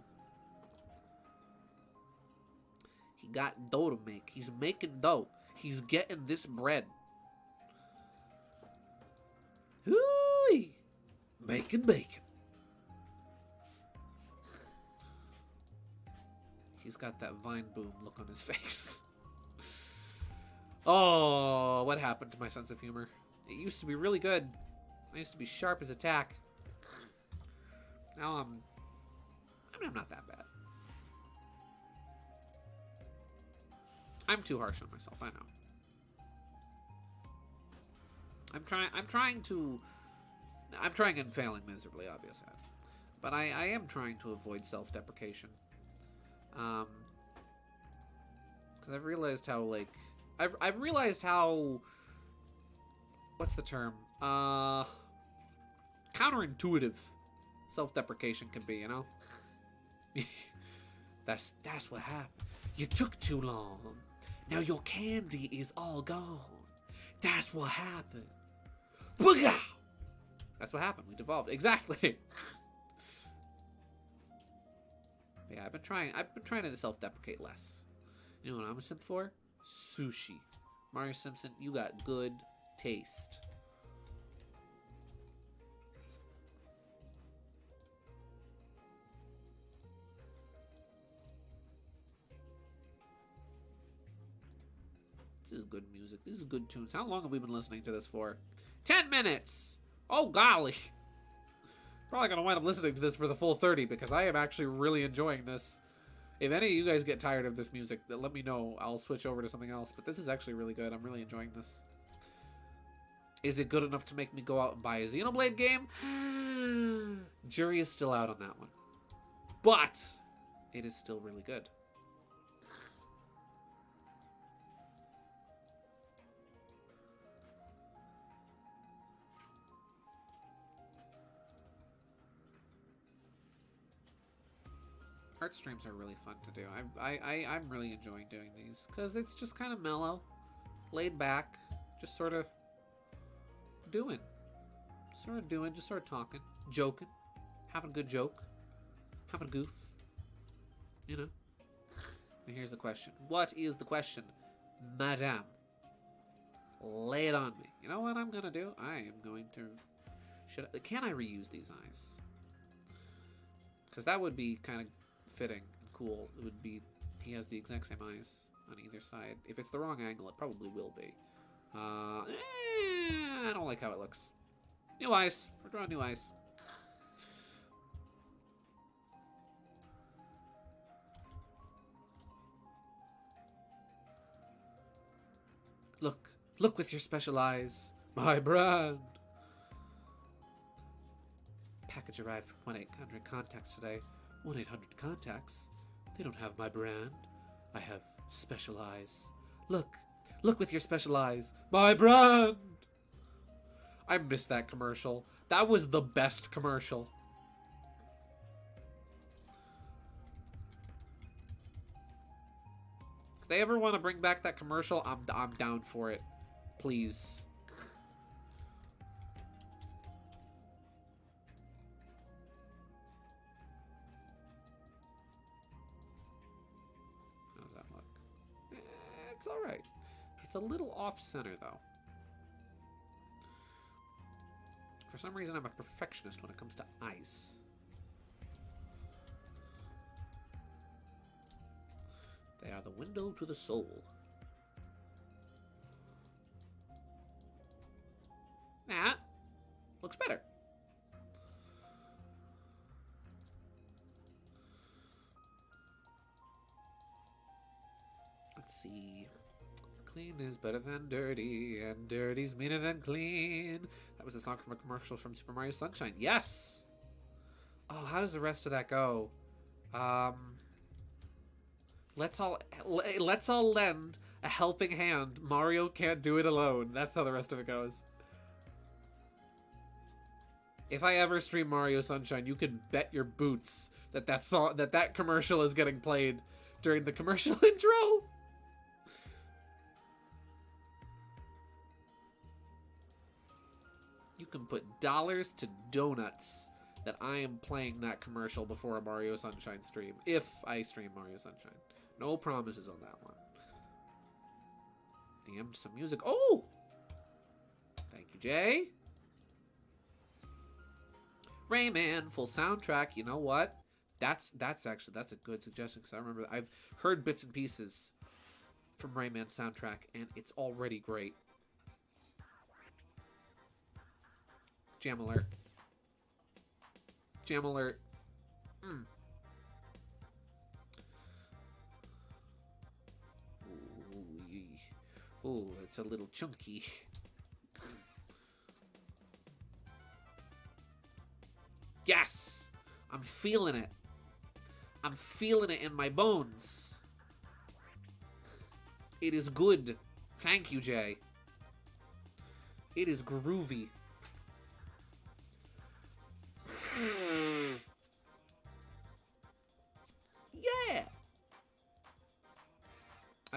He got dough to make. He's making dough. He's getting this bread. Hooey! Making bacon. He's got that Vine Boom look on his face. Oh, what happened to my sense of humor? It used to be really good. I used to be sharp as a tack. Now I'm not that bad. I'm too harsh on myself, I know. I'm trying and failing miserably, obviously. But I am trying to avoid self-deprecation. Because I've realized how, like... I've realized how... What's the term? Counterintuitive self-deprecation can be, you know? That's what happened. You took too long. Now your candy is all gone. That's what happened. Booga! That's what happened. We devolved. Exactly. Yeah, I've been trying to self-deprecate less. You know what I'm a simp for? Sushi. Mario Simpson, you got good taste. This is good music. This is good tunes. How long have we been listening to this for? 10 minutes! Oh, golly. Probably going to wind up listening to this for the full 30 because I am actually really enjoying this. If any of you guys get tired of this music, then let me know. I'll switch over to something else. But this is actually really good. I'm really enjoying this. Is it good enough to make me go out and buy a Xenoblade game? Jury is still out on that one. But it is still really good. Art streams are really fun to do. I'm really enjoying doing these because it's just kind of mellow, laid back, just sort of doing, just sort of talking, joking, having a good joke, having a goof, you know. And here's the question. What is the question, madame? Lay it on me. You know what I'm gonna do? I am going to. Can I reuse these eyes? Because that would be kind of fitting and cool. It would be He has the exact same eyes on either side. If it's the wrong angle, it probably will be. I don't like how it looks. New eyes. We're drawing new eyes. Look. Look with your special eyes. My brand. Package arrived from 1-800 contacts today. 1-800 contacts? They don't have my brand. I have special eyes. Look. Look with your special eyes. My brand! I missed that commercial. That was the best commercial. If they ever want to bring back that commercial, I'm down for it. Please. How does that look? It's alright. It's a little off-center, though. For some reason, I'm a perfectionist when it comes to eyes. They are the window to the soul. That looks better. Let's see. Clean is better than dirty, and dirty's meaner than clean. That was a song from a commercial from Super Mario Sunshine. Yes! Oh, how does the rest of that go? Let's all lend a helping hand. Mario can't do it alone. That's how the rest of it goes. If I ever stream Mario Sunshine, you can bet your boots that that commercial is getting played during the commercial intro. You can put dollars to donuts that I am playing that commercial before a Mario Sunshine stream. If I stream Mario Sunshine. No promises on that one. Damn, some music. Oh! Thank you, Jay. Rayman, full soundtrack. You know what? That's a good suggestion, because I remember I've heard bits and pieces from Rayman soundtrack, and it's already great. Jam alert. Jam alert. Ooh, it's a little chunky. Yes! I'm feeling it. I'm feeling it in my bones. It is good. Thank you, Jay. It is groovy. Yeah!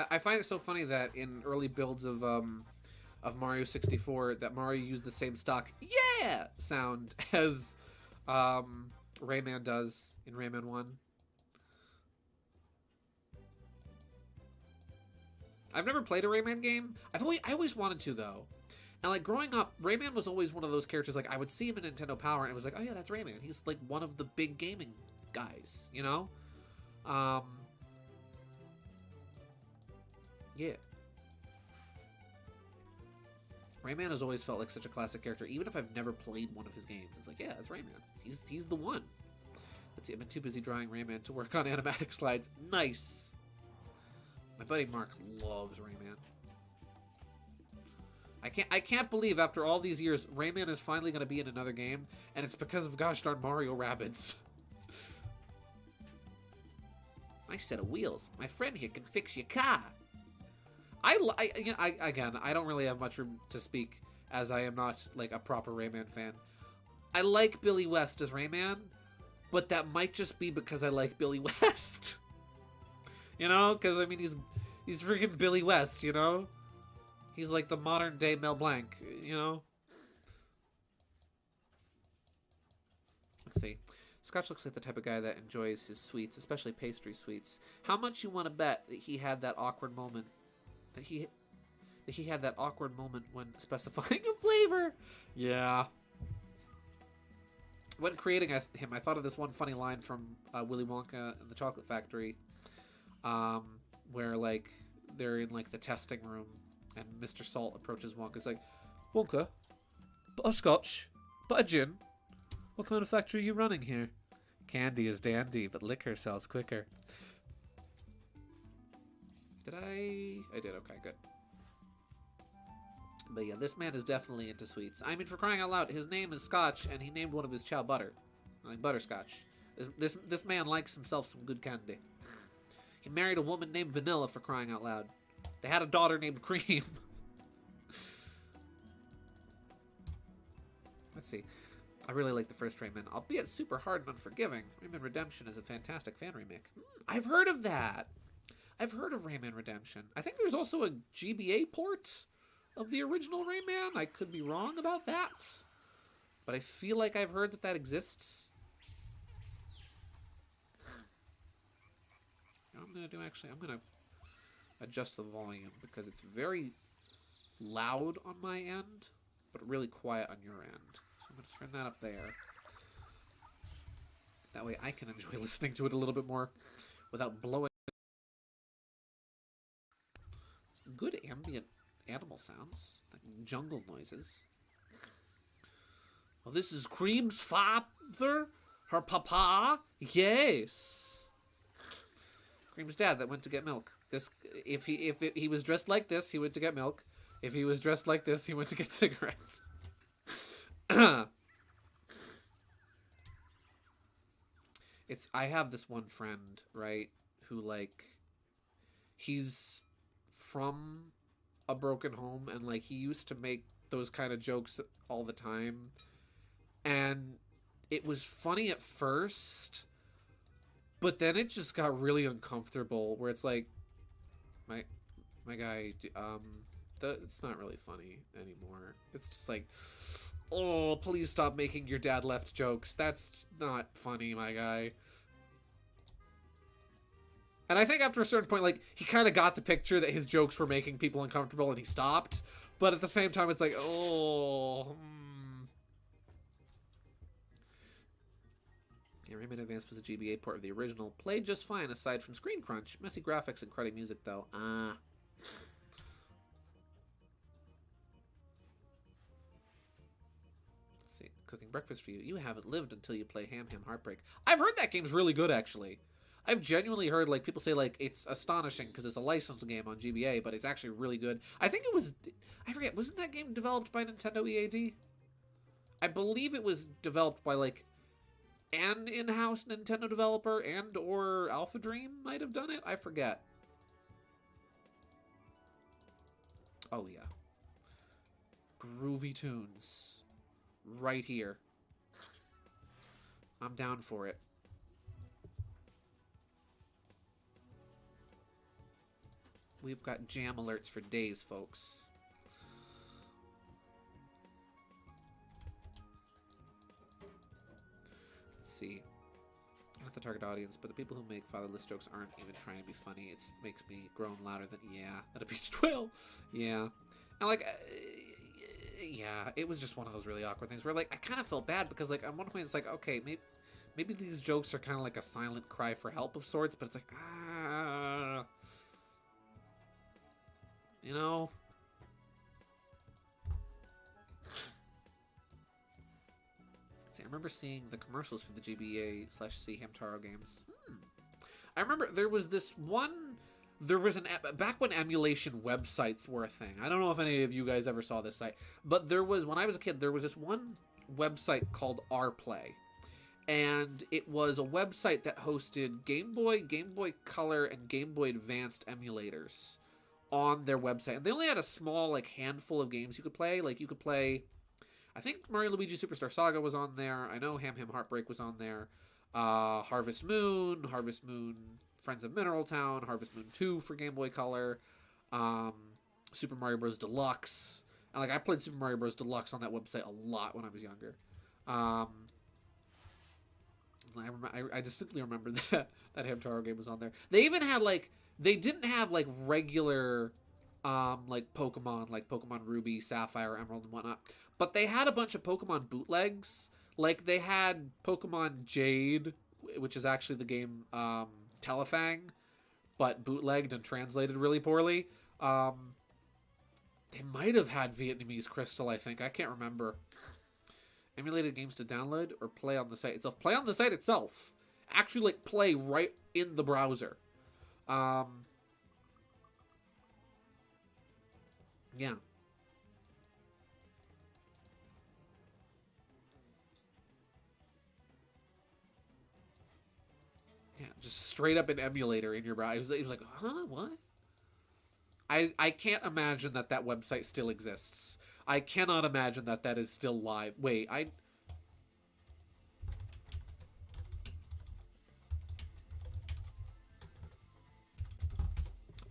I find it so funny that in early builds of Mario 64 that Mario used the same stock "yeah" sound as Rayman does in Rayman 1. I've never played a Rayman game. I always wanted to, though. And like growing up, Rayman was always one of those characters, like I would see him in Nintendo Power and it was like, oh yeah, that's Rayman. He's like one of the big gaming guys, you know? Yeah. Rayman has always felt like such a classic character, even if I've never played one of his games. It's like, yeah, it's Rayman. He's the one. Let's see, I've been too busy drawing Rayman to work on animatic slides. Nice. My buddy Mark loves Rayman. I can't believe after all these years, Rayman is finally going to be in another game, and it's because of gosh darn Mario Rabbids. Nice set of wheels. My friend here can fix your car. Again, I don't really have much room to speak, as I am not like a proper Rayman fan. I like Billy West as Rayman, but that might just be because I like Billy West. You know, because I mean he's freaking Billy West. You know. He's like the modern day Mel Blanc, you know? Let's see. Scotch looks like the type of guy that enjoys his sweets, especially pastry sweets. How much you want to bet that he had that awkward moment? That he had that awkward moment when specifying a flavor? Yeah. When creating him, I thought of this one funny line from Willy Wonka and the Chocolate Factory. where like they're in like the testing room, and Mr. Salt approaches Wonka. He's like, Wonka, butterscotch, butter gin. What kind of factory are you running here? Candy is dandy, but liquor sells quicker. Did I? I did. Okay, good. But yeah, this man is definitely into sweets. I mean, for crying out loud, his name is Scotch, and he named one of his chow butter, like butterscotch. This man likes himself some good candy. He married a woman named Vanilla, for crying out loud. They had a daughter named Cream. Let's see. I really like the first Rayman, albeit super hard and unforgiving. Rayman Redemption is a fantastic fan remake. I've heard of that. I've heard of Rayman Redemption. I think there's also a GBA port of the original Rayman. I could be wrong about that, but I feel like I've heard that that exists. What I'm gonna do, actually, I'm gonna adjust the volume because it's very loud on my end, but really quiet on your end. So I'm gonna turn that up there. That way I can enjoy listening to it a little bit more without blowing. Good ambient animal sounds, like jungle noises. Well, this is Cream's father, her papa. Yes, Cream's dad that went to get milk. This, if he was dressed like this, he went to get milk. If he was dressed like this, he went to get cigarettes. I have this one friend, right, who like, he's from a broken home, and like he used to make those kind of jokes all the time, and it was funny at first, but then it just got really uncomfortable where it's like, my guy, it's not really funny anymore. It's just like, oh, please stop making your dad left jokes. That's not funny, my guy. And I think after a certain point, like, he kind of got the picture that his jokes were making people uncomfortable, and he stopped. But at the same time, it's like, oh. Yeah, Rayman Advance was a GBA port of the original. Played just fine, aside from screen crunch. Messy graphics and cruddy music, though. Let's see. Cooking breakfast for you. You haven't lived until you play Ham Ham Heartbreak. I've heard that game's really good, actually. I've genuinely heard, like, people say, like, it's astonishing because it's a licensed game on GBA, but it's actually really good. I think it was, I forget, wasn't that game developed by Nintendo EAD? I believe it was developed by, like, an in-house Nintendo developer and or Alpha Dream might have done it. I forget. Oh, yeah. Groovy tunes. Right here. I'm down for it. We've got jam alerts for days, folks. Let's see. Not the target audience, but the people who make fatherless jokes aren't even trying to be funny. It makes me groan louder than, yeah, at a beach twirl. Yeah. And, like, yeah, it was just one of those really awkward things where, like, I kind of felt bad because, like, at one point it's like, okay, maybe these jokes are kind of like a silent cry for help of sorts, but it's like, you know? See, I remember seeing the commercials for the GBA/C Hamtaro games. I remember there was back when emulation websites were a thing. I don't know if any of you guys ever saw this site, but when I was a kid, there was this one website called RPlay. And it was a website that hosted Game Boy, Game Boy Color, and Game Boy Advanced emulators on their website. And they only had a small, like, handful of games you could play. Like, you could play, I think Mario Luigi Superstar Saga was on there. I know Ham Ham Heartbreak was on there. Harvest Moon, Friends of Mineral Town, Harvest Moon 2 for Game Boy Color, Super Mario Bros. Deluxe. And, like, I played Super Mario Bros. Deluxe on that website a lot when I was younger. I distinctly remember that Hamtaro game was on there. They even had, like, they didn't have, like, regular, like, Pokemon Ruby, Sapphire, Emerald, and whatnot. But they had a bunch of Pokemon bootlegs. Like, they had Pokemon Jade, which is actually the game, Telefang. but bootlegged and translated really poorly. They might have had Vietnamese Crystal, I think. I can't remember. Emulated games to download or play on the site itself. Play on the site itself. Actually, like, play right in the browser. Yeah. Yeah, just straight up an emulator in your browser. It was like, huh? What? I can't imagine that that website still exists. I cannot imagine that that is still live. Wait, I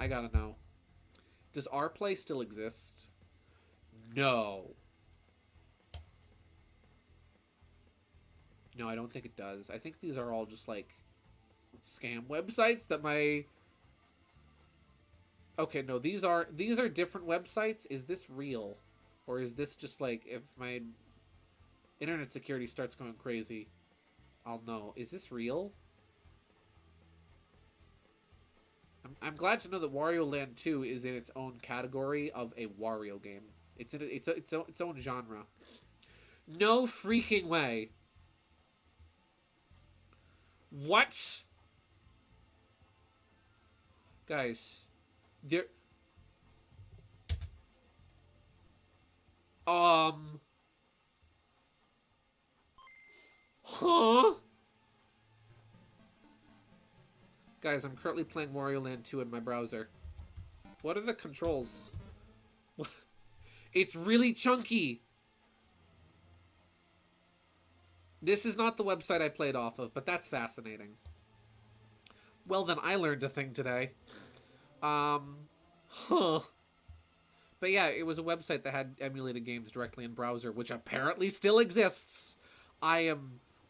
gotta know. Does RPlay still exist? No. No, I don't think it does. I think these are all just like scam websites that my... Okay, no, these are different websites. Is this real? Or is this just like, if my internet security starts going crazy, I'll know. Is this real? I'm glad to know that Wario Land 2 is in its own category of a Wario game. It's in its own genre. No freaking way. What? Guys, there... Huh? Guys, I'm currently playing Wario Land 2 in my browser. What are the controls? It's really chunky! This is not the website I played off of, but that's fascinating. Well, then I learned a thing today. Huh. But yeah, it was a website that had emulated games directly in browser, which apparently still exists. I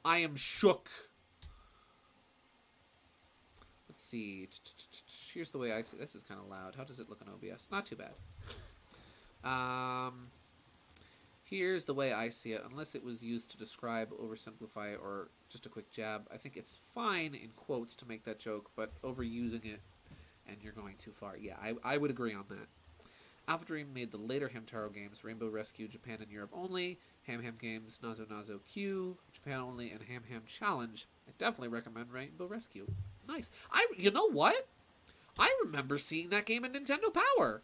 am shook. Let's see. Here's the way I see. This is kind of loud. How does it look in OBS? Not too bad. Here's the way I see it. Unless it was used to describe, oversimplify, or just a quick jab, I think it's fine in quotes to make that joke, but overusing it and you're going too far. Yeah, I would agree on that. Alpha Dream made the later Hamtaro games, Rainbow Rescue Japan and Europe only, Ham Ham Games, Nazo Nazo Q, Japan only, and Ham Ham Challenge. I definitely recommend Rainbow Rescue. Nice. You know what? I remember seeing that game in Nintendo Power.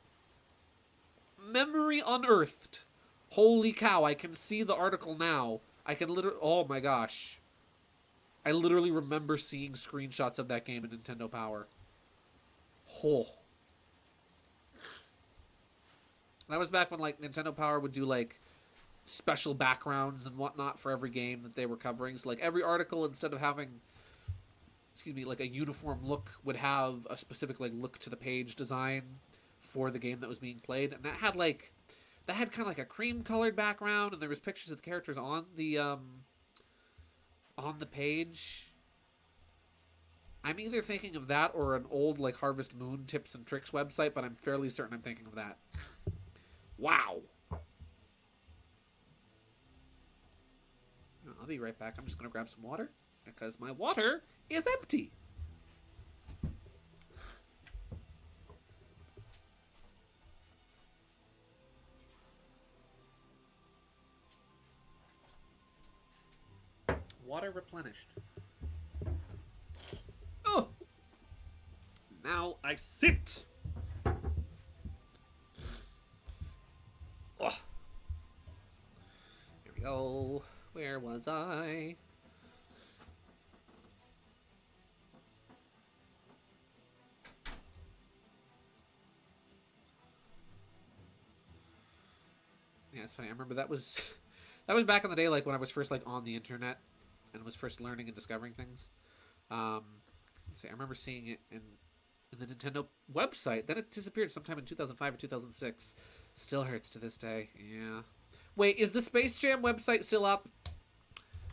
Memory unearthed. Holy cow, I can see the article now. I can literally... Oh my gosh. I literally remember seeing screenshots of that game in Nintendo Power. Oh. That was back when, like, Nintendo Power would do, like, special backgrounds and whatnot for every game that they were covering. So, like, every article, instead of having, excuse me, like, a uniform look, would have a specific, like, look to the page design for the game that was being played. And that had, like... That had kind of like a cream-colored background, and there was pictures of the characters on the page. I'm either thinking of that or an old, like, Harvest Moon tips and tricks website, but I'm fairly certain I'm thinking of that. Wow. I'll be right back. I'm just going to grab some water, because my water is empty. Water replenished. Oh! Now I sit! Oh. Here we go. Where was I? Yeah, it's funny. I remember that was... That was back in the day, like, when I was first, like, on the internet. And was first learning and discovering things. Let's see, I remember seeing it in the Nintendo website. Then it disappeared sometime in 2005 or 2006. Still hurts to this day. Yeah. Wait, is the Space Jam website still up?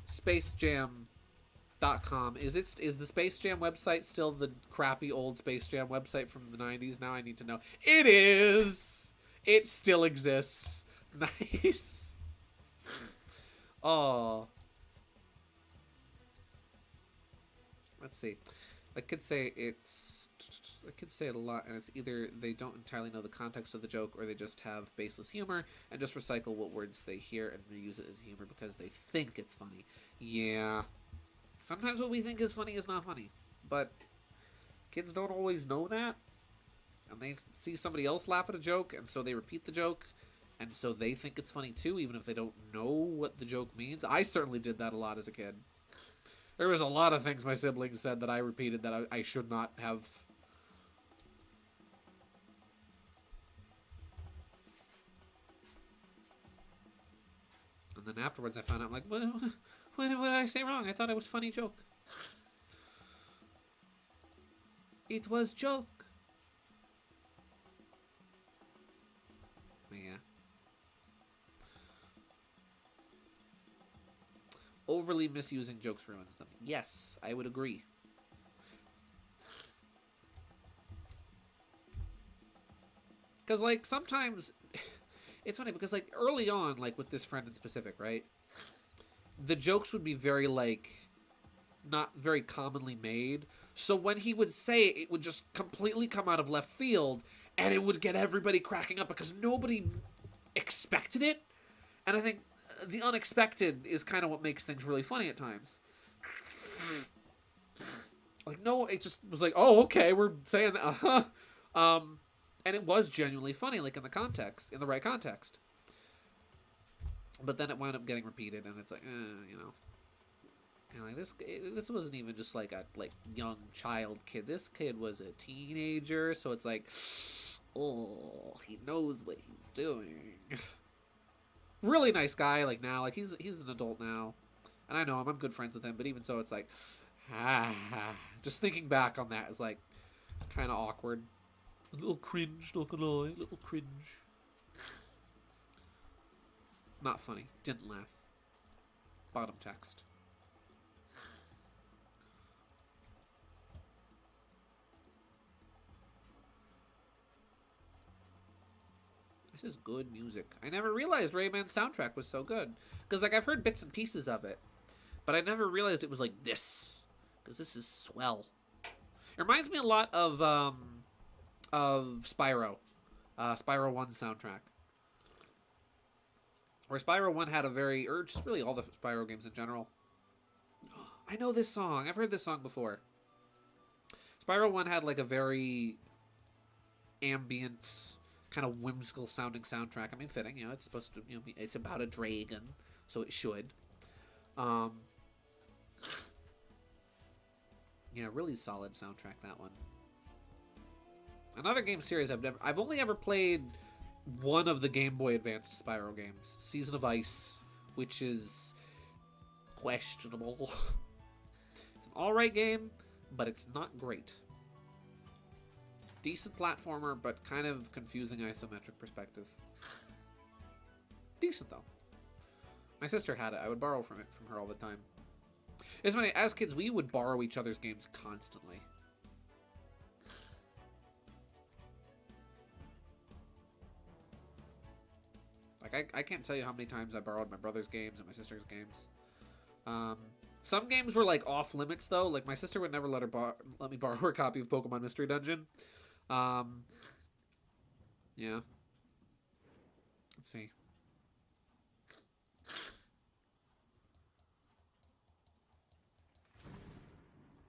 SpaceJam.com. Is the Space Jam website still the crappy old Space Jam website from the 90s? Now I need to know. It is! It still exists. Nice. Oh. Let's see. I could say it's... kids say it a lot, and it's either they don't entirely know the context of the joke, or they just have baseless humor and just recycle what words they hear and reuse it as humor because they think it's funny. Yeah. Sometimes what we think is funny is not funny, but kids don't always know that, and they see somebody else laugh at a joke, and so they repeat the joke, and so they think it's funny too, even if they don't know what the joke means. I certainly did that a lot as a kid. There was a lot of things my siblings said that I repeated that I should not have. And then afterwards I found out, like, what did I say wrong? I thought it was a funny joke. It was joke. Yeah. Overly misusing jokes ruins them. Yes, I would agree. Because, like, sometimes... It's funny because, like, early on, like, with this friend in specific, right? The jokes would be very, like, not very commonly made. So when he would say it, it would just completely come out of left field, and it would get everybody cracking up because nobody expected it. And I think the unexpected is kind of what makes things really funny at times. Like, no, it just was like, oh, okay, we're saying that, and it was genuinely funny, like, in the context, in the right context. But then it wound up getting repeated, and it's like, you know. And like, this wasn't even just like a young child kid. This kid was a teenager, so it's like, oh, he knows what he's doing. Really nice guy, like, now, like, he's an adult now, and I know him, I'm good friends with him, but even so, it's like, just thinking back on that is like kind of awkward. A little cringe, not gonna lie, a little cringe. Not funny. Didn't laugh. Bottom text. This is good music. I never realized Rayman's soundtrack was so good. Because, like, I've heard bits and pieces of it. But I never realized it was like this. Because this is swell. It reminds me a lot of Spyro. Spyro 1 soundtrack. Where Spyro 1 had a very, or just really all the Spyro games in general. I know this song. I've heard this song before. Spyro 1 had like a very ambient, kind of whimsical sounding soundtrack. I mean, fitting, you know, it's supposed to, you know, it's about a dragon, so it should. Yeah, really solid soundtrack, that one. Another game series I've only ever played one of the Game Boy Advanced Spyro games, Season of Ice, which is questionable. It's an alright game, but it's not great. Decent platformer, but kind of confusing isometric perspective. Decent, though. My sister had it. I would borrow from her all the time. It's funny, as kids, we would borrow each other's games constantly. Like, I can't tell you how many times I borrowed my brother's games and my sister's games. Some games were, like, off limits, though. Like, my sister would never let me borrow her copy of Pokemon Mystery Dungeon. Yeah. Let's see.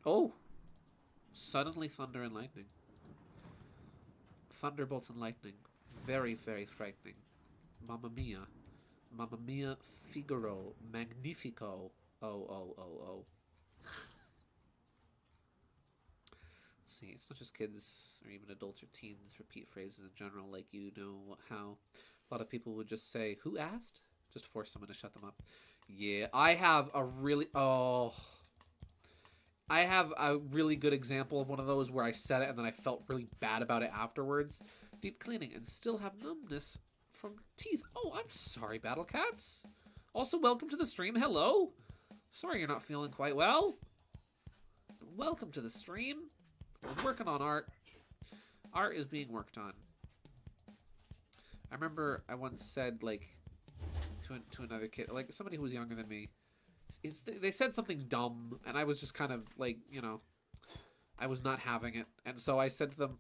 Oh! Suddenly thunder and lightning. Thunderbolts and lightning. Very, very frightening. Mamma mia. Mamma mia, Figaro. Magnifico. Oh. Let's see, it's not just kids or even adults or teens repeat phrases in general, like, you know how a lot of people would just say, who asked? Just to force someone to shut them up. Yeah, I have a really good example of one of those where I said it and then I felt really bad about it afterwards. Deep cleaning and still have numbness from teeth. Oh, I'm sorry, Battle Cats. Also, welcome to the stream. Hello. Sorry you're not feeling quite well. Welcome to the stream. We're working on art. Art is being worked on. I remember I once said, like, to another kid, like somebody who was younger than me, they said something dumb, and I was just kind of like, you know, I was not having it. And so I said to them,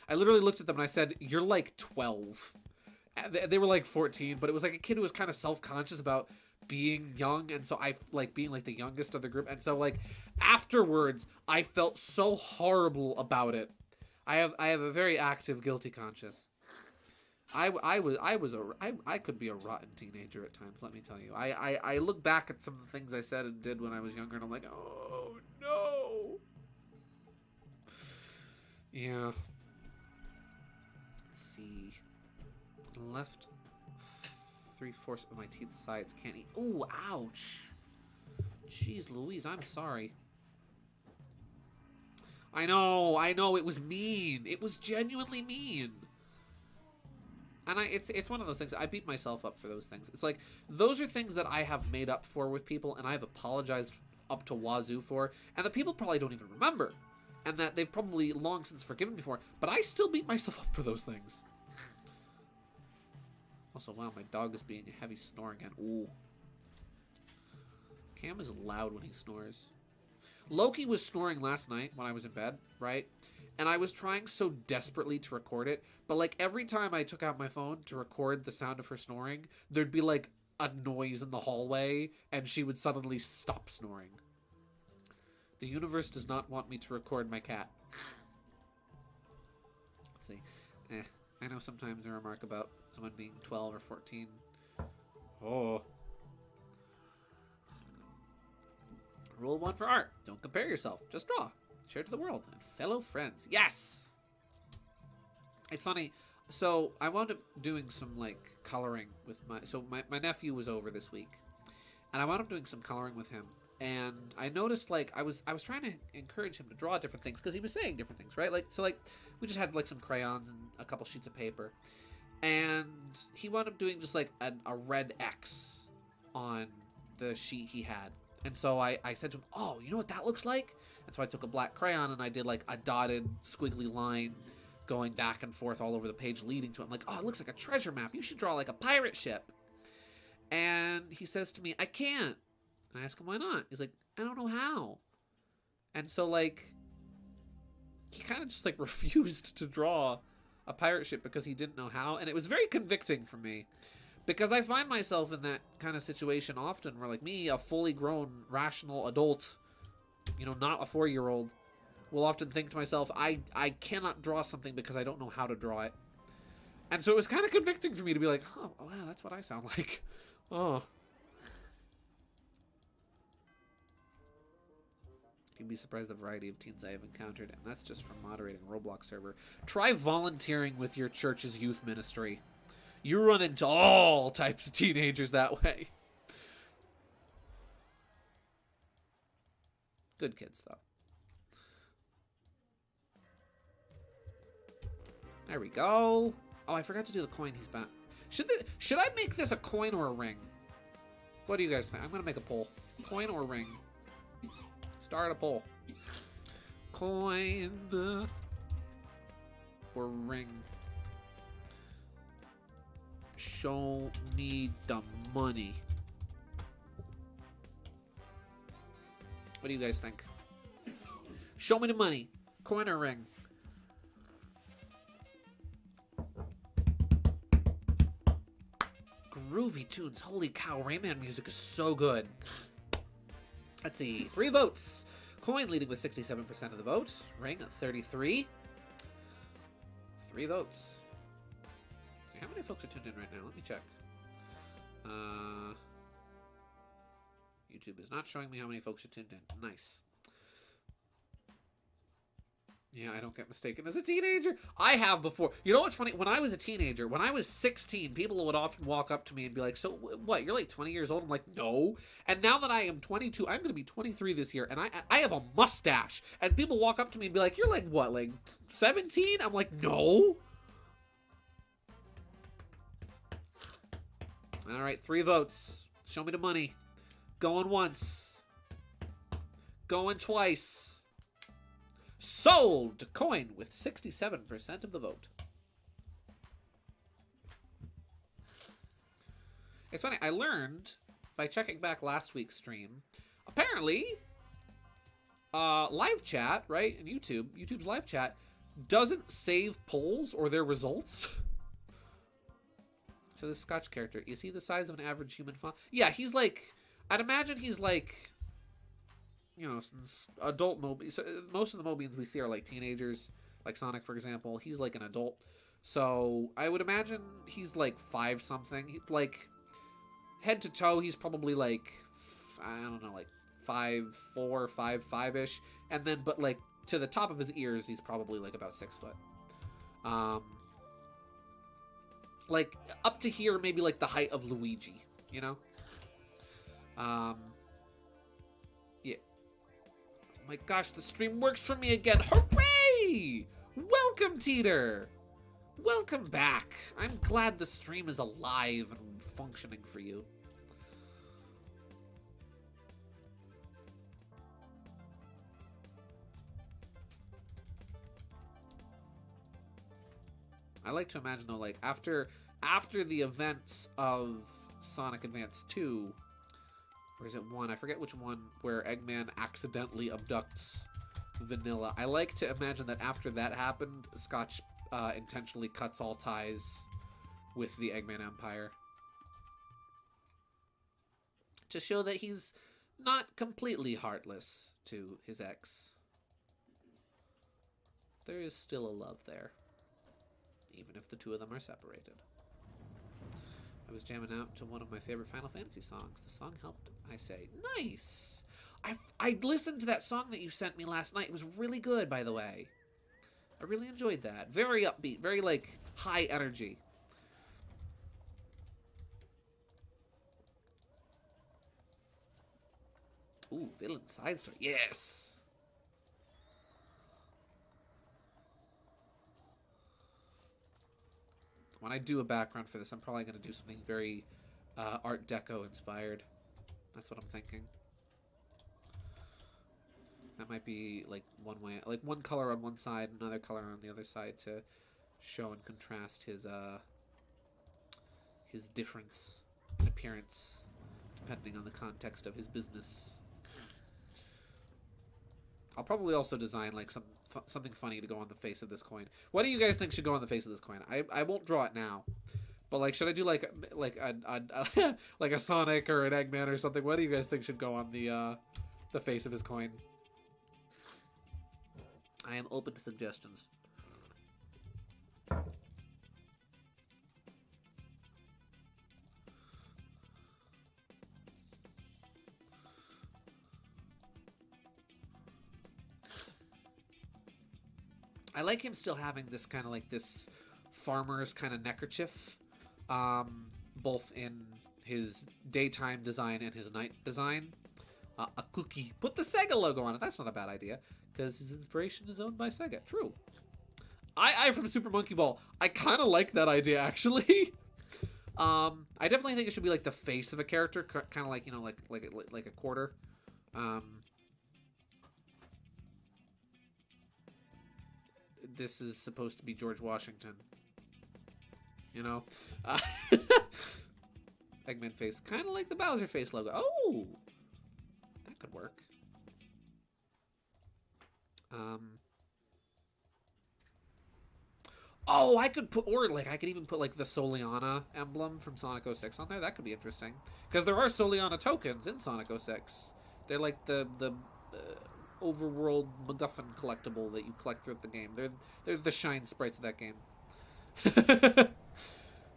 I literally looked at them and I said, "You're like 12." They were like 14, but it was like a kid who was kind of self-conscious about being young, and so I like being like the youngest of the group, and so like afterwards I felt so horrible about it. I have a very active guilty conscience. I could be a rotten teenager at times, let me tell you. I look back at some of the things I said and did when I was younger, and I'm like, oh no. Yeah. Let's see. Left 3/4 of my teeth sides can't eat. Ooh, ouch. Jeez Louise, I'm sorry. I know, it was mean. It was genuinely mean. And it's one of those things. I beat myself up for those things. It's like, those are things that I have made up for with people, and I've apologized up to wazoo for, and the people probably don't even remember. And that they've probably long since forgiven me for, but I still beat myself up for those things. Also, wow, my dog is being a heavy snore again. Ooh. Cam is loud when he snores. Loki was snoring last night when I was in bed, right? And I was trying so desperately to record it, but like every time I took out my phone to record the sound of her snoring, there'd be like a noise in the hallway, and she would suddenly stop snoring. The universe does not want me to record my cat. Let's see. I know sometimes a remark about someone being 12 or 14. Oh. Rule 1 for art. Don't compare yourself. Just draw. Share to the world and fellow friends. Yes! It's funny. So, I wound up doing some, like, coloring with my... So, my nephew was over this week. And I wound up doing some coloring with him. And I noticed, like, I was trying to encourage him to draw different things, because he was saying different things, right? Like, so, like, we just had, like, some crayons and a couple sheets of paper. And he wound up doing just, like, a red X on the sheet he had. And so I said to him, oh, you know what that looks like? And so I took a black crayon and I did, like, a dotted, squiggly line going back and forth all over the page leading to it. I'm like, oh, it looks like a treasure map. You should draw, like, a pirate ship. And he says to me, I can't. And I ask him, why not? He's like, I don't know how. And so, like, he kind of just, like, refused to draw a pirate ship because he didn't know how. And it was very convicting for me, because I find myself in that kind of situation often where, like, me, a fully grown, rational adult, you know, not a 4-year-old, will often think to myself, I cannot draw something because I don't know how to draw it. And so it was kind of convicting for me to be like, oh, wow, that's what I sound like. Oh. You'd be surprised the variety of teens I have encountered, and that's just from moderating a Roblox server. Try volunteering with your church's youth ministry. You run into all types of teenagers that way. Good kids, though. There we go. Oh, I forgot to do the coin he's back. Should I make this a coin or a ring? What do you guys think? I'm going to make a poll. Coin or ring? Start a poll. Coin or ring? Show me the money. What do you guys think? Show me the money. Coin or ring? Groovy tunes. Holy cow, Rayman music is so good. Let's see. 3 votes. Coin leading with 67% of the vote. Ring at 33. 3 votes. How many folks are tuned in right now? Let me check. YouTube is not showing me how many folks are tuned in. Nice. Yeah, I don't get mistaken as a teenager. I have before. You know what's funny? When I was a teenager, when I was 16, people would often walk up to me and be like, so what, you're like 20 years old? I'm like, no. And now that I am 22, I'm going to be 23 this year, and I have a mustache. And people walk up to me and be like, you're like, what, like 17? I'm like, no. All right, 3 votes. Show me the money. Going once. Going twice. Sold! Coin with 67% of the vote. It's funny, I learned by checking back last week's stream, apparently, live chat, right? And YouTube's live chat doesn't save polls or their results. So this Scotch character, is he the size of an average human fawn? Yeah, he's like, I'd imagine he's like, you know, adult Mobians. So most of the Mobians we see are like teenagers, like Sonic, for example. He's like an adult. So I would imagine he's like 5 something. Like, head to toe, he's probably like, I don't know, like 5'4", 5'5"-ish. And then, but like, to the top of his ears, he's probably like about 6 foot. Like, up to here, maybe like the height of Luigi, you know? Yeah. Oh my gosh, the stream works for me again. Hooray! Welcome, Teeter! Welcome back. I'm glad the stream is alive and functioning for you. I like to imagine, though, like, after the events of Sonic Advance 2, or is it 1? I forget which one, where Eggman accidentally abducts Vanilla. I like to imagine that after that happened, Scotch intentionally cuts all ties with the Eggman Empire. To show that he's not completely heartless to his ex. There is still a love there, even if the two of them are separated. I was jamming out to one of my favorite Final Fantasy songs. The song helped, I say. Nice! I listened to that song that you sent me last night. It was really good, by the way. I really enjoyed that. Very upbeat, very, like, high energy. Ooh, villain side story. Yes! When I do a background for this, I'm probably going to do something very Art Deco inspired. That's what I'm thinking. That might be like one way, like one color on one side, another color on the other side to show and contrast his difference in appearance, depending on the context of his business. I'll probably also design like something funny to go on the face of this coin. What do you guys think should go on the face of this coin? I won't draw it now, but like, should I do like a like a Sonic or an Eggman or something? What do you guys think should go on the face of his coin? I am open to suggestions. I like him still having this kind of like this farmer's kind of neckerchief, both in his daytime design and his night design. A cookie. Put the Sega logo on it. That's not a bad idea, because his inspiration is owned by Sega. True. I from Super Monkey Ball. I kind of like that idea, actually. I definitely think it should be like the face of a character, kind of like, you know, like a quarter. This is supposed to be George Washington. You know? Eggman face. Kind of like the Bowser face logo. Oh! That could work. Oh, I could put, or like I could even put like the Soliana emblem from Sonic 06 on there. That could be interesting, because there are Soliana tokens in Sonic 06. They're like the overworld MacGuffin collectible that you collect throughout the game. They're the shine sprites of that game.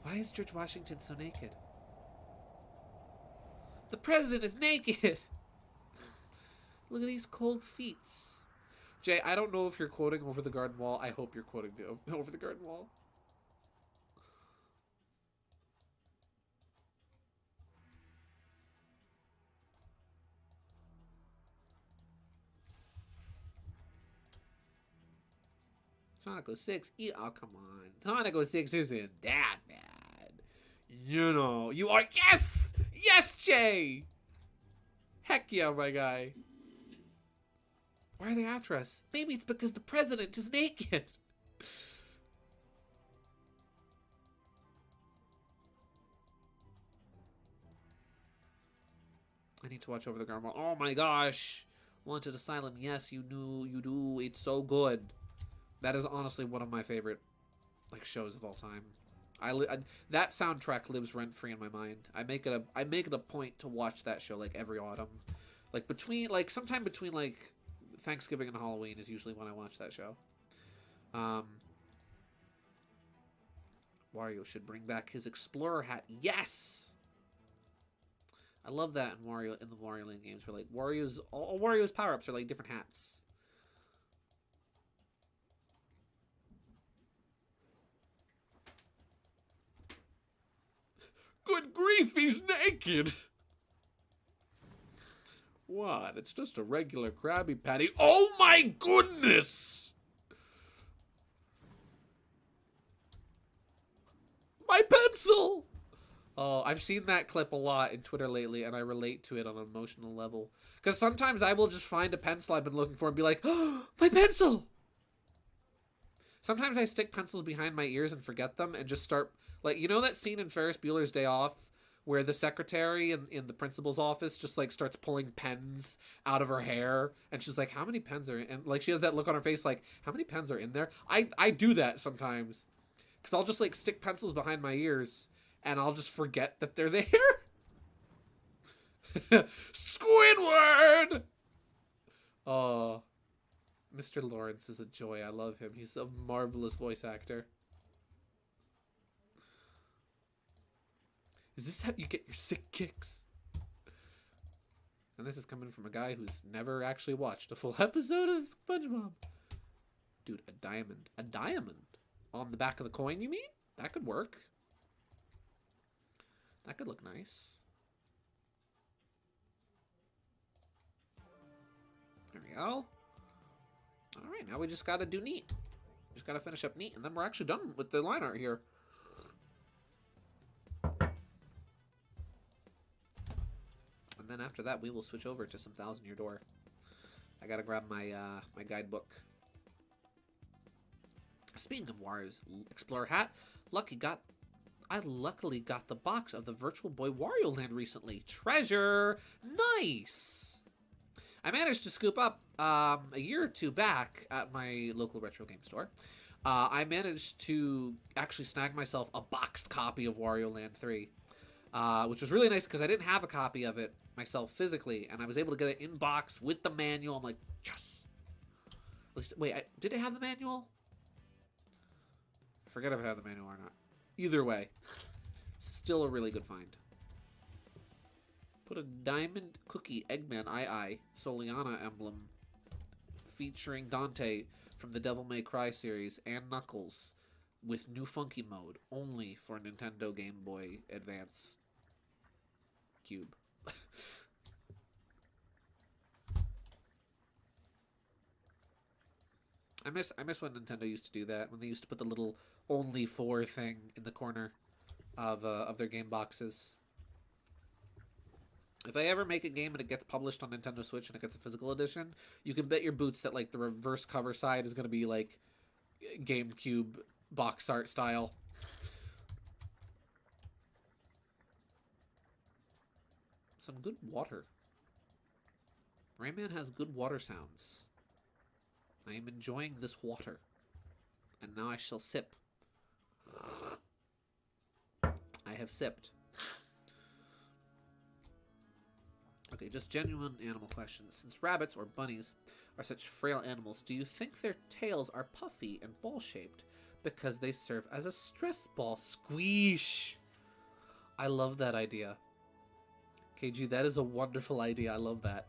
Why is George Washington so naked? The president is naked. Look at these cold feet. Jay, I don't know if you're quoting Over the Garden Wall. I hope you're quoting Over the Garden Wall. Sonic 06? Oh, come on. Sonic 06 isn't that bad. You know, you are... Yes! Yes, Jay! Heck yeah, my guy. Why are they after us? Maybe it's because the president is naked. I need to watch Over the Garden Wall. Oh my gosh. Wanted Asylum, yes, you do. It's so good. That is honestly one of my favorite like shows of all time. That soundtrack lives rent free in my mind. I make it a point to watch that show like every autumn, like sometime between like Thanksgiving and Halloween is usually when I watch that show. Wario should bring back his explorer hat. Yes. I love that in the Wario Land games where like all Wario's power ups are like different hats. Good grief, he's naked! What? It's just a regular Krabby Patty. Oh my goodness! My pencil! Oh, I've seen that clip a lot in Twitter lately, and I relate to it on an emotional level. Because sometimes I will just find a pencil I've been looking for and be like, oh, my pencil! Sometimes I stick pencils behind my ears and forget them and just start... Like, you know that scene in Ferris Bueller's Day Off where the secretary in the principal's office just, like, starts pulling pens out of her hair? And she's like, how many pens are in... And, like, she has that look on her face like, how many pens are in there? I do that sometimes. Because I'll just, like, stick pencils behind my ears and I'll just forget that they're there. Squidward! Oh... Mr. Lawrence is a joy. I love him. He's a marvelous voice actor. Is this how you get your sick kicks? And this is coming from a guy who's never actually watched a full episode of SpongeBob. Dude, a diamond. A diamond? On the back of the coin, you mean? That could work. That could look nice. There we go. Alright, now we just gotta do neat. Just gotta finish up neat, and then we're actually done with the line art here. And then after that, we will switch over to some Thousand Year Door. I gotta grab my my guidebook. Speaking of Wario's Explorer hat, I luckily got the box of the Virtual Boy Wario Land recently. Treasure! Nice! I managed to scoop up a year or two back at my local retro game store. I managed to actually snag myself a boxed copy of Wario Land 3, which was really nice because I didn't have a copy of it myself physically, and I was able to get it in box with the manual. I'm like, yes! Wait, did it have the manual? I forget if it had the manual or not. Either way, still a really good find. Put a diamond cookie Eggman II Soliana emblem featuring Dante from the Devil May Cry series and Knuckles with new funky mode only for Nintendo Game Boy Advance Cube. I miss when Nintendo used to do that, when they used to put the little only for thing in the corner of their game boxes. If I ever make a game and it gets published on Nintendo Switch and it gets a physical edition, you can bet your boots that like the reverse cover side is going to be like GameCube box art style. Some good water. Rayman has good water sounds. I am enjoying this water. And now I shall sip. I have sipped. Okay, just genuine animal questions. Since rabbits, or bunnies, are such frail animals, do you think their tails are puffy and ball-shaped because they serve as a stress ball? Squeesh! I love that idea. KG, that is a wonderful idea. I love that.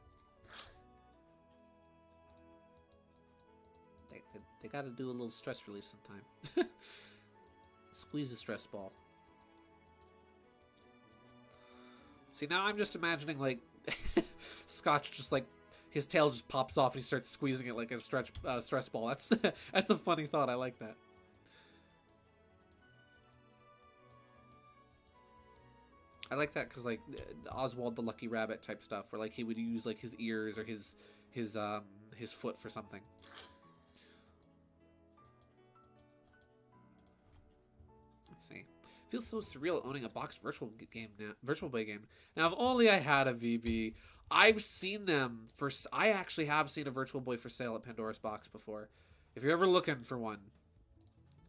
They gotta do a little stress relief sometime. Squeeze a stress ball. See, now I'm just imagining, like, Scotch just, like, his tail just pops off and he starts squeezing it like a stress ball. That's a funny thought. I like that. I like that because, like, Oswald the Lucky Rabbit type stuff, where, like, he would use, like, his ears or his foot for something. Let's see. Feels so surreal owning a boxed Virtual Boy game. Now, if only I had a VB. I've seen them for. I actually have seen a Virtual Boy for sale at Pandora's Box before. If you're ever looking for one,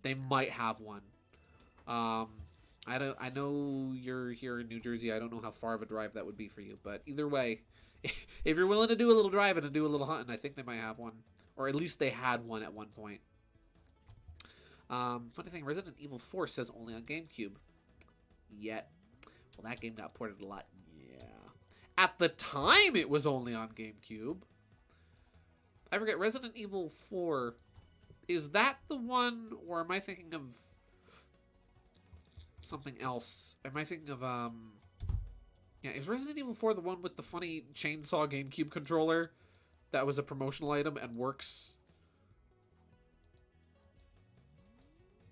they might have one. I know you're here in New Jersey. I don't know how far of a drive that would be for you, but either way, if you're willing to do a little driving and do a little hunting, I think they might have one, or at least they had one at one point. Funny thing, Resident Evil 4 says only on GameCube. Yet, well, that game got ported a lot. Yeah, at the time it was only on GameCube. I forget. Resident Evil 4, is that the one, or am I thinking of something else? Am I thinking of yeah, is Resident Evil 4 the one with the funny chainsaw GameCube controller that was a promotional item and works?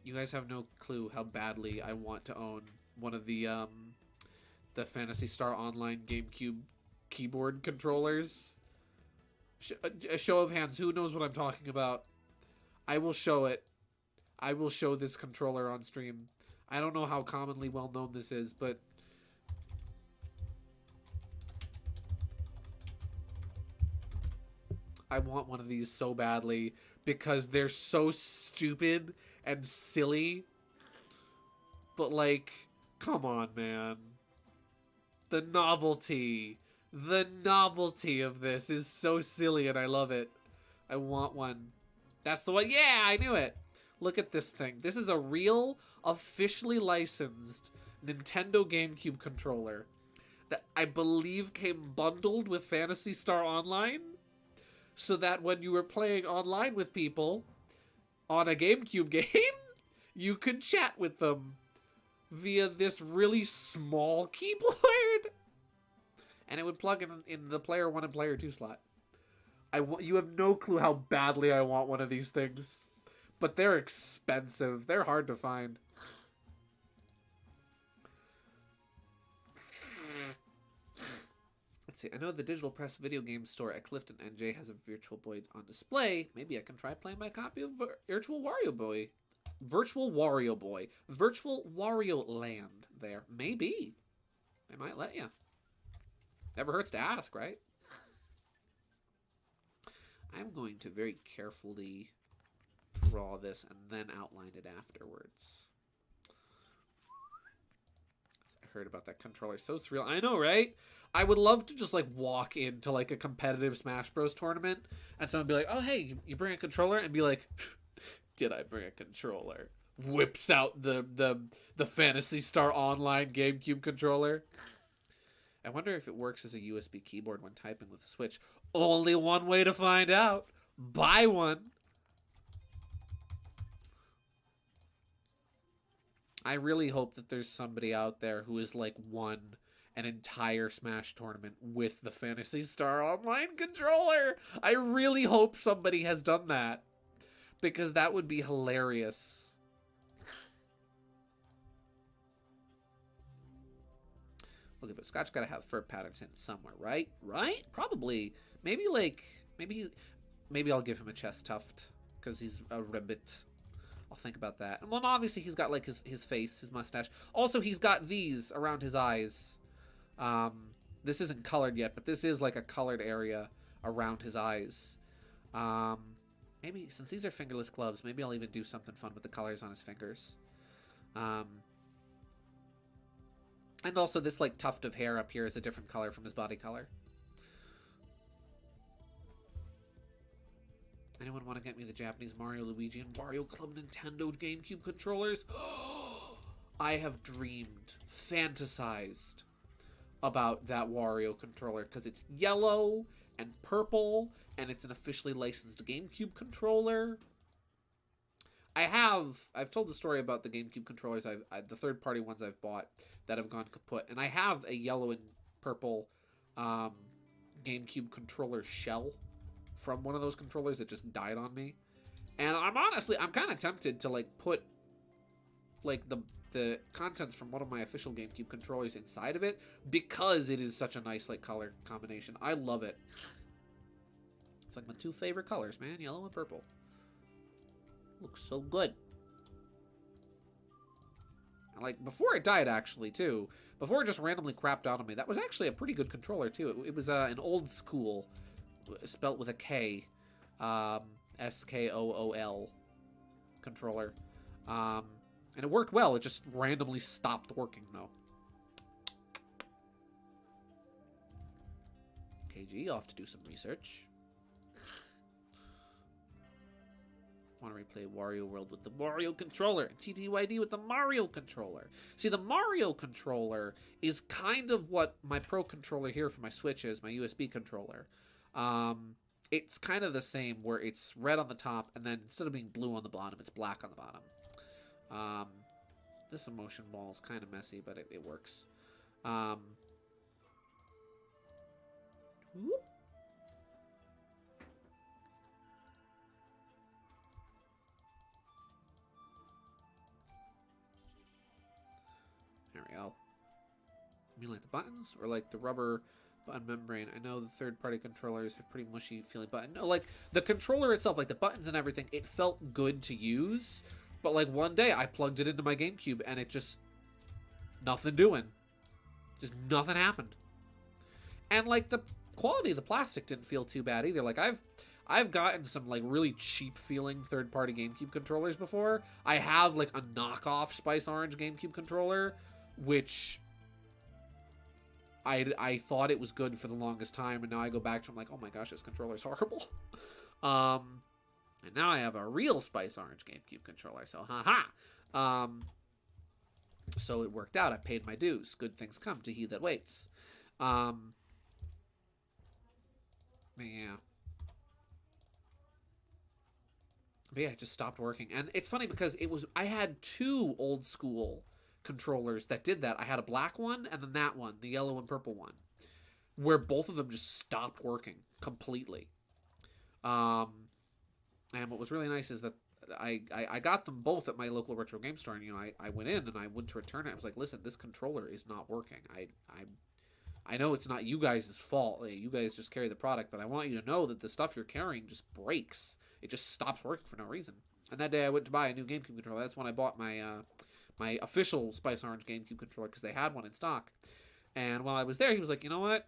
You guys have no clue how badly I want to own one of the Phantasy Star Online GameCube keyboard controllers. A show of hands, who knows what I'm talking about? I will show it. I will show this controller on stream. I don't know how commonly well known this is, but I want one of these so badly because they're so stupid and silly. But like, come on, man. The novelty of this is so silly and I love it. I want one. That's the one. Yeah, I knew it. Look at this thing. This is a real, officially licensed Nintendo GameCube controller that I believe came bundled with Phantasy Star Online, so that when you were playing online with people on a GameCube game, you could chat with them via this really small keyboard. And it would plug in the player 1 and player 2 slot. You have no clue how badly I want one of these things. But they're expensive. They're hard to find. Let's see. I know the Digital Press video game store at Clifton, NJ has a Virtual Boy on display. Maybe I can try playing my copy of Virtual Wario Boy. Virtual Wario Boy. Virtual Wario Land there. Maybe. They might let you. Never hurts to ask, right? I'm going to very carefully draw this and then outline it afterwards. I heard about that controller. So surreal. I know, right? I would love to just like walk into like a competitive Smash Bros tournament and someone be like, oh, hey, you bring a controller? And be like, did I bring a controller? Whips out the Phantasy Star Online GameCube controller. I wonder if it works as a USB keyboard when typing with a Switch. Only one way to find out. Buy one. I really hope that there's somebody out there who has like won an entire Smash tournament with the Phantasy Star Online controller. I really hope somebody has done that, because that would be hilarious. Okay, but Scotch gotta have fur patterns in somewhere, right? Right? Probably. Maybe I'll give him a chest tuft because he's a ribbit. I'll think about that. And well, obviously he's got like his face, his mustache. Also, he's got these around his eyes. This isn't colored yet, but this is like a colored area around his eyes. Maybe since these are fingerless gloves, maybe I'll even do something fun with the colors on his fingers. And also this like tuft of hair up here is a different color from his body color. Anyone want to get me the Japanese Mario, Luigi, and Wario Club Nintendo GameCube controllers? I have dreamed, fantasized about that Wario controller because it's yellow and purple and it's an officially licensed GameCube controller. I've told the story about the GameCube controllers, the third-party ones I've bought that have gone kaput, and I have a yellow and purple GameCube controller shell from one of those controllers that just died on me, and I'm kind of tempted to like put like the contents from one of my official GameCube controllers inside of it because it is such a nice like color combination. I love it. It's like my two favorite colors, man, yellow and purple. Looks so good. Like, before it died, actually, too. Before it just randomly crapped out on me. That was actually a pretty good controller, too. It was an old school, spelt with a K. SKOOL controller. And it worked well. It just randomly stopped working, though. KG, off to do some research. Want to replay Wario World with the Mario controller, and TTYD with the Mario controller. See, the Mario controller is kind of what my Pro controller here for my Switch is, my USB controller. It's kind of the same, where it's red on the top, and then instead of being blue on the bottom, it's black on the bottom. This emotion ball is kind of messy, but it works. Whoop. There we go. You mean like the buttons, or like the rubber button membrane? I know the third-party controllers have pretty mushy feeling button. No, like the controller itself, like the buttons and everything, it felt good to use. But like one day I plugged it into my GameCube and it just nothing doing. Just nothing happened. And like the quality of the plastic didn't feel too bad either. Like I've gotten some like really cheap feeling third-party GameCube controllers before. I have like a knockoff Spice Orange GameCube controller, which I thought it was good for the longest time, and now I go back to, I'm like, oh my gosh, this controller's horrible. And now I have a real Spice Orange GameCube controller, so haha. So it worked out. I paid my dues. Good things come to he that waits. Yeah. But yeah, it just stopped working. And it's funny because I had two old school controllers that did that. I had a black one and then that one, the yellow and purple one, where both of them just stopped working completely. And what was really nice is that I got them both at my local retro game store, and I went in and I went to return it. I was like, listen, this controller is not working. I know it's not you guys' fault. Like, you guys just carry the product, but I want you to know that the stuff you're carrying just breaks. It just stops working for no reason. And that day I went to buy a new GameCube controller. That's when I bought my my official Spice Orange GameCube controller, because they had one in stock. And while I was there, he was like, you know what?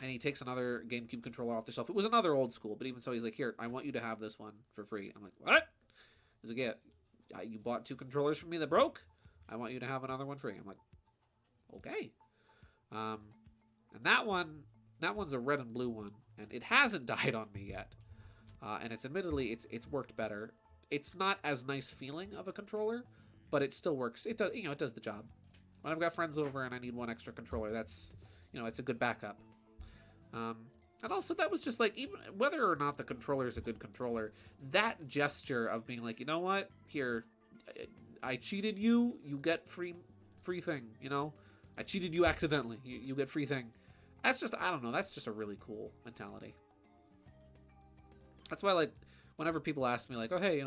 And he takes another GameCube controller off the shelf. It was another old school, but even so, he's like, here, I want you to have this one for free. I'm like, what? He's like, yeah, you bought two controllers from me that broke? I want you to have another one free. I'm like, okay. And that one's a red and blue one, and it hasn't died on me yet. And it's admittedly, it's worked better. It's not as nice feeling of a controller, but it still works. It does, it does the job. When I've got friends over and I need one extra controller, that's, it's a good backup. And also, that was just like, even whether or not the controller is a good controller, that gesture of being like, you know what, here, I cheated you, you get free thing, I cheated you accidentally, you get free thing. That's just, I don't know, that's just a really cool mentality. That's why, like, whenever people ask me, like, oh, hey,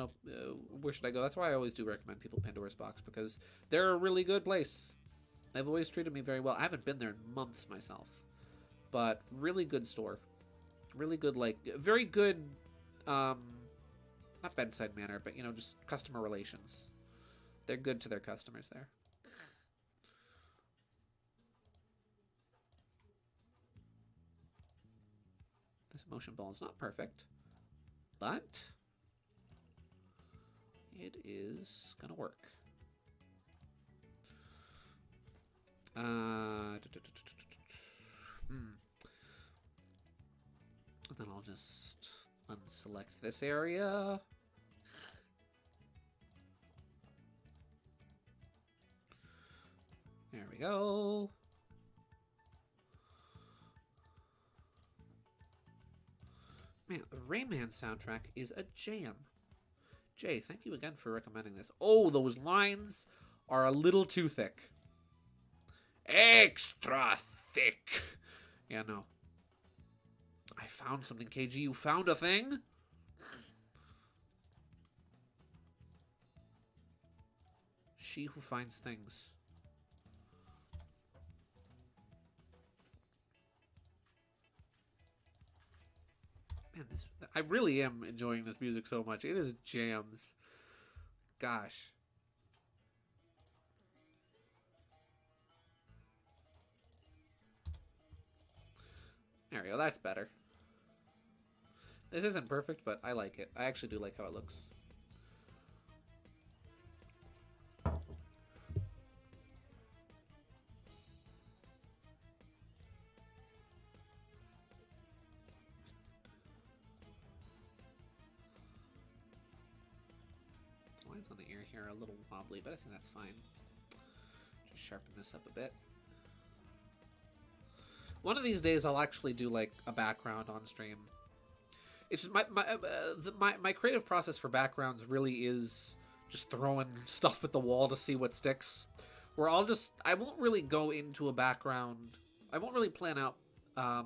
where should I go? That's why I always do recommend people Pandora's Box, because they're a really good place. They've always treated me very well. I haven't been there in months myself. But really good store. Really good, like, very good, not bedside manner, but, just customer relations. They're good to their customers there. This motion ball is not perfect, but it is gonna work. Then I'll just unselect this area. There we go. Man, the Rayman soundtrack is a jam. Jay, thank you again for recommending this. Oh, those lines are a little too thick. Extra thick. Yeah, no. I found something, KG. You found a thing? She who finds things. Man, I really am enjoying this music so much. It is jams. Gosh. There we go. That's better. This isn't perfect, but I like it. I actually do like how it looks. The lines on the ear here are a little wobbly, but I think that's fine. Just sharpen this up a bit. One of these days, I'll actually do like a background on stream. It's just my creative process for backgrounds really is just throwing stuff at the wall to see what sticks. Where I won't really go into a background. I won't really plan out kind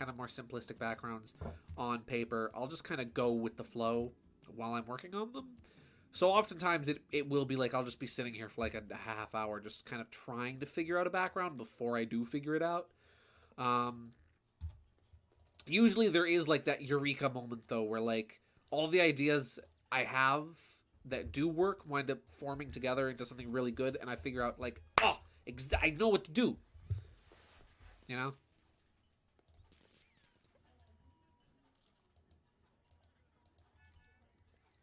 of more simplistic backgrounds on paper. I'll just kind of go with the flow while I'm working on them. So oftentimes it will be like I'll just be sitting here for like a half hour just kind of trying to figure out a background before I do figure it out. Usually there is like that eureka moment though where like all the ideas I have that do work wind up forming together into something really good, and I figure out like, oh, I know what to do. You know?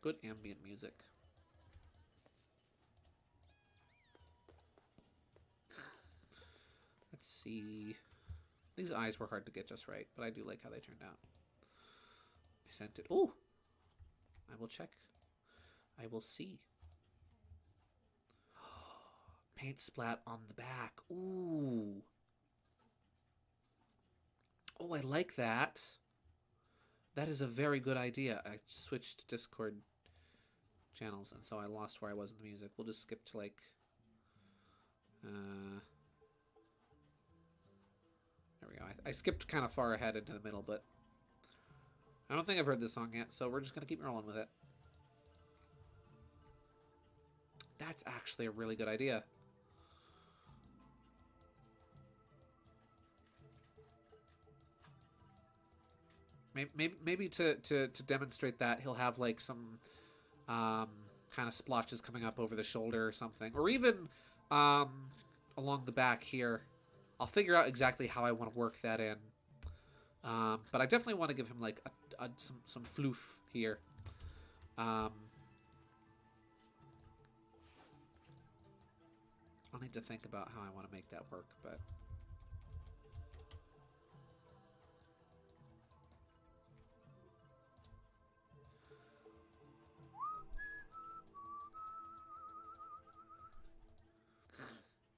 Good ambient music. Let's see. These eyes were hard to get just right, but I do like how they turned out. I sent it. Oh! I will check. I will see. Paint splat on the back. Ooh. Oh, I like that. That is a very good idea. I switched Discord channels, and so I lost where I was in the music. We'll just skip to, like... There we go. I skipped kind of far ahead into the middle, but I don't think I've heard this song yet, so we're just going to keep rolling with it. That's actually a really good idea. Maybe to demonstrate that, he'll have like some kind of splotches coming up over the shoulder or something. Or even along the back here. I'll figure out exactly how I want to work that in. But I definitely want to give him like some floof here. I'll need to think about how I want to make that work, but...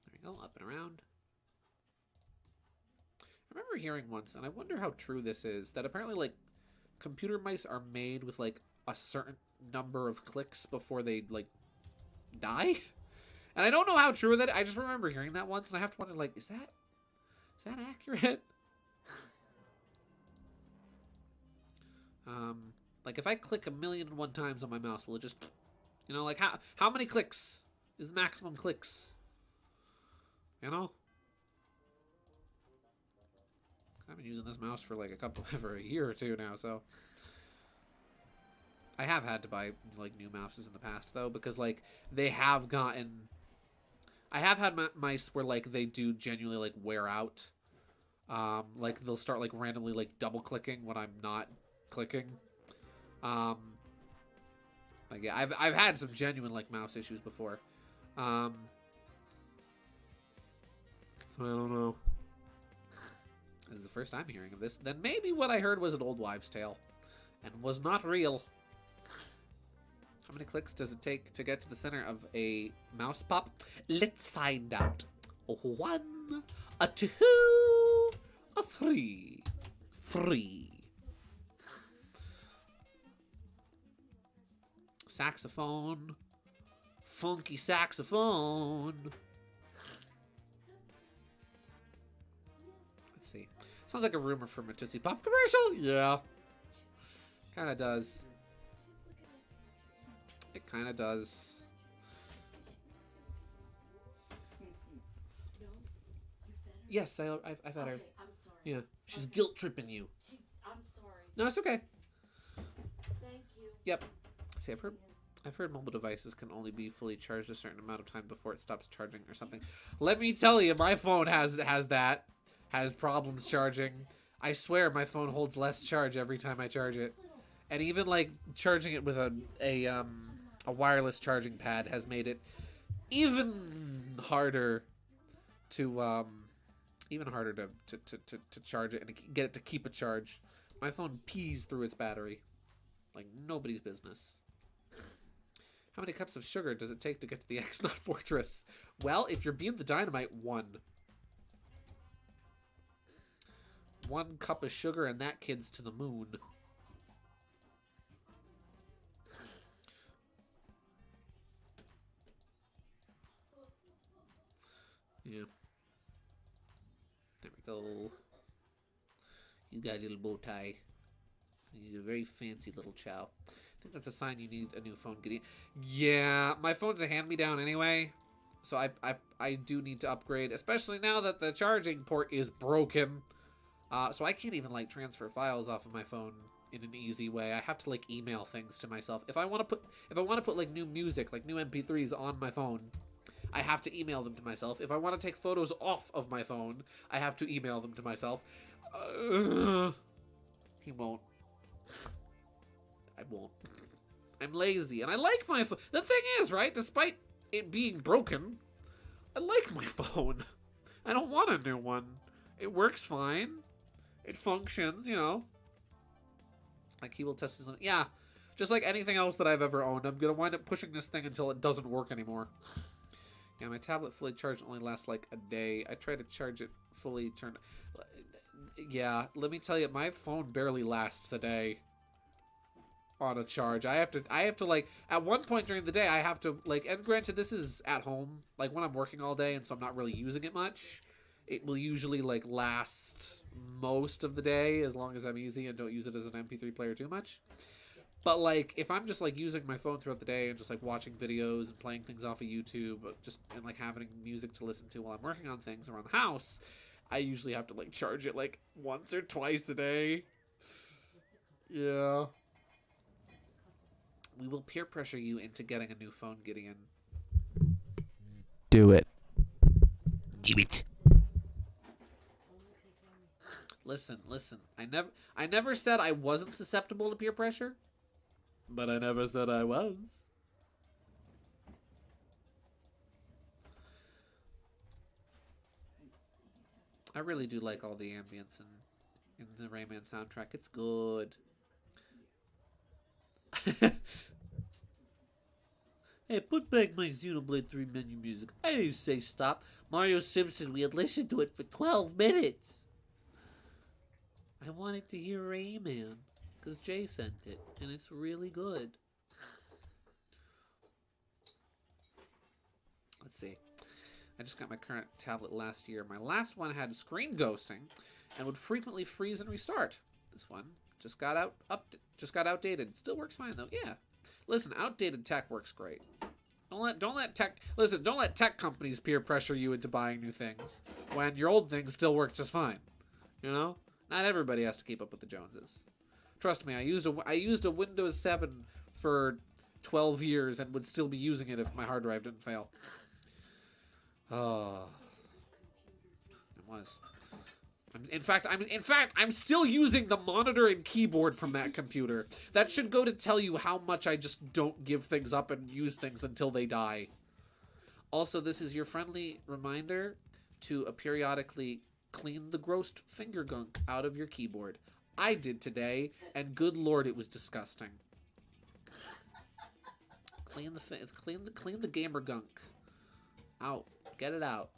There we go, up and around. I remember hearing once, and I wonder how true this is, that apparently, like, computer mice are made with, like, a certain number of clicks before they, like, die? And I don't know how true that. I just remember hearing that once, and I have to wonder, like, is that accurate? Like, if I click 1,000,001 times on my mouse, will it just, you know, like, how many clicks is the maximum clicks? You know? I've been using this mouse for like for a year or two now, so I have had to buy like new mouses in the past though, because like they have gotten. I have had mice where like they do genuinely like wear out. Like they'll start like randomly like double clicking when I'm not clicking. Like yeah, I've had some genuine like mouse issues before. So I don't know. This is the first time hearing of this. Then maybe what I heard was an old wives' tale and was not real. How many clicks does it take to get to the center of a mouse pop? Let's find out. A 1, a 2, a 3. 3. Saxophone. Funky saxophone. Let's see. Sounds like a rumor from a Tootsie Pop commercial. Yeah. Kind of does. It kind of does. Yes, I've had her. I'm sorry. Yeah. She's guilt tripping you. I'm sorry. No, it's okay. Thank you. Yep. See, I've heard mobile devices can only be fully charged a certain amount of time before it stops charging or something. Let me tell you, my phone has that. Has problems charging. I swear my phone holds less charge every time I charge it. And even like charging it with a wireless charging pad has made it even harder to to charge it and get it to keep a charge. My phone pees through its battery like nobody's business. How many cups of sugar does it take to get to the X-Not Fortress? Well, if you're being the dynamite, 1. 1 cup of sugar and that kid's to the moon. Yeah. There we go. You got a little bow tie. You're a very fancy little chow. I think that's a sign you need a new phone, Gideon. Yeah, my phone's a hand-me-down anyway. So I do need to upgrade, especially now that the charging port is broken. So I can't even like transfer files off of my phone in an easy way. I have to like email things to myself. If I want to put like new music, like new MP3s on my phone, I have to email them to myself. If I want to take photos off of my phone, I have to email them to myself. He won't. I won't. I'm lazy, and I like my phone. The thing is, right, despite it being broken, I like my phone. I don't want a new one. It works fine. It functions, you know. Like, he will test his own. Yeah, just like anything else that I've ever owned, I'm going to wind up pushing this thing until it doesn't work anymore. Yeah, my tablet fully charged only lasts like a day. I try to charge it fully turned. Yeah, let me tell you, my phone barely lasts a day on a charge. I have to like, at one point during the day, I have to like, and granted this is at home, like when I'm working all day and so I'm not really using it much, it will usually like last most of the day as long as I'm easy and don't use it as an MP3 player too much. But like, if I'm just like using my phone throughout the day and just like watching videos and playing things off of YouTube, just and like having music to listen to while I'm working on things around the house, I usually have to like charge it like once or twice a day. Yeah. We will peer pressure you into getting a new phone, Gideon. Do it. Do it. Listen. I never said I wasn't susceptible to peer pressure, but I never said I was. I really do like all the ambience in the Rayman soundtrack. It's good. Hey, put back my Xenoblade 3 menu music. I didn't say stop. Mario Simpson, we had listened to it for 12 minutes. I wanted to hear Rayman, because Jay sent it, and it's really good. Let's see. I just got my current tablet last year. My last one had screen ghosting and would frequently freeze and restart. This one just got outdated. Still works fine though. Yeah. Listen, outdated tech works great. Don't let tech companies peer pressure you into buying new things when your old things still work just fine. You know? Not everybody has to keep up with the Joneses. Trust me, I used a Windows 7 for 12 years and would still be using it if my hard drive didn't fail. Oh. It was. In fact, I'm still using the monitor and keyboard from that computer. That should go to tell you how much I just don't give things up and use things until they die. Also, this is your friendly reminder to periodically clean the gross finger gunk out of your keyboard. I did today, and good lord, it was disgusting. Clean the gamer gunk out. Get it out.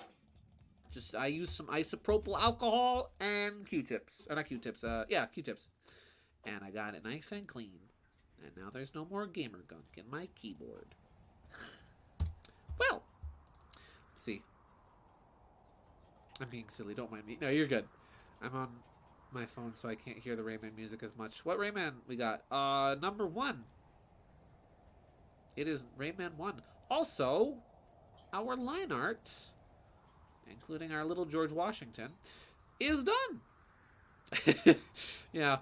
Just, I use some isopropyl alcohol and Q-tips. Or not Q-tips, yeah, Q-tips. And I got it nice and clean. And now there's no more gamer gunk in my keyboard. Well, let's see. I'm being silly, don't mind me. No, you're good. I'm on my phone, so I can't hear the Rayman music as much. What Rayman we got? Number 1. It is Rayman 1. Also, our line art, including our little George Washington, is done. Yeah.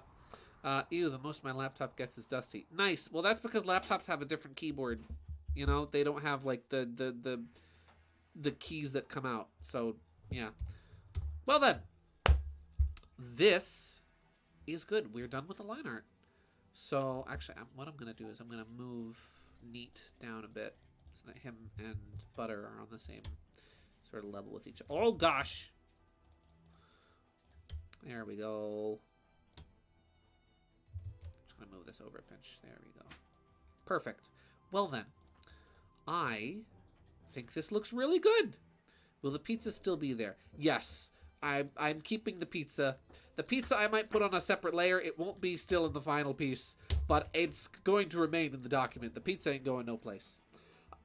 Ew, the most my laptop gets is dusty. Nice. Well, that's because laptops have a different keyboard. You know, they don't have like the keys that come out. So, yeah. Well then, this is good. We're done with the line art. So actually, what I'm gonna do is I'm gonna move Neat down a bit so that him and Butter are on the same sort of level with each other. Oh gosh! There we go. Just gonna move this over a pinch. There we go. Perfect. Well then, I think this looks really good. Will the pizza still be there? Yes. I'm keeping the pizza. The pizza I might put on a separate layer. It won't be still in the final piece, but it's going to remain in the document. The pizza ain't going no place.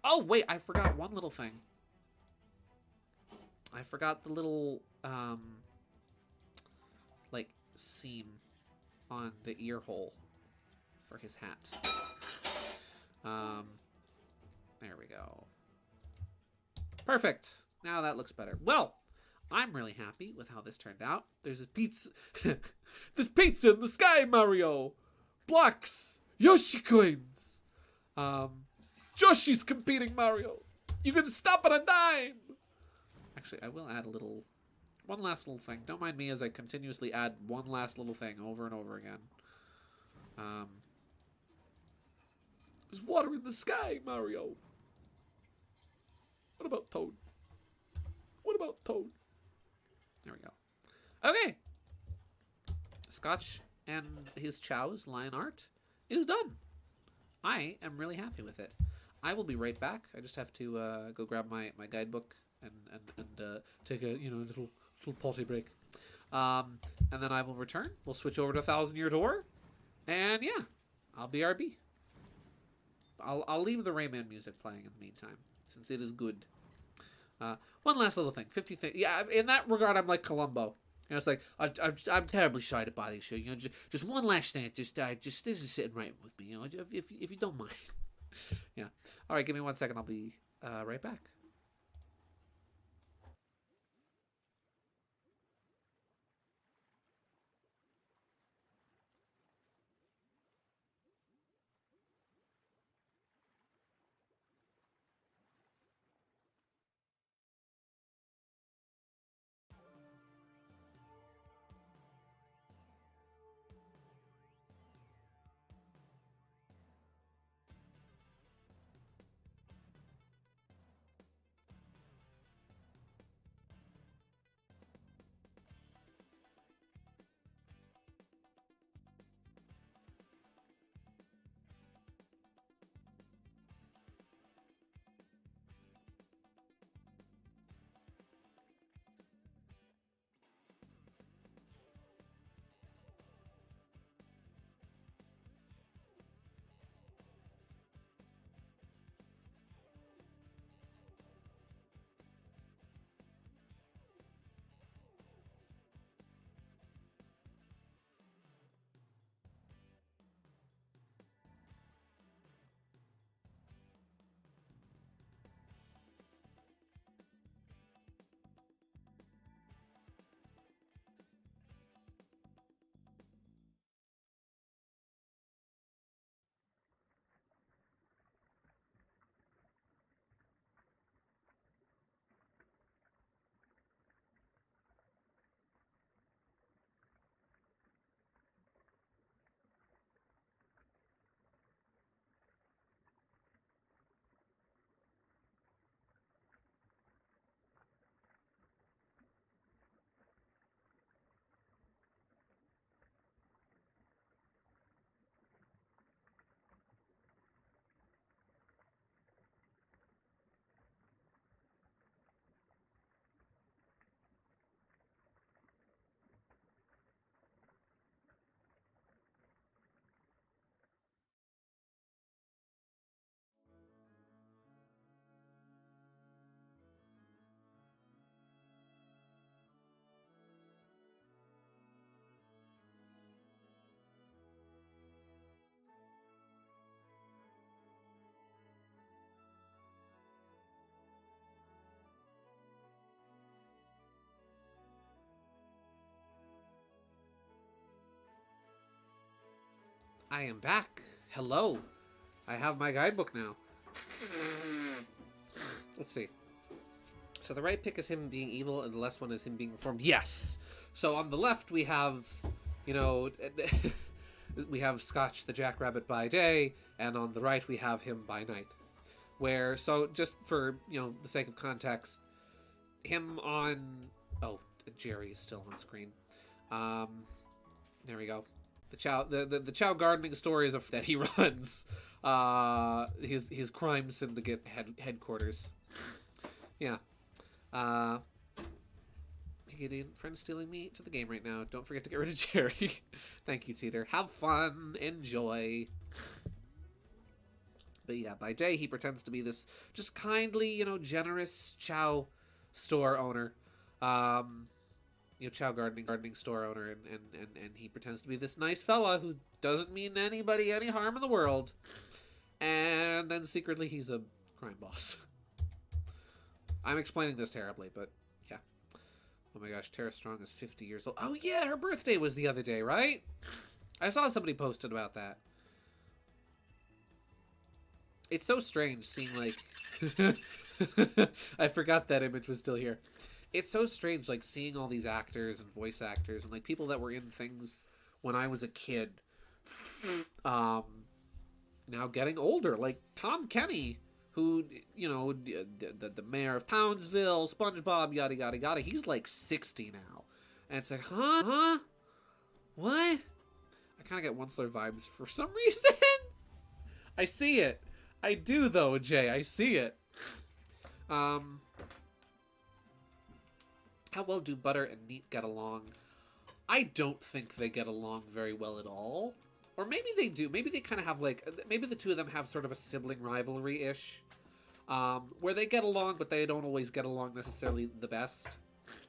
Oh, wait, I forgot one little thing. I forgot the little, like, seam on the ear hole for his hat. There we go. Perfect. Now that looks better. Well, I'm really happy with how this turned out. There's a pizza. There's pizza in the sky, Mario. Blocks. Yoshi coins. Joshi's competing, Mario. You can stop on a dime. Actually, I will add one last little thing. Don't mind me as I continuously add one last little thing over and over again. There's water in the sky, Mario. What about Toad? What about Toad? There we go. Okay. Scotch and his Chow's line art is done. I am really happy with it. I will be right back. I just have to go grab my guidebook and take a little potty break. And then I will return. We'll switch over to 1,000-Year Door. And yeah, I'll be RB. I'll leave the Rayman music playing in the meantime, since it is good. One last little thing. 50 things. Yeah, in that regard, I'm like Columbo. It's like I'm terribly shy to buy these shows. Just one last thing. Just this is sitting right with me. If you don't mind. Yeah. All right. Give me 1 second. I'll be right back. I am back. Hello. I have my guidebook now. Let's see. So the right pick is him being evil, and the left one is him being reformed. Yes. So on the left we have, you know, we have Scotch the Jackrabbit by day, and on the right we have him by night. Where, so just for, you know, the sake of context, him on, oh, Jerry is still on screen. There we go. The Chow gardening store is that he runs his crime syndicate headquarters. Yeah. Gideon, friend stealing me to the game right now. Don't forget to get rid of Jerry. Thank you, Teeter. Have fun. Enjoy. But yeah, by day he pretends to be this just kindly, you know, generous Chow store owner. You know, Chow gardening store owner, and he pretends to be this nice fella who doesn't mean anybody any harm in the world. And then secretly he's a crime boss. I'm explaining this terribly, but yeah. Oh my gosh, Tara Strong is 50 years old. Oh yeah, her birthday was the other day, right? I saw somebody posted about that. It's so strange seeing, like... I forgot that image was still here. It's so strange, like, seeing all these actors and voice actors and, like, people that were in things when I was a kid, now getting older. Like, Tom Kenny, who, you know, the mayor of Townsville, SpongeBob, yada, yada, yada. He's, like, 60 now. And it's like, huh? What? I kind of get Onceler vibes for some reason. I see it. I do, though, Jay. I see it. How well do Butter and Neat get along? I don't think they get along very well at all. Or maybe they do. Maybe they kind of have, like... Maybe the two of them have sort of a sibling rivalry-ish. Where they get along, but they don't always get along necessarily the best.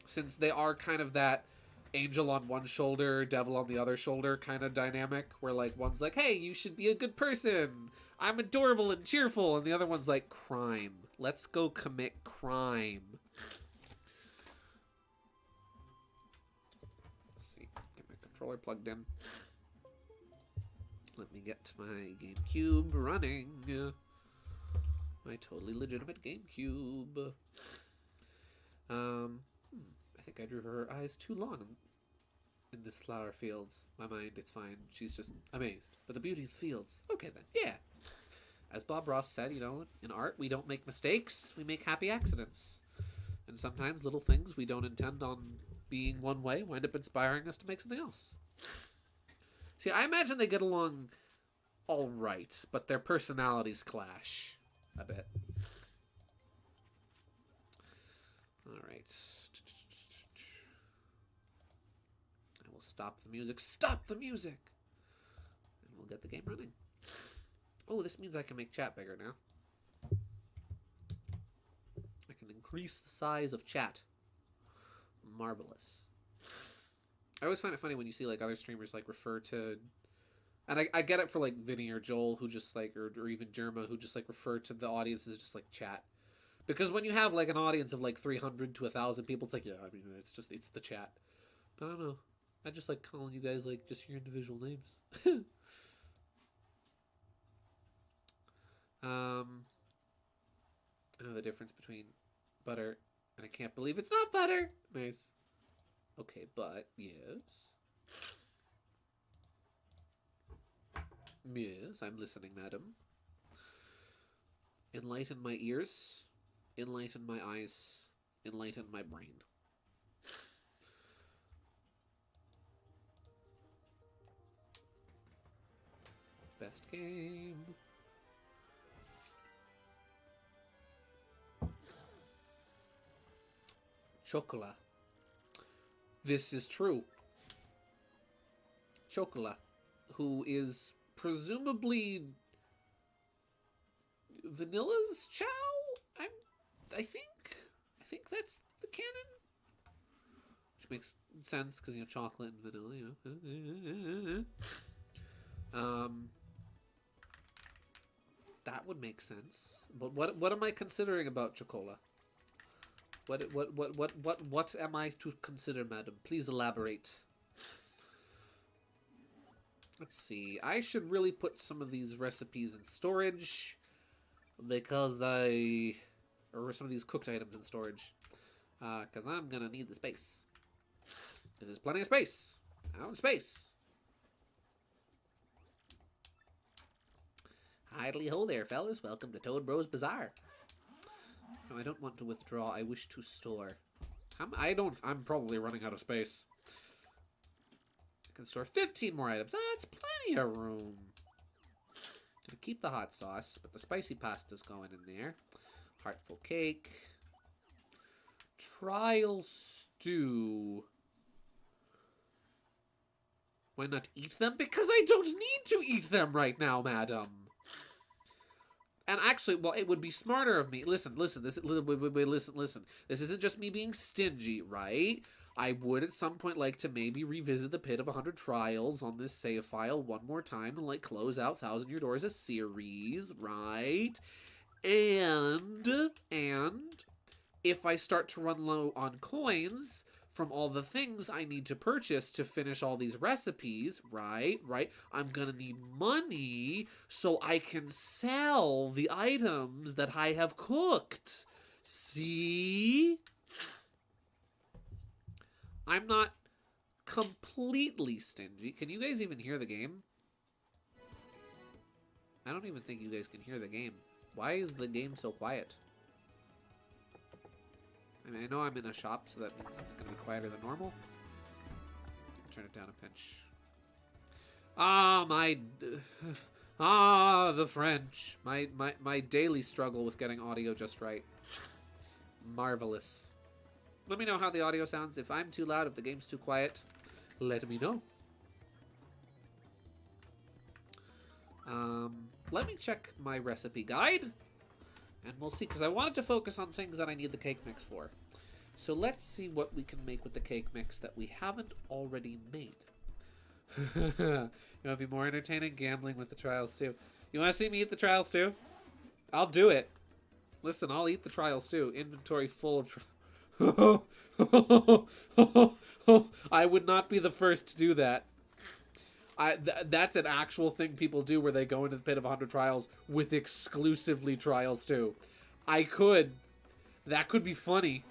Since they are kind of that angel on one shoulder, devil on the other shoulder kind of dynamic. Where, like, one's like, hey, you should be a good person. I'm adorable and cheerful. And the other one's like, crime. Let's go commit crime. Let's see. Get my controller plugged in. Let me get my GameCube running. My totally legitimate GameCube. I think I drew her eyes too long in this flower fields. My mind, it's fine. She's just amazed. But the beauty of the fields. Okay then. Yeah. As Bob Ross said, you know, in art, we don't make mistakes, we make happy accidents. And sometimes little things we don't intend on being one way wind up inspiring us to make something else. See, I imagine they get along all right, but their personalities clash a bit. All right. I will stop the music. Stop the music! And we'll get the game running. Oh, this means I can make chat bigger now. I can increase the size of chat. Marvelous. I always find it funny when you see, like, other streamers, like, refer to... And I get it for, like, Vinny or Joel, who just, like... Or even Jerma, who just, like, refer to the audience as just, like, chat. Because when you have, like, an audience of, like, 300 to 1,000 people, it's like, yeah, I mean, it's the chat. But I don't know. I just like calling you guys, like, just your individual names. I know the difference between butter and I can't believe it's not butter. Nice. Okay, but yes. Yes, I'm listening, madam. Enlighten my ears, enlighten my eyes, enlighten my brain. Best game. Chocolat. This is true. Chocolat, who is presumably Vanilla's Chow? I think that's the canon. Which makes sense because, you know, chocolate and vanilla, you know. That would make sense. But what am I considering about Chocolat? What am I to consider, madam? Please elaborate. Let's see. I should really put some of these recipes in storage because or some of these cooked items in storage because I'm gonna need the space. This is plenty of space. Out in space. Idly ho there, fellas. Welcome to Toad Bros Bazaar. No, I don't want to withdraw. I wish to store. I'm probably running out of space. I can store 15 more items. That's plenty of room. Gonna keep the hot sauce, but the spicy pasta's going in there. Heartful cake. Trial stew. Why not eat them? Because I don't need to eat them right now, madam. And actually, well, it would be smarter of me. Listen. Listen. This isn't just me being stingy, right? I would at some point like to maybe revisit the Pit of 100 Trials on this save file one more time and like close out Thousand Year Door as a series, right? And if I start to run low on coins from all the things I need to purchase to finish all these recipes, right, I'm gonna need money so I can sell the items that I have cooked. See? I'm not completely stingy. Can you guys even hear the game? I don't even think you guys can hear the game. Why is the game so quiet? I mean, I know I'm in a shop, so that means it's going to be quieter than normal. Turn it down a pinch. The French. My daily struggle with getting audio just right. Marvelous. Let me know how the audio sounds. If I'm too loud, if the game's too quiet, let me know. Let me check my recipe guide. And we'll see, because I wanted to focus on things that I need the cake mix for. So let's see what we can make with the cake mix that we haven't already made. You want to be more entertaining? Gambling with the trials too. You want to see me eat the trials too? I'll do it. Listen, I'll eat the trials too. Inventory full of I would not be the first to do that. That's an actual thing people do where they go into the Pit of 100 Trials with exclusively trials too. That could be funny.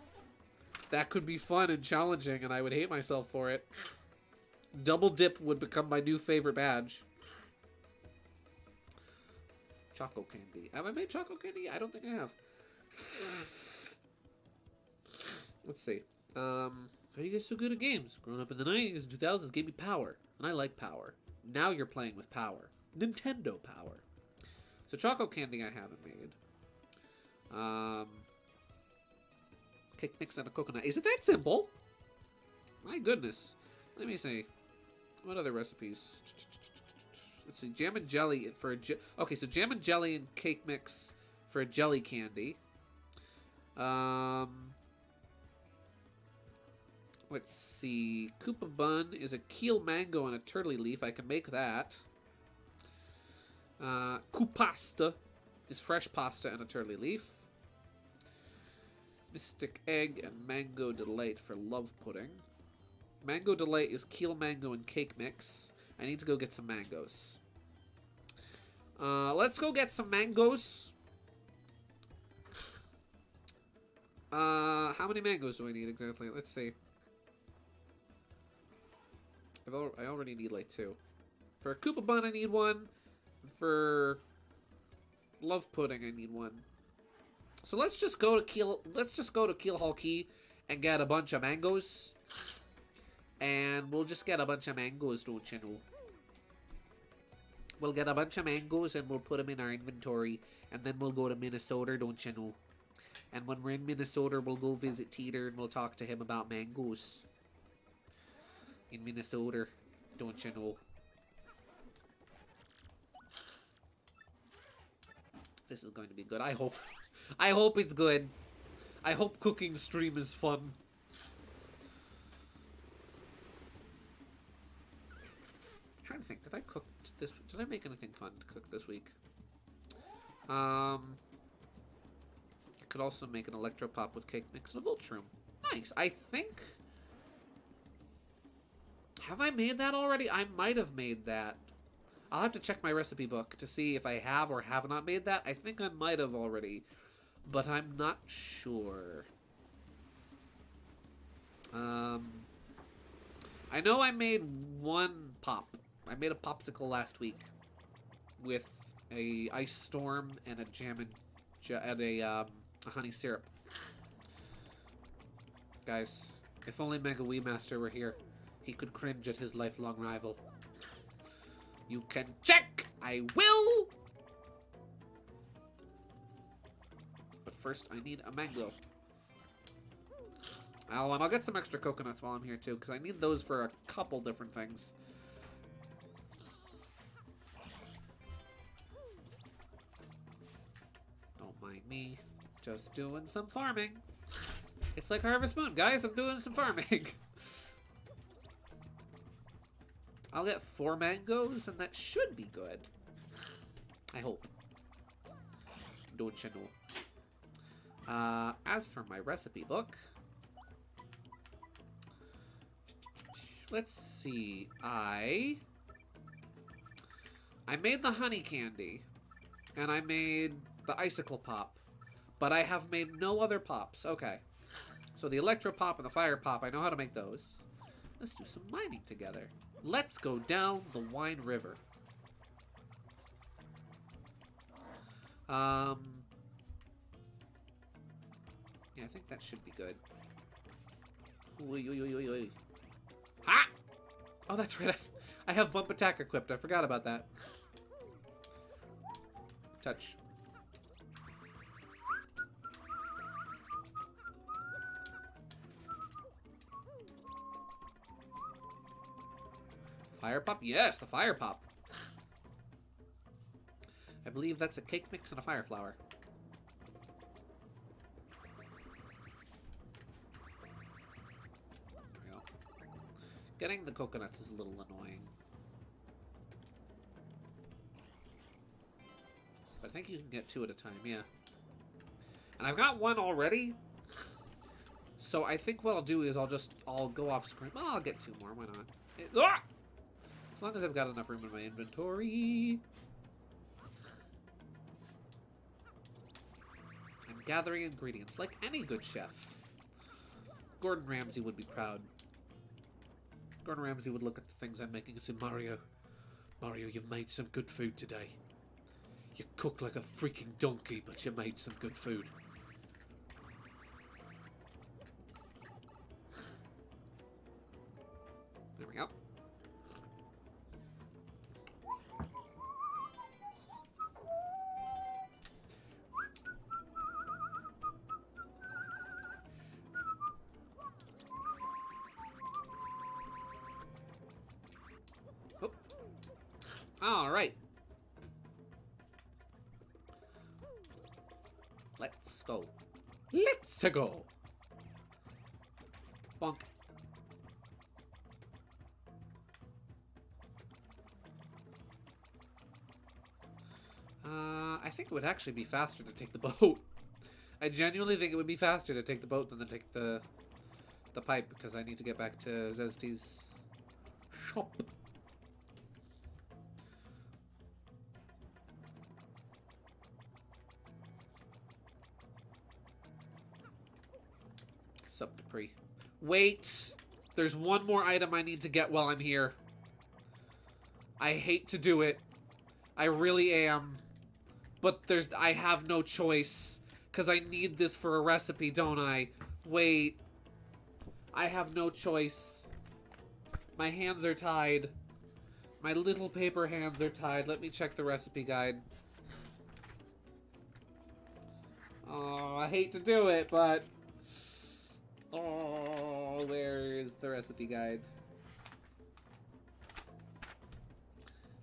That could be fun and challenging, and I would hate myself for it. Double dip would become my new favorite badge. Choco candy. Have I made choco candy? I don't think I have. Let's see. How are you guys so good at games? Growing up in the 90s and 2000s gave me power. And I like power. Now you're playing with power. Nintendo power. So choco candy I haven't made. Cake mix and a coconut. Is it that simple? My goodness. Let me see. What other recipes? Let's see. Jam and jelly for a okay, so jam and jelly and cake mix for a jelly candy. Let's see. Koopa bun is a keel mango and a turtley leaf. I can make that. Koopasta is fresh pasta and a turtley leaf. Mystic egg and mango delight for love pudding. Mango delight is keel mango and cake mix. I need to go get some mangoes. Let's go get some mangoes. How many mangoes do I need exactly? Let's see. I already need like 2. For a Koopa bun, I need 1. For love pudding, I need 1. So let's just go to Keel Halki and get a bunch of mangoes. And we'll just get a bunch of mangoes, don't you know? We'll get a bunch of mangoes and we'll put them in our inventory. And then we'll go to Minnesota, don't you know? And when we're in Minnesota, we'll go visit Teeter and we'll talk to him about mangoes. In Minnesota, don't you know? This is going to be good. I hope it's good. I hope cooking stream is fun. I'm trying to think. Did I cook this? Did I make anything fun to cook this week? You could also make an electro pop with cake mix and a Voltrum. Nice. I think. Have I made that already? I might have made that. I'll have to check my recipe book to see if I have or have not made that. I think I might have already, but I'm not sure. I know I made one pop. I made a popsicle last week with a ice storm and a jam and a honey syrup. Guys, if only Mega Wii Master were here, he could cringe at his lifelong rival. You can check! I will! But first, I need a mango. Oh, and I'll get some extra coconuts while I'm here, too, because I need those for a couple different things. Don't mind me. Just doing some farming. It's like Harvest Moon, guys. I'm doing some farming. I'll get 4 mangoes, and that should be good. I hope. Don't you know? As for my recipe book, let's see. I made the honey candy, and I made the icicle pop, but I have made no other pops. Okay. So the electro pop and the fire pop, I know how to make those. Let's do some mining together. Let's go down the Wine River. Yeah, I think that should be good. Oy, oy, oy, oy, oy. Ha! Oh, that's right. I have bump attack equipped. I forgot about that. Touch. Fire pop? Yes, the fire pop. I believe that's a cake mix and a fire flower. There we go. Getting the coconuts is a little annoying. But I think you can get 2 at a time, yeah. And I've got 1 already. So I think what I'll do is I'll go off screen. Well, I'll get 2 more, why not? As long as I've got enough room in my inventory. I'm gathering ingredients like any good chef. Gordon Ramsay would be proud. Gordon Ramsay would look at the things I'm making and say, Mario, you've made some good food today. You cook like a freaking donkey, but you made some good food. There we go. All right. Let's go. Let's go. Bonk. I think it would actually be faster to take the boat. I genuinely think it would be faster to take the boat than to take the pipe, because I need to get back to Zesti's shop. Sup, Dupree. Wait! There's one more item I need to get while I'm here. I hate to do it. I really am. But I have no choice. Because I need this for a recipe, don't I? Wait. I have no choice. My hands are tied. My little paper hands are tied. Let me check the recipe guide. Oh, I hate to do it, but... Oh, where's the recipe guide?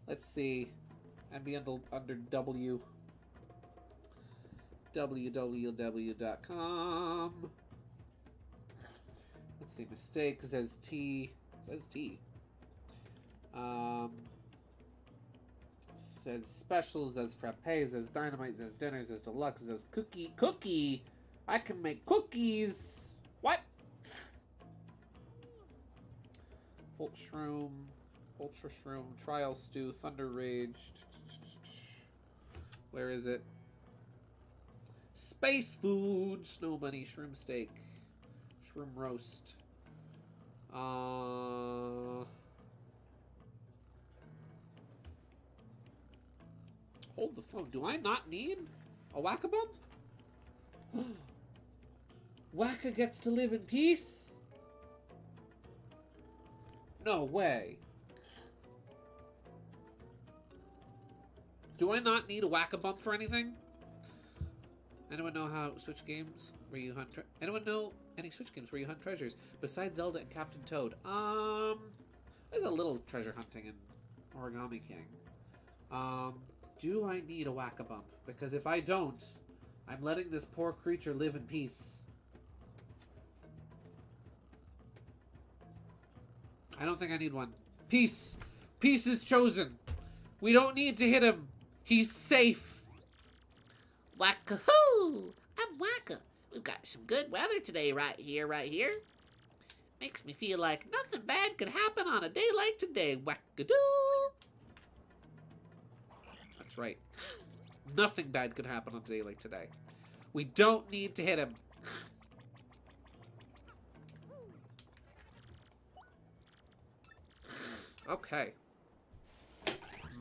Let's see. I'd be under W. www.com. Let's see. Mistake says T. Says T. Says specials, says frappe, says dynamite, says dinner, says deluxe, says cookie. I can make cookies. What? Ultra Shroom, Trial Stew, Thunder Rage. Where is it? Space Food, Snow Bunny, Shroom Steak, Shroom Roast. Hold the phone. Do I not need a Whack-A-Bump? Wacka gets to live in peace? No way. Do I not need a Whack-A-Bump for anything? Anyone know how Switch games where you hunt? Anyone know any Switch games where you hunt treasures besides Zelda and Captain Toad? There's a little treasure hunting in Origami King. Do I need a Whack-A-Bump? Because if I don't, I'm letting this poor creature live in peace. I don't think I need one. Peace. Peace is chosen. We don't need to hit him. He's safe. Wacka-hoo! I'm Wacka. We've got some good weather today right here. Makes me feel like nothing bad could happen on a day like today. Wacka-doo! That's right. Nothing bad could happen on a day like today. We don't need to hit him. Okay.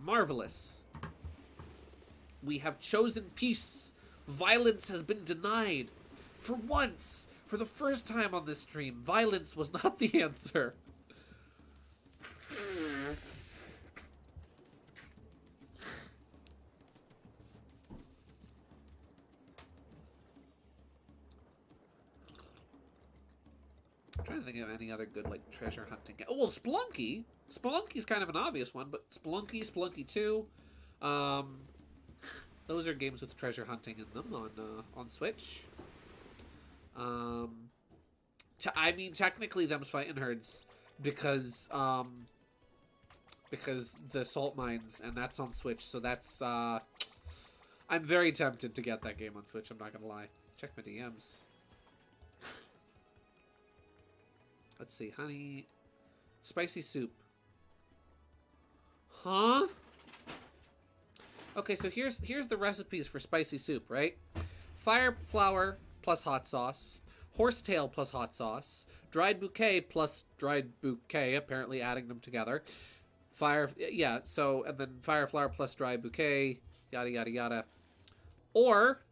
Marvelous. We have chosen peace. Violence has been denied. For once, for the first time on this stream, violence was not the answer. I'm trying to think of any other good, like, treasure hunting. Oh, well, Spelunky. Spelunky's kind of an obvious one, but Spelunky, Spelunky 2. Those are games with treasure hunting in them on Switch. I mean, technically, them's fighting herds because the salt mines, and that's on Switch. So that's I'm very tempted to get that game on Switch. I'm not gonna lie. Check my DMs. Let's see, honey, spicy soup. Huh? Okay, so here's the recipes for spicy soup, right? Fire flour plus hot sauce, horsetail plus hot sauce, dried bouquet plus dried bouquet, apparently adding them together. So, and then fire flour plus dried bouquet, yada, yada, yada. Or,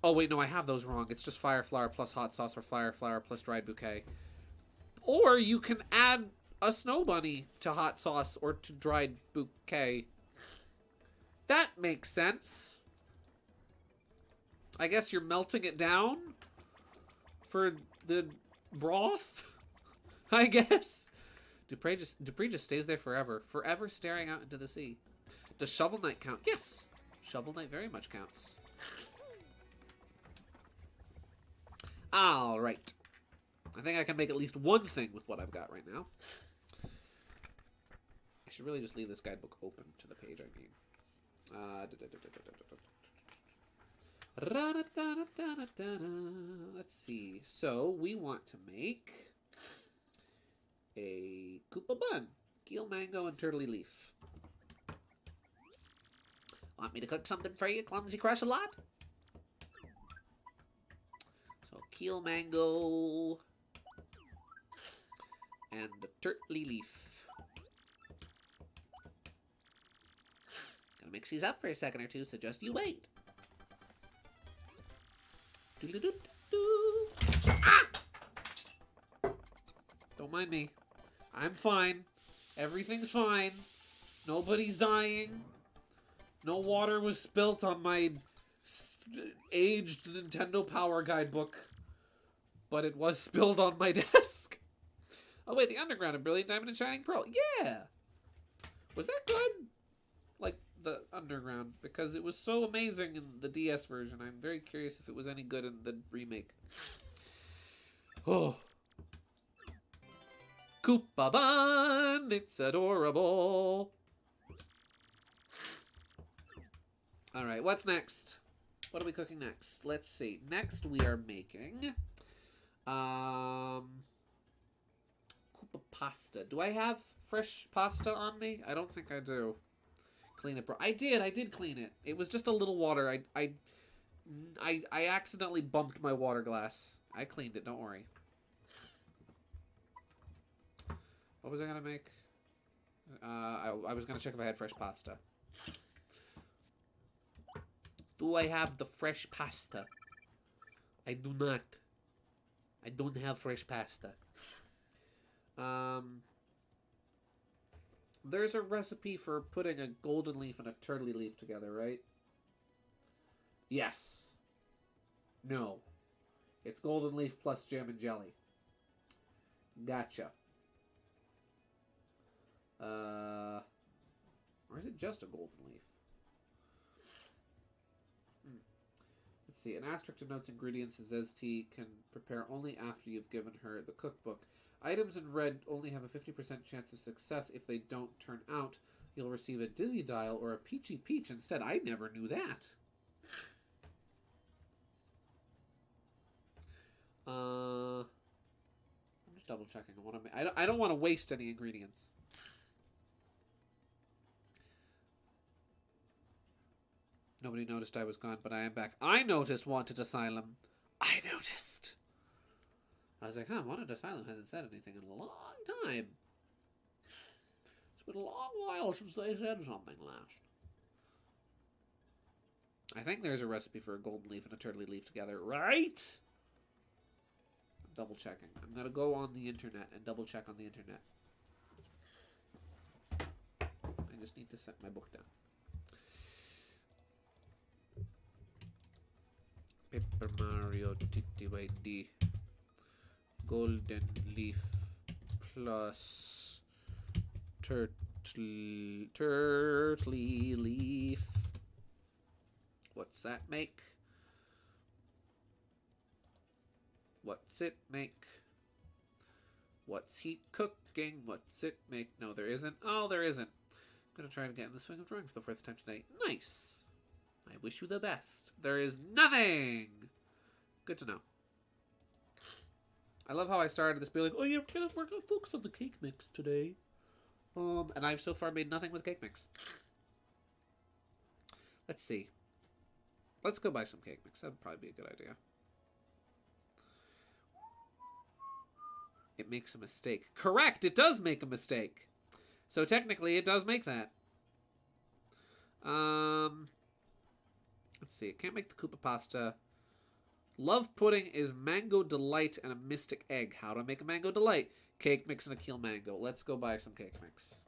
oh wait, no, I have those wrong. It's just fire flour plus hot sauce or fire flour plus dried bouquet. Or you can add a snow bunny to hot sauce or to dried bouquet. That makes sense. I guess you're melting it down for the broth, I guess. Dupree just stays there forever. Forever staring out into the sea. Does Shovel Knight count? Yes. Shovel Knight very much counts. Alright. I think I can make at least one thing with what I've got right now. I should really just leave this guidebook open to the page I need. Let's see. So, we want to make a Koopa bun. Keel mango and turtley leaf. Want me to cook something for you, Clumsy Crush a lot? So, keel mango and a turtley leaf. Gonna mix these up for a second or two, so just you wait. Ah! Don't mind me. I'm fine. Everything's fine. Nobody's dying. No water was spilt on my aged Nintendo Power Guidebook. But it was spilled on my desk. Oh wait, the Underground and Brilliant Diamond and Shining Pearl. Yeah! Was that good? Like, the Underground. Because it was so amazing in the DS version. I'm very curious if it was any good in the remake. Oh. Koopa Bun! It's adorable! Alright, what's next? What are we cooking next? Let's see. Next we are making Koopa pasta. Do I have fresh pasta on me? I don't think I do. Clean it, bro. I did clean it. It was just a little water. I accidentally bumped my water glass. I cleaned it, don't worry. What was I gonna make? I was gonna check if I had fresh pasta. Do I have the fresh pasta? I do not. I don't have fresh pasta. There's a recipe for putting a golden leaf and a turtley leaf together, right? Yes. No. It's golden leaf plus jam and jelly. Gotcha. Or is it just a golden leaf? Let's see. An asterisk denotes ingredients Zesty can prepare only after you've given her the cookbook. Items in red only have a 50% chance of success. If they don't turn out, you'll receive a Dizzy Dial or a Peachy Peach instead. I never knew that. I'm just double checking. I don't want to waste any ingredients. Nobody noticed I was gone, but I am back. I noticed Wanted Asylum. I noticed. I was like, Wanted Asylum hasn't said anything in a long time. It's been a long while since they said something last. I think there's a recipe for a golden leaf and a turtley leaf together, right? I'm double checking. I'm going to go on the internet and double check on the internet. I just need to set my book down. Paper Mario TTYD. Golden leaf plus turtley leaf. What's that make? What's it make? What's he cooking? What's it make? No, there isn't. Oh, there isn't. I'm going to try to get in the swing of drawing for the first time today. Nice. I wish you the best. There is nothing. Good to know. I love how I started this being like, oh yeah, we're gonna focus on the cake mix today. And I've so far made nothing with cake mix. Let's see. Let's go buy some cake mix. That'd probably be a good idea. It makes a mistake. Correct! It does make a mistake. So technically it does make that. Let's see. It can't make the Koopa pasta. Love pudding is mango delight and a mystic egg. How do I make a mango delight? Cake mix and a keel mango. Let's go buy some cake mix.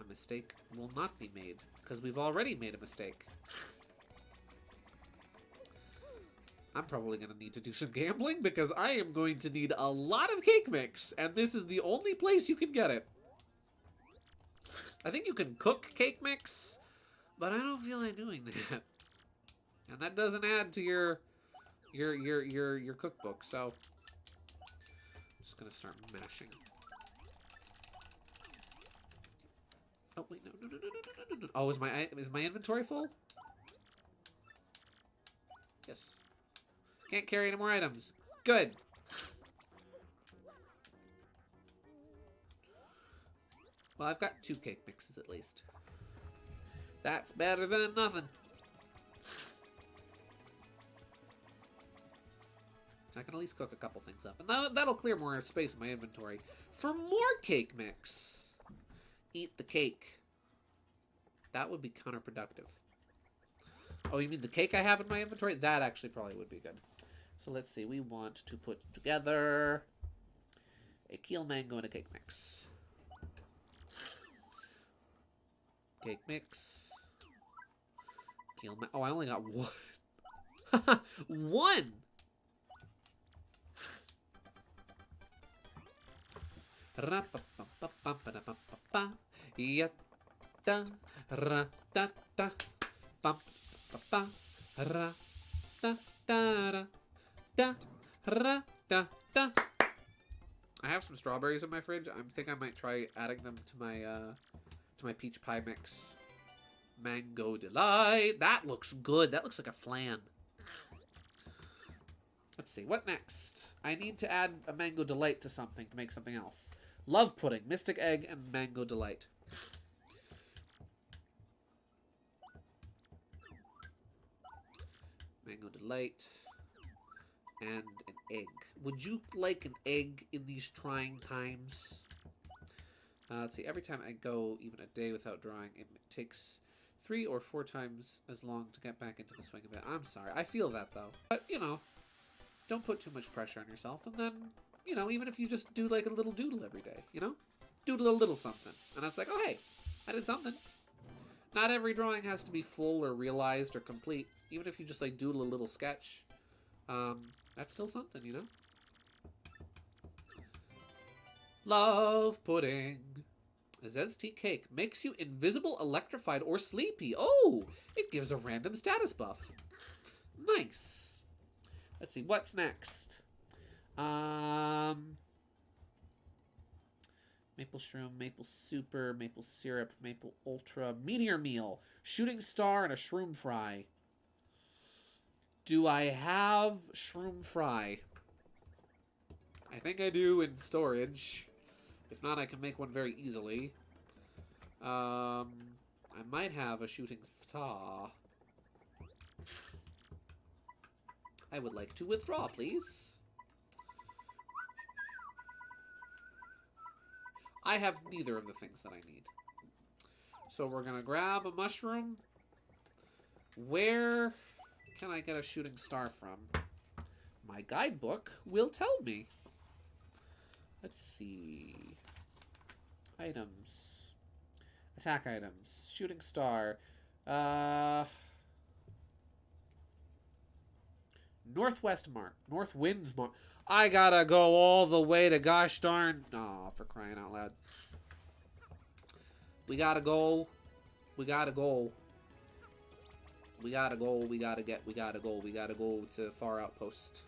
A mistake will not be made because we've already made a mistake. I'm probably going to need to do some gambling because I am going to need a lot of cake mix, and this is the only place you can get it. I think you can cook cake mix, but I don't feel like doing that. And that doesn't add to your cookbook, so I'm just going to start mashing. Oh, wait, no. Oh, is my inventory full? Yes. Can't carry any more items. Good. Well, I've got 2 cake mixes at least. That's better than nothing. So I can at least cook a couple things up. And that'll clear more space in my inventory. For more cake mix. Eat the cake. That would be counterproductive. Oh, you mean the cake I have in my inventory? That actually probably would be good. So let's see. We want to put together a keel mango and a cake mix. Cake mix. Keel oh, I only got 1. 1! I have some strawberries in my fridge. I think I might try adding them to my peach pie mix. Mango delight. That looks good. That looks like a flan. Let's see. What next? I need to add a mango delight to something to make something else. Love pudding, mystic egg, and mango delight. Mango Delight. And an egg. Would you like an egg in these trying times? Let's see. Every time I go even a day without drawing, it takes 3 or 4 times as long to get back into the swing of it. I'm sorry. I feel that, though. But, you know, don't put too much pressure on yourself. And then, you know, even if you just do, like, a little doodle every day, you know? Doodle a little something. And it's like, oh, hey, I did something. Not every drawing has to be full or realized or complete. Even if you just, like, doodle a little sketch, that's still something, you know? Love pudding. A zesty cake makes you invisible, electrified, or sleepy. Oh, it gives a random status buff. Nice. Let's see, what's next? Maple shroom, maple super, maple syrup, maple ultra, meteor meal, shooting star, and a shroom fry. Do I have shroom fry? I think I do in storage. If not, I can make one very easily. I might have a shooting star. I would like to withdraw, please. I have neither of the things that I need. So we're gonna grab a mushroom. Where can I get a shooting star from? My guidebook will tell me. Let's see. Items. Attack items. Shooting star. Northwest mark. North winds mark. I gotta go all the way to gosh darn. Aw, for crying out loud. We gotta go. We gotta go. We gotta go. We gotta go. We gotta go to Far Outpost.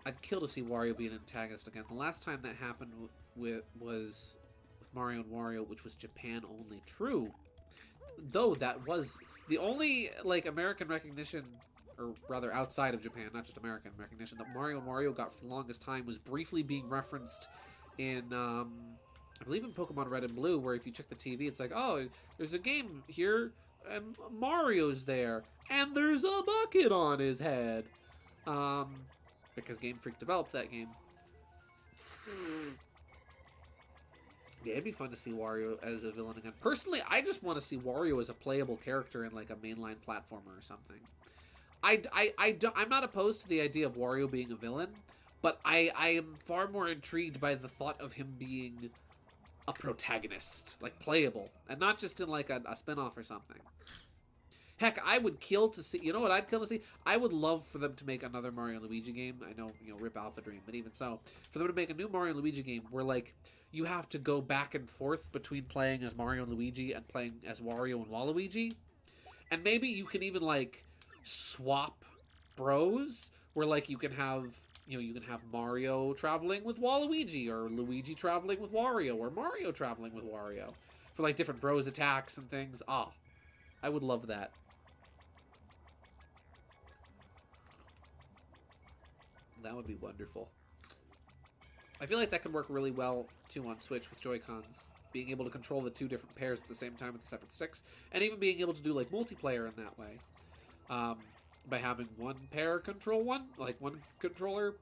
I'd kill to see Wario be an antagonist again. The last time that happened was with Mario and Wario, which was Japan only. True. Though that was the only, like, American recognition, or rather outside of Japan, not just American recognition, that Mario and Wario got for the longest time was briefly being referenced in, I believe in Pokemon Red and Blue, where if you check the TV, it's like, oh, there's a game here, and Mario's there, and there's a bucket on his head. Because Game Freak developed that game. Yeah, it'd be fun to see Wario as a villain again. Personally, I just want to see Wario as a playable character in, like, a mainline platformer or something. I'm not opposed to the idea of Wario being a villain, but I am far more intrigued by the thought of him being a protagonist, like, playable, and not just in, like, a spin-off or something. Heck, I would kill to see... You know what I'd kill to see? I would love for them to make another Mario and Luigi game. I know, you know, rip Alpha Dream, but even so. For them to make a new Mario and Luigi game where, like, you have to go back and forth between playing as Mario and Luigi and playing as Wario and Waluigi. And maybe you can even, like, swap bros where, like, you can have... You know, you can have Mario traveling with Waluigi, or Luigi traveling with Wario, or Mario traveling with Wario. For, like, different bros attacks and things. Ah, I would love that. That would be wonderful. I feel like that could work really well, too, on Switch with Joy-Cons. Being able to control the 2 different pairs at the same time with the separate sticks. And even being able to do, like, multiplayer in that way. By having one pair control one, like, one controller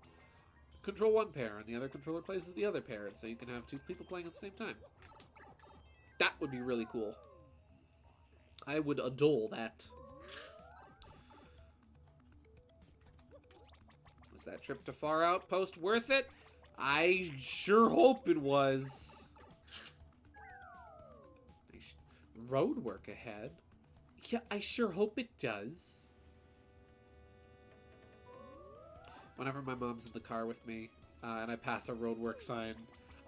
control one pair, and the other controller plays with the other pair. And so you can have 2 people playing at the same time. That would be really cool. I would adore that. Was that trip to Far Outpost worth it? I sure hope it was. Road work ahead. Yeah, I sure hope it does. Whenever my mom's in the car with me and I pass a roadwork sign,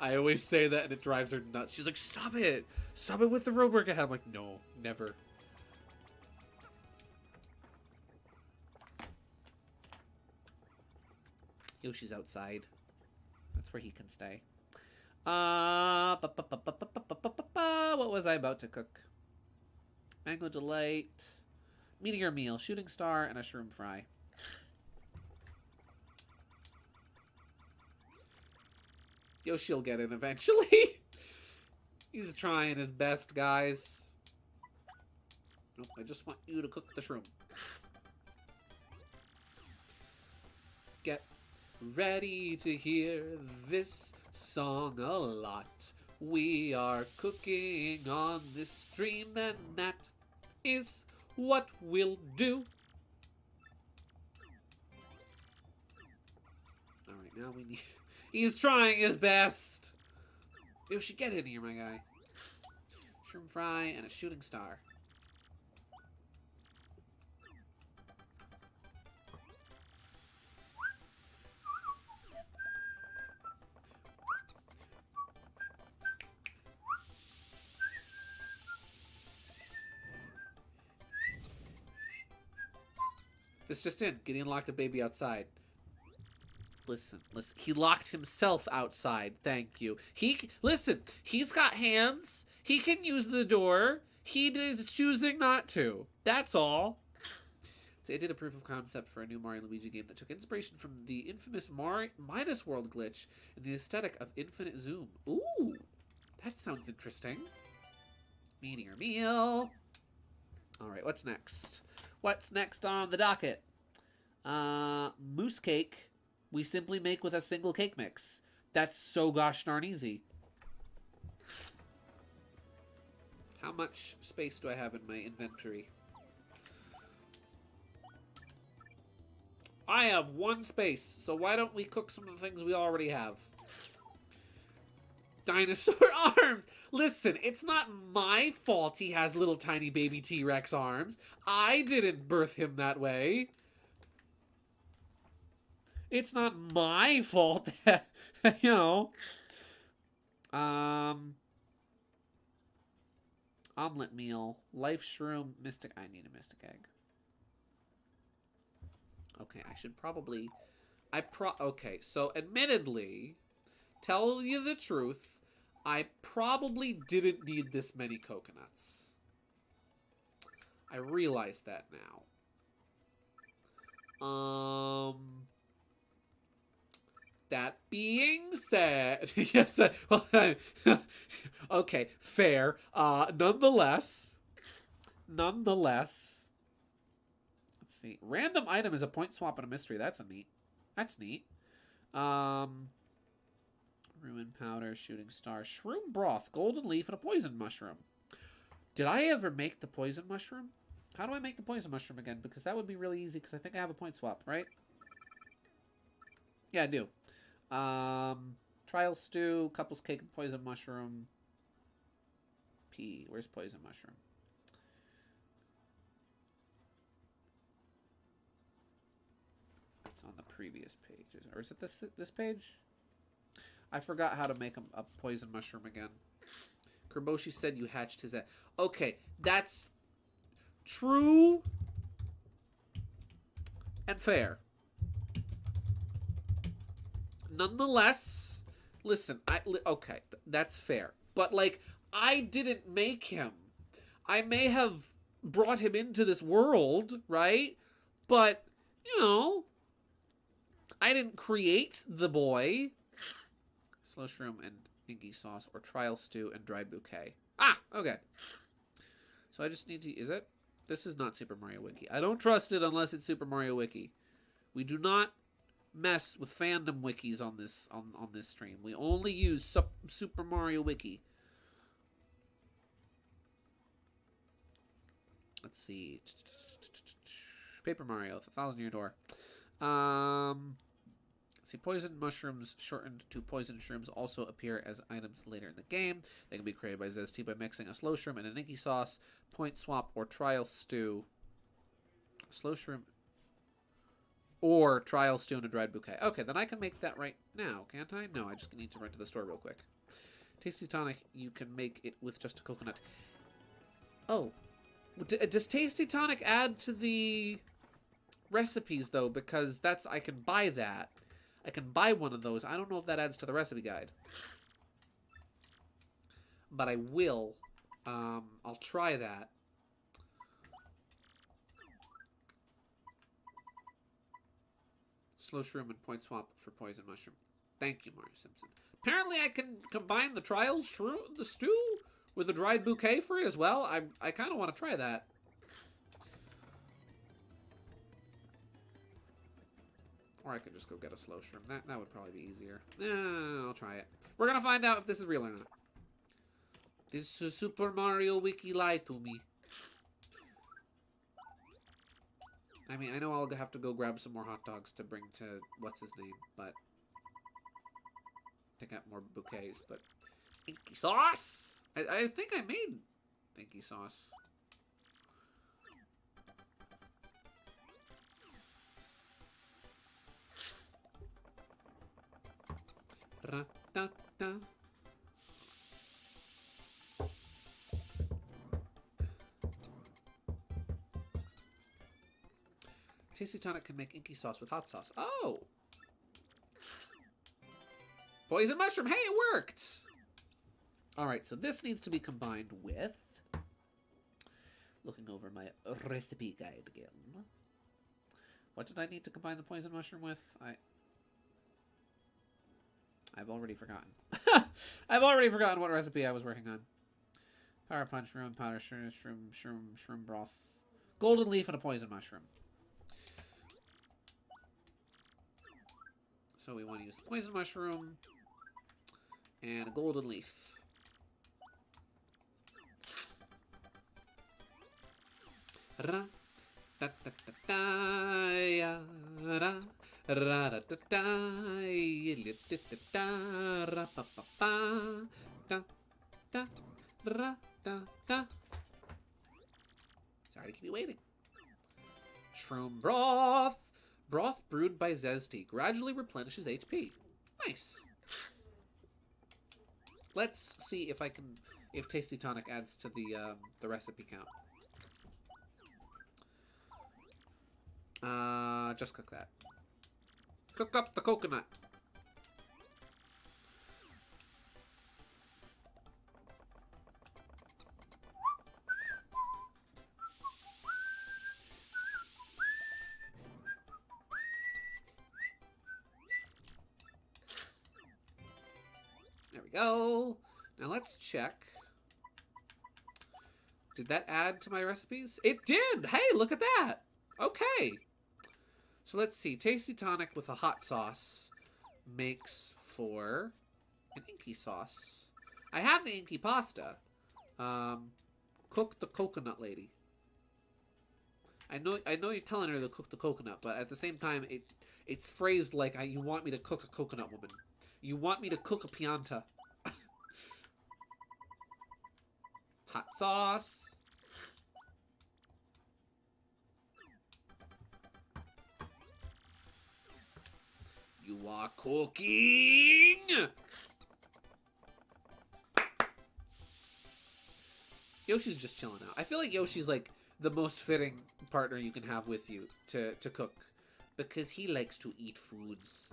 I always say that and it drives her nuts. She's like, stop it! Stop it with the roadwork ahead. I'm like, no, never. Yoshi's outside. That's where he can stay. What was I about to cook? Mango Delight, Meteor Meal, Shooting Star, and a Shroom Fry. Yoshi'll get in eventually. He's trying his best, guys. Nope, I just want you to cook the shroom. Get ready to hear this song a lot. We are cooking on this stream, and that is what we'll do. Alright, now we need... He's trying his best! You should get in here, my guy. Shroom fry and a shooting star. This just in. Gideon locked a baby outside. Listen. He locked himself outside. Thank you. Listen. He's got hands. He can use the door. He is choosing not to. That's all. So I did a proof of concept for a new Mario and Luigi game that took inspiration from the infamous Midas World glitch and the aesthetic of infinite zoom. Ooh, that sounds interesting. Meteor meal. All right, what's next? What's next on the docket? Mousse cake we simply make with a single cake mix. That's so gosh darn easy. How much space do I have in my inventory? I have 1 space, so why don't we cook some of the things we already have? Dinosaur arms! Listen, it's not my fault he has little tiny baby T-Rex arms. I didn't birth him that way. It's not my fault that, you know. Omelet meal, life shroom, mystic. I need a mystic egg. Okay, I should probably... Okay, so admittedly, tell you the truth, I probably didn't need this many coconuts. I realize that now. That being said... yes, okay, fair. Nonetheless... Let's see. Random item is a point swap and a mystery. That's neat. Ruin powder, shooting star, shroom broth, golden leaf, and a poison mushroom. Did I ever make the poison mushroom? How do I make the poison mushroom again? Because that would be really easy, because I think I have a point swap, right? Yeah, I do. Trial stew, couples cake, and poison mushroom. Where's poison mushroom? It's on the previous page. Or is it this page? I forgot how to make a poison mushroom again. Kerboshi said you hatched his egg. Okay, that's true and fair. Nonetheless, listen, okay, that's fair. But, like, I didn't make him. I may have brought him into this world, right? But, you know, I didn't create the boy. Slow shroom and inky sauce, or trial stew and dried bouquet. Ah, okay. So I just need to... Is it? This is not Super Mario Wiki. I don't trust it unless it's Super Mario Wiki. We do not mess with fandom wikis on this stream. We only use Super Mario Wiki. Let's see. Paper Mario, the 1,000-Year Door. See, poison mushrooms shortened to poison shrooms also appear as items later in the game. They can be created by ZST by mixing a slow shroom and an inky sauce, point swap, or trial stew. Slow shroom or trial stew and a dried bouquet. Okay, then I can make that right now, can't I? No, I just need to run to the store real quick. Tasty Tonic, you can make it with just a coconut. Oh. Does Tasty Tonic add to the recipes, though? Because I can buy that. I can buy one of those. I don't know if that adds to the recipe guide. But I will. I'll try that. Slow shroom and point swap for poison mushroom. Thank you, Mario Simpson. Apparently I can combine the trial shroom, the stew, with a dried bouquet for it as well. I kind of want to try that. Or I could just go get a slow shroom. That would probably be easier. I'll try it. We're gonna find out if this is real or not. This Super Mario Wiki lied to me. I mean, I know I'll have to go grab some more hot dogs to bring to what's his name, but to get more bouquets. But inky sauce. I think I made inky sauce. Ra-da-da. Tasty Tonic can make inky sauce with hot sauce. Oh! Poison mushroom. Hey, it worked! Alright, so this needs to be combined with... Looking over my recipe guide again. What did I need to combine the poison mushroom with? I've already forgotten. I've already forgotten what recipe I was working on. Power punch, room powder, shroom broth. Golden leaf and a poison mushroom. So we want to use the poison mushroom and a golden leaf. Ra da da da da ya ra ra da da da ya da da da ra pa pa pa da da ra da da. Sorry to keep you waiting. Shroom broth. Broth brewed by Zesty gradually replenishes HP. Nice. Let's see if Tasty Tonic adds to the recipe count. Just cook that. Cook up the coconut. There we go. Now let's check. Did that add to my recipes? It did! Hey, look at that! Okay. So let's see. Tasty Tonic with a hot sauce makes for an inky sauce. I have the inky pasta. Cook the coconut lady. I know you're telling her to cook the coconut, but at the same time, it's phrased like you want me to cook a coconut woman. You want me to cook a pianta. Hot sauce. You are cooking! Yoshi's just chilling out. I feel like Yoshi's like the most fitting partner you can have with you to cook. Because he likes to eat foods.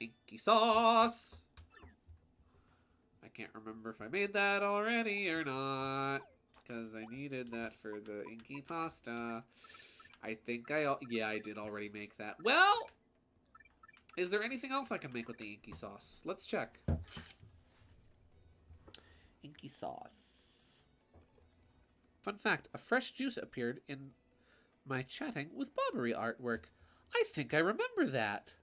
Inky sauce! I can't remember if I made that already or not. Because I needed that for the inky pasta. I think yeah, I did already make that. Well, is there anything else I can make with the inky sauce? Let's check. Inky sauce. Fun fact, a fresh juice appeared in my chatting with Bobbery artwork. I think I remember that.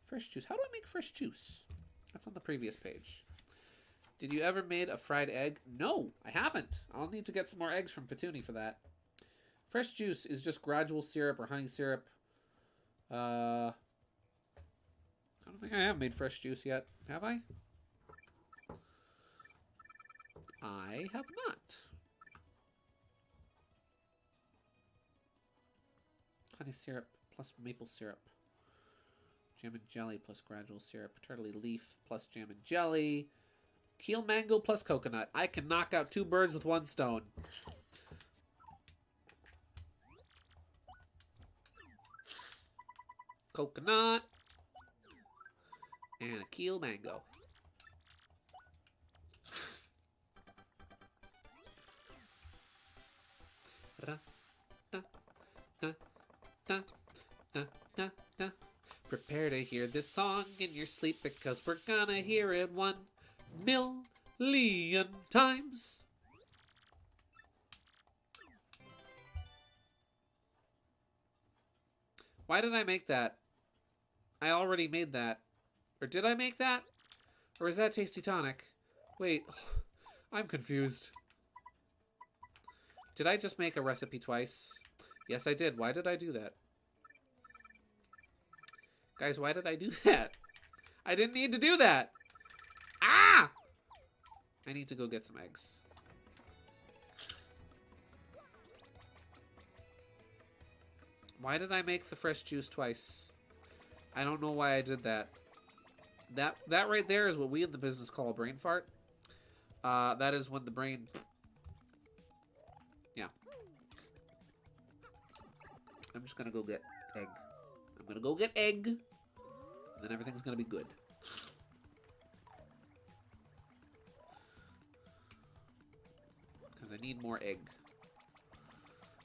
Fresh juice. How do I make fresh juice? That's on the previous page. Did you ever made a fried egg? No, I haven't. I'll need to get some more eggs from Petunie for that. Fresh juice is just gradual syrup or honey syrup. I don't think I have made fresh juice yet. Have I? I have not. Honey syrup plus maple syrup. Jam and jelly plus gradual syrup. Turtley leaf plus jam and jelly. Keel mango plus coconut. I can knock out 2 birds with 1 stone. Coconut. And a keel mango. Da, da, da, da, da, da, da. Prepare to hear this song in your sleep because we're gonna hear it 1,000,000 times. Why did I make that? I already made that. Or did I make that? Or is that Tasty Tonic? Wait, I'm confused. Did I just make a recipe twice? Yes, I did. Why did I do that? Guys, why did I do that? I didn't need to do that. Ah! I need to go get some eggs. Why did I make the fresh juice twice? I don't know why I did that. That right there is what we in the business call a brain fart. That is when the brain... Yeah. I'm just gonna go get egg. I'm gonna go get egg. And then everything's gonna be good. Because I need more egg.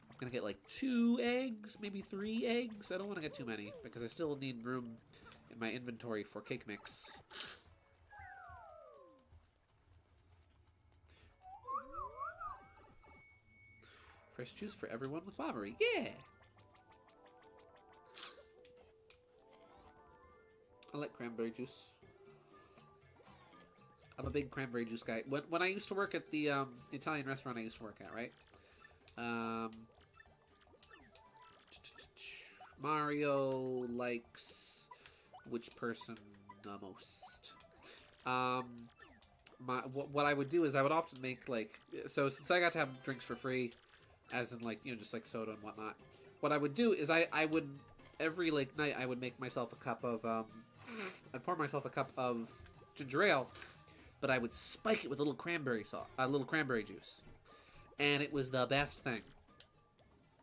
I'm gonna get like 2 eggs, maybe 3 eggs. I don't want to get too many because I still need room in my inventory for cake mix. Fresh juice for everyone with Bobbery. Yeah! I like cranberry juice. I'm a big cranberry juice guy. When I used to work at the Italian restaurant I used to work at, right? Mario likes which person the most? What I would do is I would often make, like... So, since I got to have drinks for free, as in, like, you know, just, like, soda and whatnot, what I would do is I would... Every, like, night I would make myself a cup of, I'd pour myself a cup of ginger ale, but I would spike it with a little cranberry sauce, a little cranberry juice. And it was the best thing.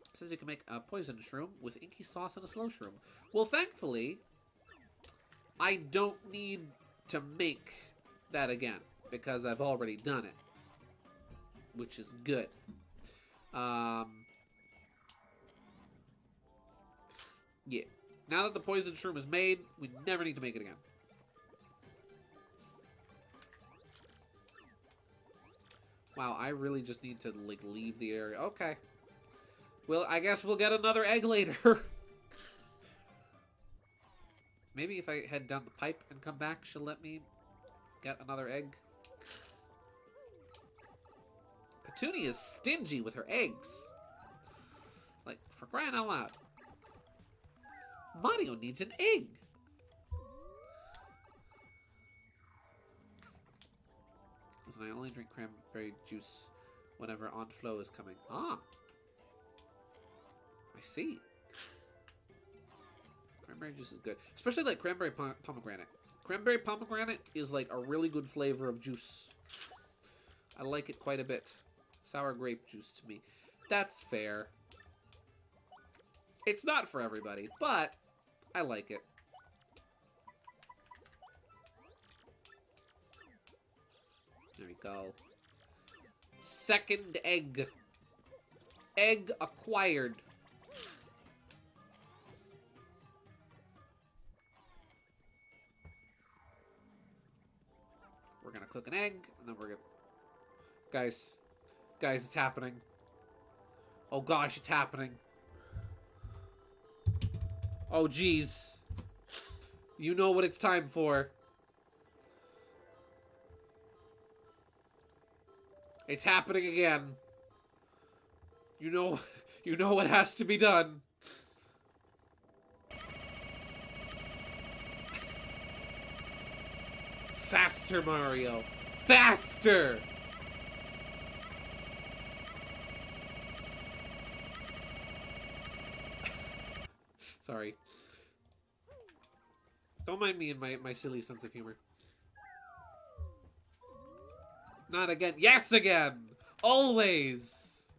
It says you can make a poison shroom with inky sauce and a slow shroom. Well, thankfully, I don't need to make that again because I've already done it, which is good. Yeah. Now that the poison shroom is made, we never need to make it again. Wow, I really just need to, like, leave the area. Okay. Well, I guess we'll get another egg later. Maybe if I head down the pipe and come back, she'll let me get another egg. Petunia is stingy with her eggs. Like, for crying out loud. Mario needs an egg. Listen, I only drink cranberry juice whenever On Flow is coming. Ah. I see. Cranberry juice is good. Especially like cranberry pomegranate. Cranberry pomegranate is like a really good flavor of juice. I like it quite a bit. Sour grape juice to me. That's fair. It's not for everybody, but I like it. There we go. Second egg. Egg acquired. We're gonna cook an egg, and then we're gonna... Guys, it's happening. Oh gosh, it's happening. Oh geez. You know what it's time for. It's happening again. You know what has to be done. Faster, Mario. Faster! Sorry. Don't mind me and my silly sense of humor. Not again. Yes, again! Always!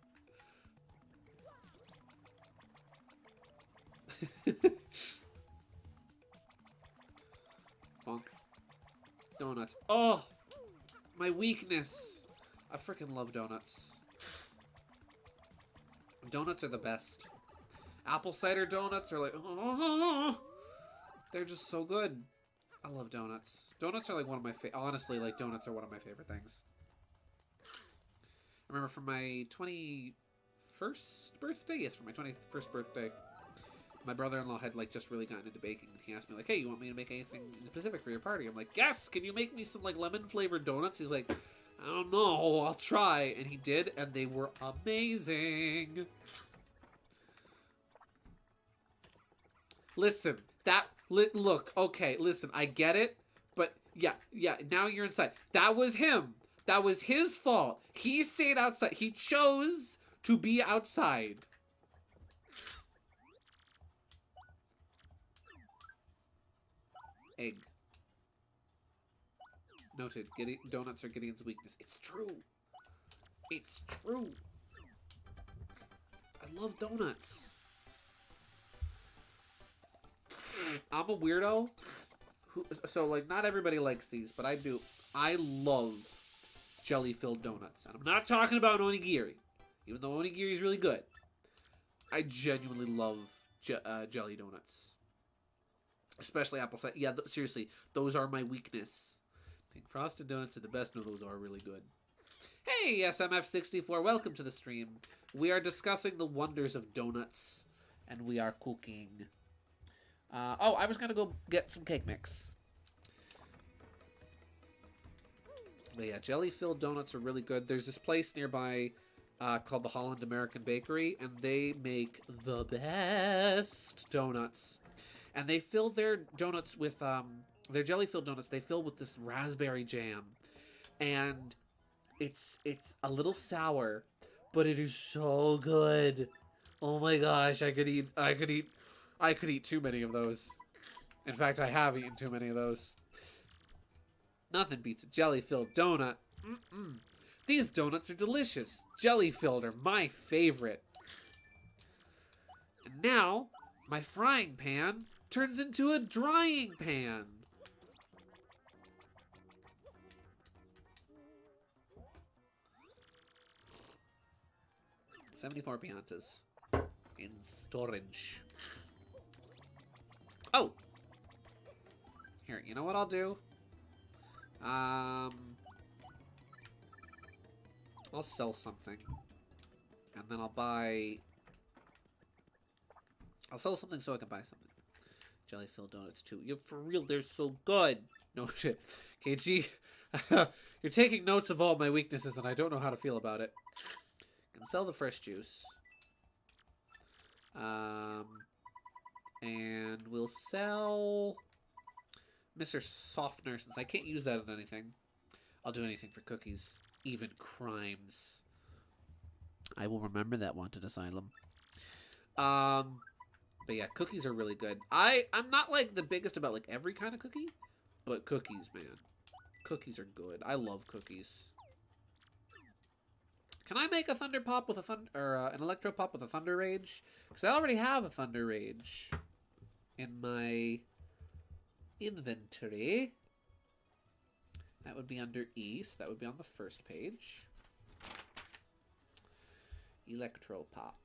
Bonk. Donuts. Oh! My weakness. I freaking love donuts. Donuts are the best. Apple cider donuts are like... Oh, they're just so good. I love donuts. Donuts are like one of my honestly, like donuts are one of my favorite things. I remember from my 21st birthday? Yes, for my 21st birthday. my brother-in-law had like just really gotten into baking, and he asked me like, "Hey, you want me to make anything specific for your party?" I'm like, "Yes, can you make me some like lemon flavored donuts?" He's like, "I don't know, I'll try," and he did, and they were amazing. Listen, look, okay, listen, I get it, but yeah, now you're inside. That was him. That was his fault. He stayed outside. He chose to be outside. Egg. Noted. Donuts are Gideon's weakness. It's true. It's true. I love donuts. I'm a weirdo. So, like, not everybody likes these, but I do. I love jelly-filled donuts. And I'm not talking about onigiri. Even though onigiri is really good. I genuinely love jelly donuts. Especially apple cider. Yeah, seriously, those are my weakness. I think frosted donuts are the best. No, those are really good. Hey, SMF64, welcome to the stream. We are discussing the wonders of donuts, and we are cooking. Oh, I was gonna go get some cake mix. But yeah, jelly-filled donuts are really good. There's this place nearby called the Holland American Bakery, and they make the best donuts. And they fill their donuts with, their jelly-filled donuts, they fill with this raspberry jam. And it's a little sour, but it is so good. Oh my gosh, I could eat too many of those. In fact, I have eaten too many of those. Nothing beats a jelly-filled donut. These donuts are delicious. Jelly-filled are my favorite. And now, my frying pan turns into a drying pan. $74 piantas in storage. Oh! Here, you know what I'll do? I'll sell something. And then I'll sell something so I can buy something. Jelly-filled donuts, too. Yeah, for real, they're so good. No shit. KG, you're taking notes of all my weaknesses, and I don't know how to feel about it. Can sell the fresh juice. And we'll sell Mr. Softener, since I can't use that on anything. I'll do anything for cookies. Even crimes. I will remember that, Wanted Asylum. But yeah, cookies are really good. I'm not like the biggest about like every kind of cookie, but cookies, man. Cookies are good. I love cookies. Can I make a Thunder Pop with an Electro Pop with a Thunder Rage? Because I already have a Thunder Rage in my inventory. That would be under E, so that would be on the first page. Electro Pop.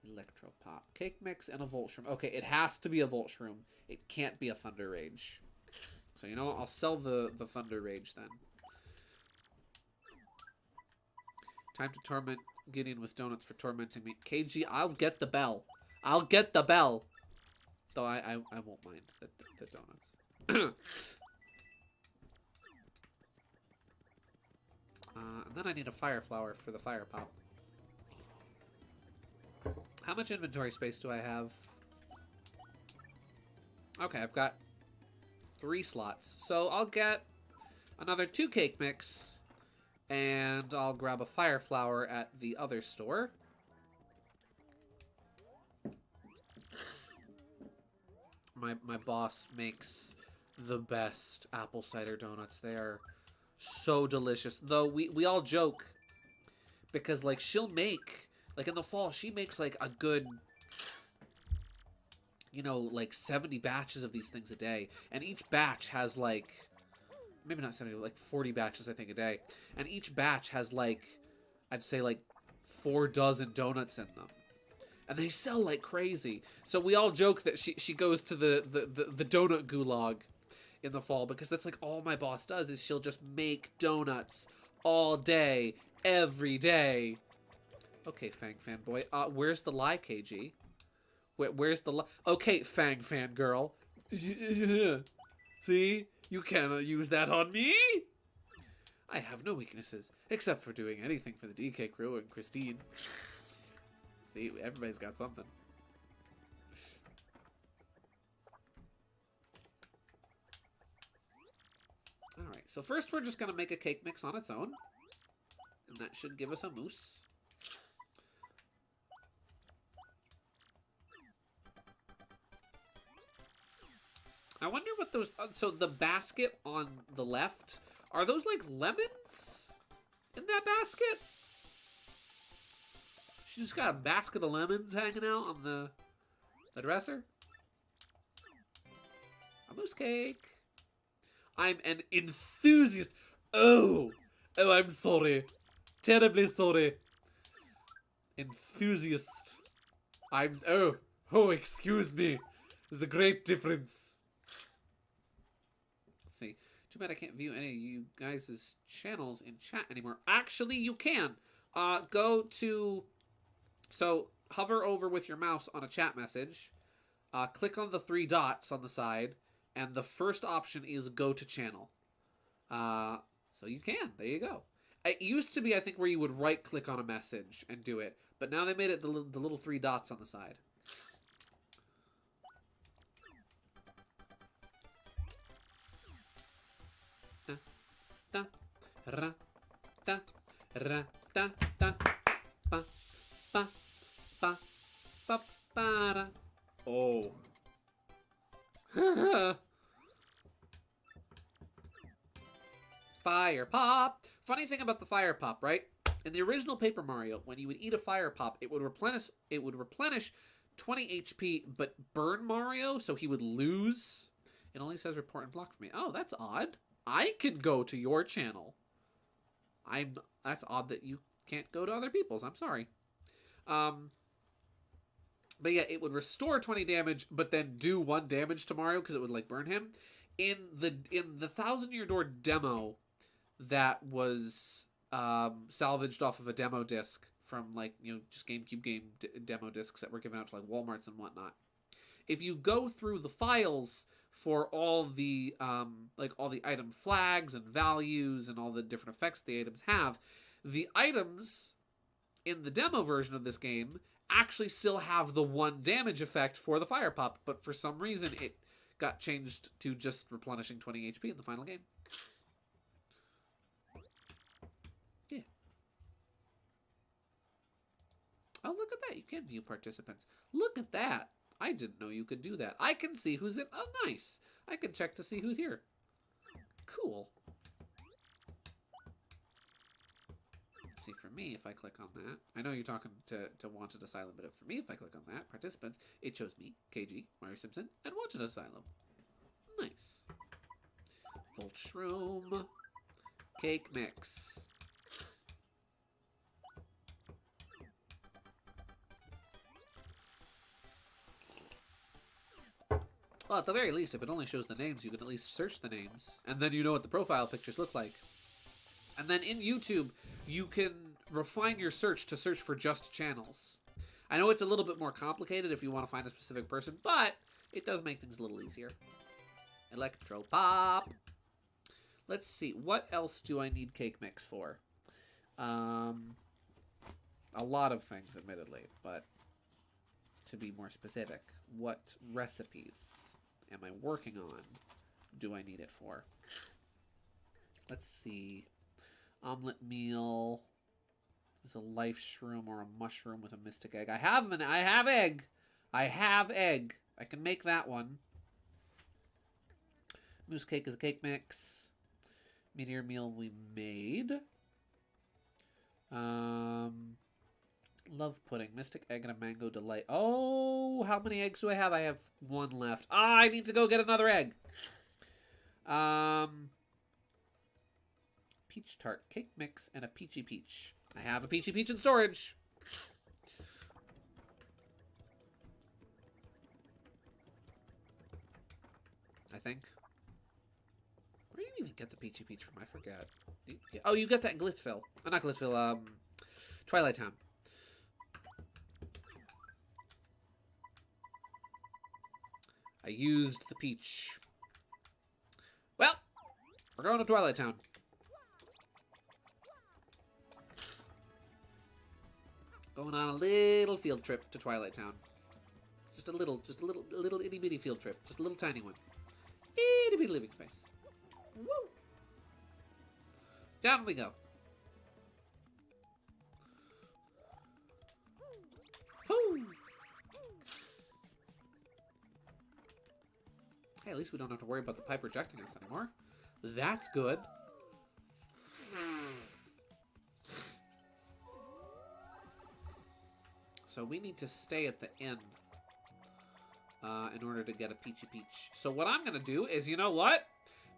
Electro Pop. Cake mix and a Volt Shroom. Okay, it has to be a Volt Shroom. It can't be a Thunder Rage. So, you know what? I'll sell the Thunder Rage then. Time to torment Gideon with donuts for tormenting me. KG, I'll get the bell. I'll get the bell. Though I won't mind the donuts. And then I need a fire flower for the fire pop. How much inventory space do I have? Okay, I've got 3 slots. So I'll get another 2 cake mix. And I'll grab a fire flower at the other store. My boss makes the best apple cider donuts. They are so delicious. Though we all joke because like she'll make, like in the fall, she makes like a good, you know, like 70 batches of these things a day. And each batch has like, maybe not 70, like 40 batches, I think, a day. And each batch has, like, I'd say, like, 4 dozen donuts in them. And they sell like crazy. So we all joke that she goes to the donut gulag in the fall, because that's, like, all my boss does is she'll just make donuts all day, every day. Okay, Fang Fanboy. Where's the lie, KG? Where's the... Okay, Fang Fangirl. See? You cannot use that on me! I have no weaknesses, except for doing anything for the DK crew and Christine. See, everybody's got something. Alright, so first we're just going to make a cake mix on its own. And that should give us a mousse. I wonder what those... so the basket on the left, are those like lemons in that basket? She just got a basket of lemons hanging out on the dresser. A mousse cake. I'm an enthusiast. Oh, I'm sorry. Terribly sorry. Enthusiast. Oh, excuse me. There's a great difference. Let's see. Too bad I can't view any of you guys' channels in chat anymore. Actually, you can. Go to... So, hover over with your mouse on a chat message. Click on the 3 dots on the side. And the first option is go to channel. So you can. There you go. It used to be, I think, where you would right-click on a message and do it. But now they made it the little 3 dots on the side. Da, ra, da, ra, da, da, ba, ba, ba, ba, ba, da. Oh. Fire pop. Funny thing about the fire pop, right? In the original Paper Mario, when you would eat a fire pop, it would replenish 20 HP, but burn Mario, so he would lose. It only says report and block for me. Oh, that's odd. I could go to your channel. That's odd that you can't go to other people's. I'm sorry. But yeah, it would restore 20 damage, but then do 1 damage to Mario because it would like burn him. In the Thousand Year Door demo that was salvaged off of a demo disc from like, you know, just GameCube game demo discs that were given out to like Walmarts and whatnot. If you go through the files for all the all the item flags and values and all the different effects the items have, the items in the demo version of this game actually still have the 1 damage effect for the fire pop, but for some reason it got changed to just replenishing 20 HP in the final game. Yeah. Oh, look at that. You can view participants. Look at that. I didn't know you could do that. I can see who's in. Oh, nice. I can check to see who's here. Cool. Let's see, for me, if I click on that, I know you're talking to Wanted Asylum, but for me, if I click on that, participants, it shows me, KG, Mario Simpson, and Wanted Asylum. Nice. Volt Shroom. Cake mix. Well, at the very least, if it only shows the names, you can at least search the names. And then you know what the profile pictures look like. And then in YouTube, you can refine your search to search for just channels. I know it's a little bit more complicated if you want to find a specific person, but it does make things a little easier. Electro Pop. Let's see. What else do I need cake mix for? A lot of things, admittedly, but to be more specific, what recipes am I working on? Do I need it for? Let's see. Omelet meal. Is a life shroom or a mushroom with a mystic egg. I have egg. I have egg. I can make that one. Mousse cake is a cake mix. Meteor meal we made. Love pudding. Mystic egg and a mango delight. Oh, how many eggs do I have? I have 1 left. Ah, I need to go get another egg. Peach tart, cake mix, and a peachy peach. I have a peachy peach in storage. I think. Where do you even get the peachy peach from? I forget. Oh, you get that in Glitzville. Oh, not Glitzville. Twilight Town. I used the peach. Well, we're going to Twilight Town. Going on a little field trip to Twilight Town. Just a little itty bitty field trip. Just a little tiny one. Itty bitty living space. Woo! Down we go. Woo! Hey, at least we don't have to worry about the pipe rejecting us anymore. That's good. So we need to stay at the end in order to get a peachy peach. So what I'm going to do is, you know what?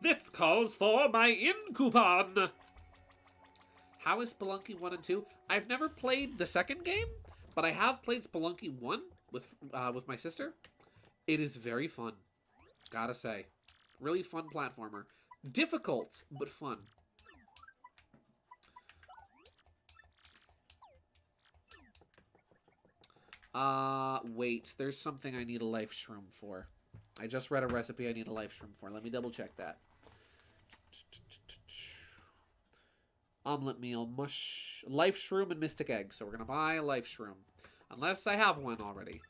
This calls for my in coupon. How is Spelunky 1 and 2? I've never played the second game, but I have played Spelunky 1 with my sister. It is very fun. Gotta say. Really fun platformer. Difficult, but fun. Wait. There's something I need a life shroom for. I just read a recipe I need a life shroom for. Let me double check that. Omelet meal, mush, life shroom, and mystic egg. So we're gonna buy a life shroom. Unless I have one already.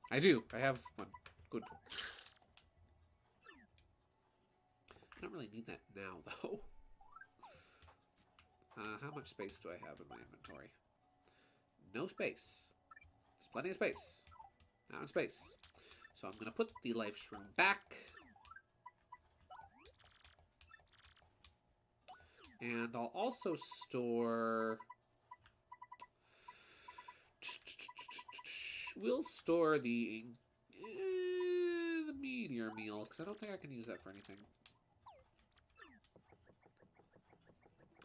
I do. I have one. Good. I don't really need that now, though. How much space do I have in my inventory? No space. There's plenty of space. Now in space. So I'm going to put the life shroom back. And I'll also store... We'll store the meteor meal, because I don't think I can use that for anything.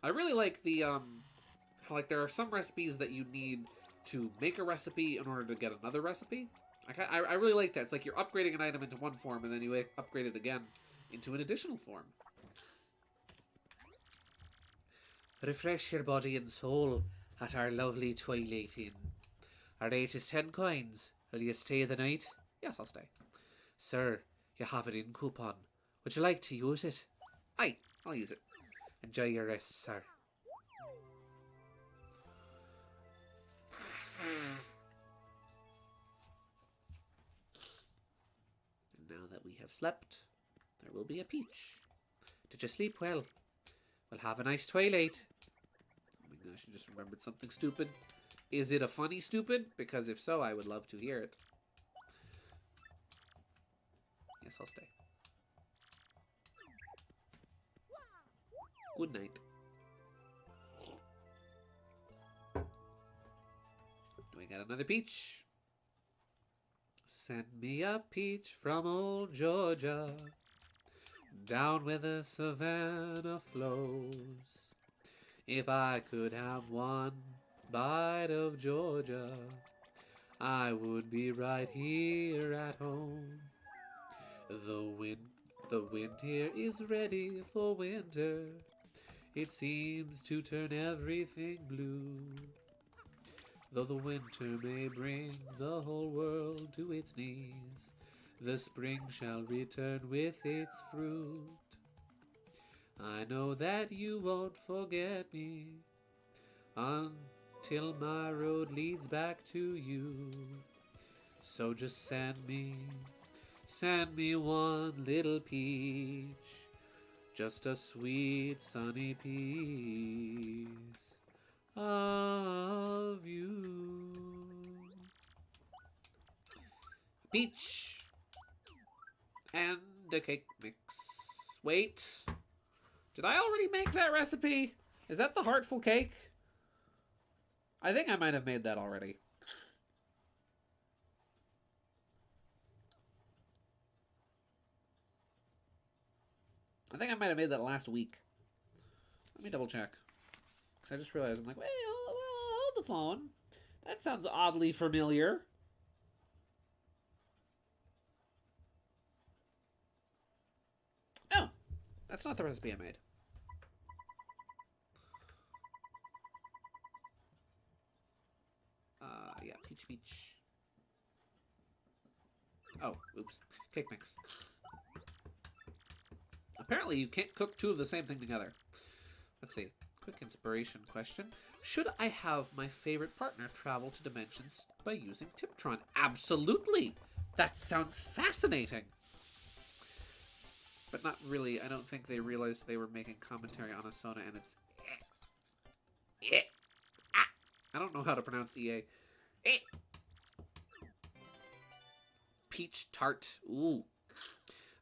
I really like the, like there are some recipes that you need to make a recipe in order to get another recipe. I really like that. It's like you're upgrading an item into one form, and then you upgrade it again into an additional form. Refresh your body and soul at our lovely Twilight Inn. Our rate is 10 coins. Will you stay the night? Yes, I'll stay. Sir, you have an in coupon. Would you like to use it? Aye, I'll use it. Enjoy your rest, sir. And now that we have slept, there will be a peach. Did you sleep well? Well, have a nice twilight. Oh my gosh, I just remembered something stupid. Is it a funny stupid? Because if so, I would love to hear it. Yes, I'll stay. Good night. Do we got another peach? Send me a peach from old Georgia, down where the savannah flows. If I could have one bite of Georgia, I would be right here at home. The wind here is ready for winter. It seems to turn everything blue. Though the winter may bring the whole world to its knees, the spring shall return with its fruit. I know that you won't forget me until my road leads back to you. So just send me one little peach, just a sweet sunny piece of you. Peach and a cake mix. Wait, did I already make that recipe? Is that the heartful cake? I think I might have made that already. I think I might have made that last week. Let me double check. Because I just realized, I'm like, wait, hold the phone. That sounds oddly familiar. No, that's not the recipe I made. Yeah, peach. Oh, oops. Cake mix. Apparently you can't cook two of the same thing together. Let's see. Quick inspiration question. Should I have my favorite partner travel to dimensions by using Tiptron? Absolutely! That sounds fascinating! But not really. I don't think they realized they were making commentary on Asona, and it's... I don't know how to pronounce EA. Peach tart. Ooh.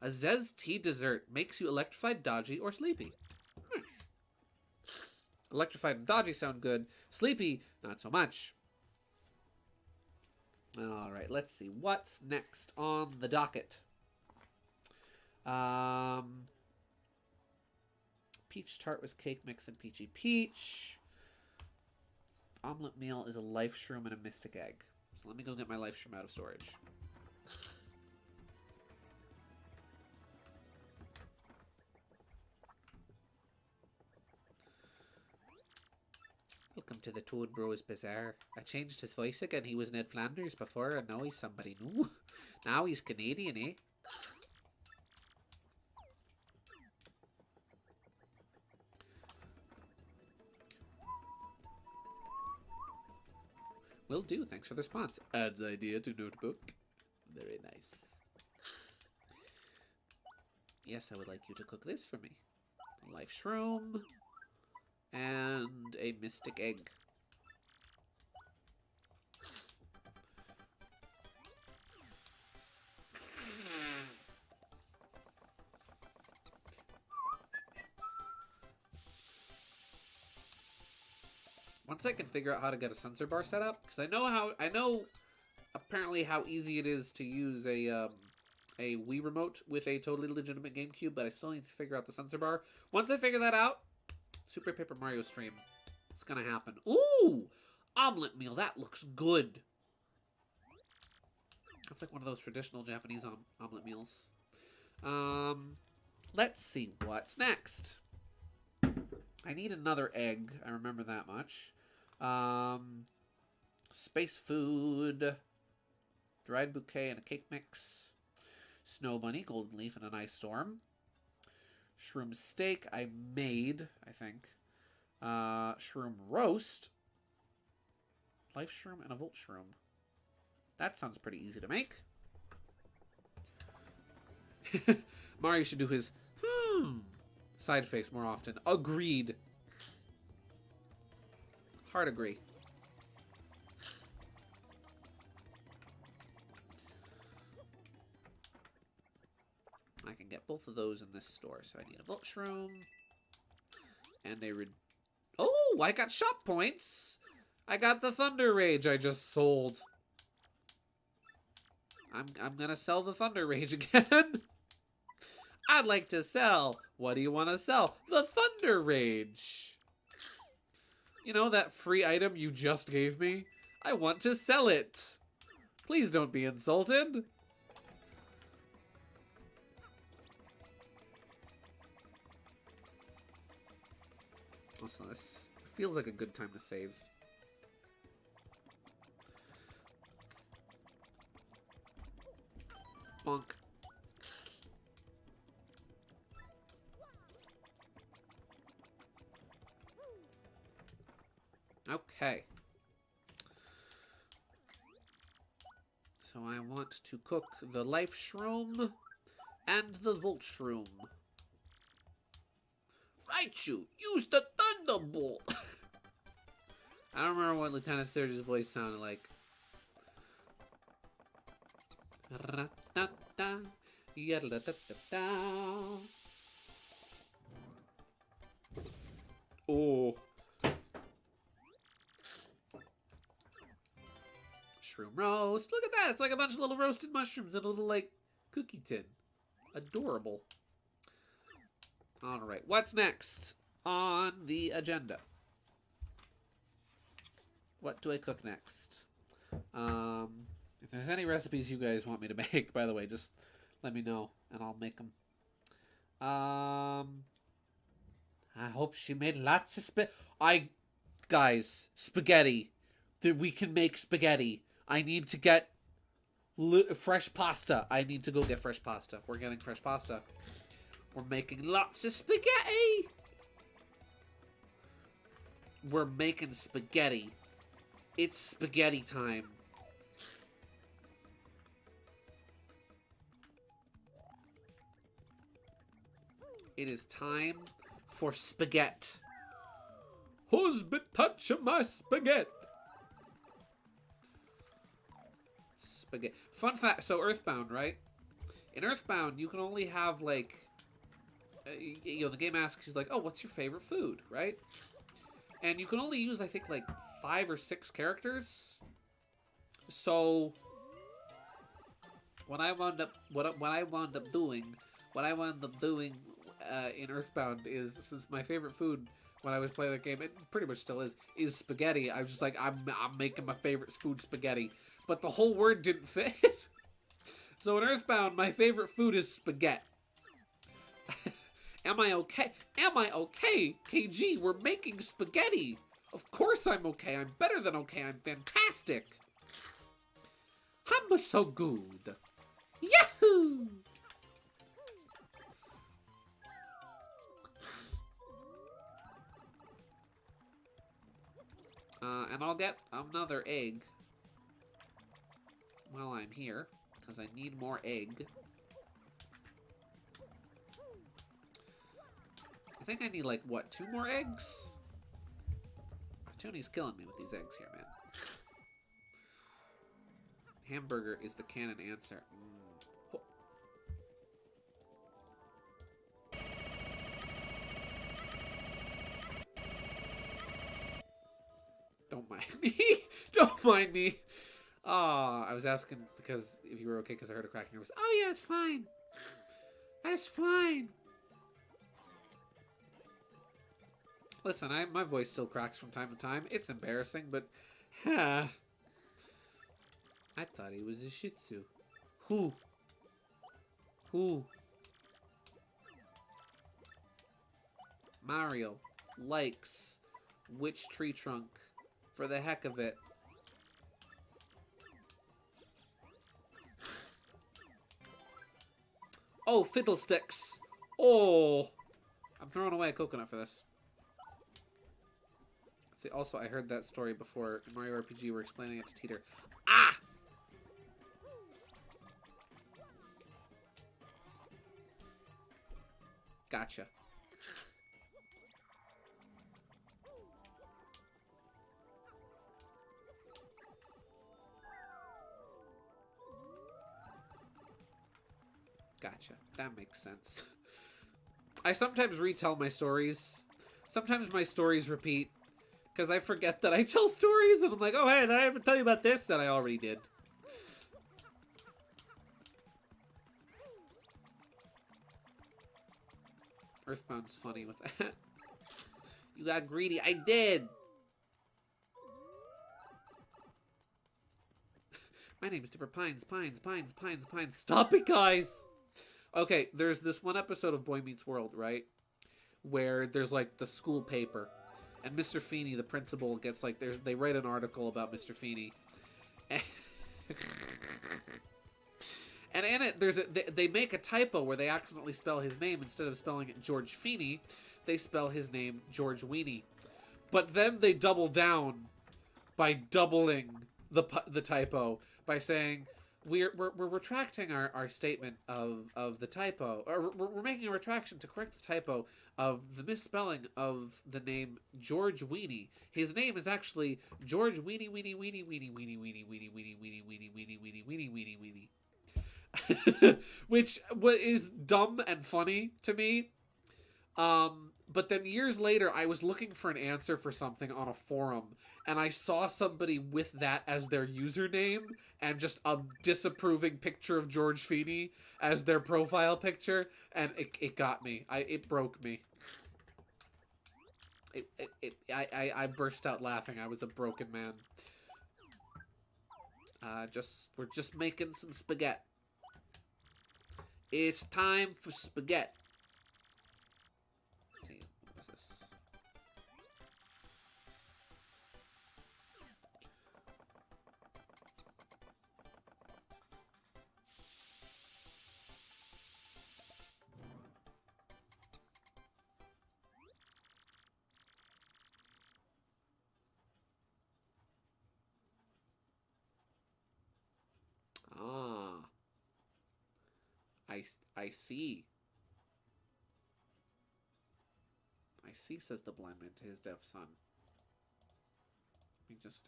A Zez tea dessert makes you electrified, dodgy, or sleepy. Nice. Electrified and dodgy sound good. Sleepy, not so much. Alright, let's see. What's next on the docket? Peach tart was cake mix and peachy peach. Omelet meal is a life shroom and a mystic egg. So let me go get my life shroom out of storage. Welcome to the Toad Bros Bazaar. I changed his voice again. He was Ned Flanders before, and now he's somebody new. Now he's Canadian, eh? Will do. Thanks for the response. Adds idea to notebook. Very nice. Yes, I would like you to cook this for me. Life shroom. And a mystic egg. Once I can figure out how to get a sensor bar set up, because I know apparently how easy it is to use a Wii remote with a totally legitimate GameCube, but I still need to figure out the sensor bar. Once I figure that out, Super Paper Mario stream. It's gonna happen. Ooh! Omelet meal. That looks good. That's like one of those traditional Japanese omelet meals. Let's see. What's next? I need another egg. I remember that much. Space food. Dried bouquet and a cake mix. Snow bunny, golden leaf, and an ice storm. Shroom steak I made, I think. Shroom roast. Life shroom and a volt shroom. That sounds pretty easy to make. Mario should do his side face more often. Agreed. Hard agree. I can get both of those in this store, so I need a Volt Shroom. And a oh, I got shop points! I got the Thunder Rage I just sold. I'm gonna sell the Thunder Rage again. I'd like to sell. What do you want to sell? The Thunder Rage. You know that free item you just gave me? I want to sell it. Please don't be insulted. Also, this feels like a good time to save. Bonk. Okay. So I want to cook the Life Shroom and the Volt Shroom. Raichu, use the Thunderbolt! I don't remember what Lieutenant Surge's voice sounded like. Oh. Shroom roast. Look at that. It's like a bunch of little roasted mushrooms in a little, like, cookie tin. Adorable. Alright, what's next on the agenda? What do I cook next? If there's any recipes you guys want me to make, by the way, just let me know and I'll make them. I hope she made lots of guys, spaghetti. We can make spaghetti. I need to get fresh pasta. I need to go get fresh pasta. We're getting fresh pasta. We're making lots of spaghetti. We're making spaghetti. It's spaghetti time. It is time for spaghetti. Who's been touching my spaghetti? Spaghetti. Fun fact, so Earthbound, right? In Earthbound, you can only have, like, you know, the game asks you, like, oh, what's your favorite food, right? And you can only use, I think, like, 5 or 6 characters. So, what I wound up doing in Earthbound is, since my favorite food when I was playing the game, it pretty much still is spaghetti. I was just like, I'm making my favorite food spaghetti. But the whole word didn't fit. So in Earthbound, my favorite food is spaghetti. Am I okay? Am I okay? KG, we're making spaghetti. Of course I'm okay. I'm better than okay. I'm fantastic. I'm so good. Yahoo! And I'll get another egg while I'm here, because I need more egg. I think I need, like, what, 2 more eggs? Tony's killing me with these eggs here, man. Hamburger is the canon answer. Oh. Don't mind me. Don't mind me. Oh, I was asking because if you were okay, because I heard a crack in your voice. Oh, yeah, it's fine. That's fine. Listen, my voice still cracks from time to time. It's embarrassing, but... I thought he was a Shih Tzu. Who? Mario likes which tree trunk for the heck of it? Oh, fiddlesticks. Oh. I'm throwing away a coconut for this. See, also, I heard that story before in Mario RPG. We're explaining it to Teeter. Ah! Gotcha. Gotcha. That makes sense. I sometimes retell my stories. Sometimes my stories repeat. Because I forget that I tell stories, and I'm like, oh, hey, did I ever tell you about this? And I already did. Earthbound's funny with that. You got greedy. I did! My name is Dipper Pines. Stop it, guys! Okay, there's this one episode of Boy Meets World, right? Where there's, like, the school paper. And Mr. Feeney, the principal, gets, like, they write an article about Mr. Feeney. And in it, they make a typo where they accidentally spell his name. Instead of spelling it George Feeney, they spell his name George Weenie. But then they double down by doubling the typo by saying, we're retracting our statement of the typo, or we're making a retraction to correct the typo of the misspelling of the name George Weenie. His name is actually George Weenie Weenie Weenie Weenie Weenie Weenie Weenie Weenie Weenie Weenie Weenie Weenie Weenie Weenie Weenie. Which is dumb and funny to me. But then years later, I was looking for an answer for something on a forum, and I saw somebody with that as their username, and just a disapproving picture of George Feeney as their profile picture, and it got me. It broke me. I burst out laughing. I was a broken man. We're just making some spaghetti. It's time for spaghetti. Let's see, what is this? I see. I see, says the blind man to his deaf son. Let me just,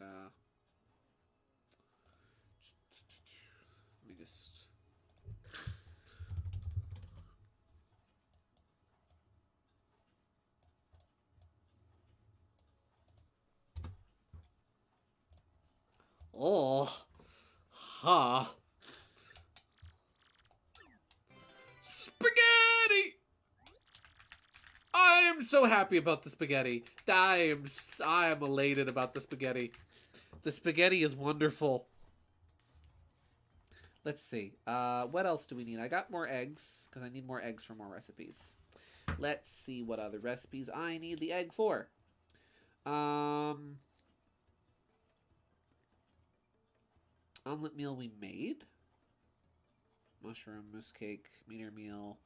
Oh, ha. Spaghetti! I am so happy about the spaghetti. I am elated about the spaghetti. The spaghetti is wonderful. Let's see. What else do we need? I got more eggs, because I need more eggs for more recipes. Let's see what other recipes I need the egg for. Omelet meal we made. Mushroom, mousse cake, meteor meal,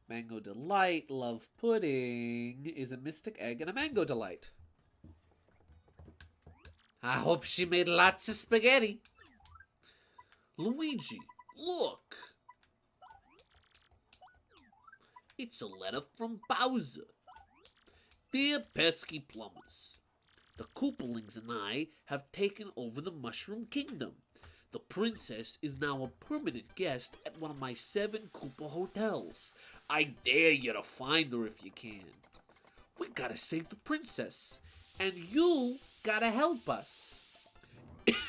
mango delight, love pudding is a mystic egg and a mango delight. I hope she made lots of spaghetti. Luigi, look. It's a letter from Bowser. Dear pesky plumbers, the Koopalings and I have taken over the Mushroom Kingdom. The princess is now a permanent guest at one of my 7 Koopa hotels. I dare you to find her if you can. We gotta save the princess, and you gotta help us.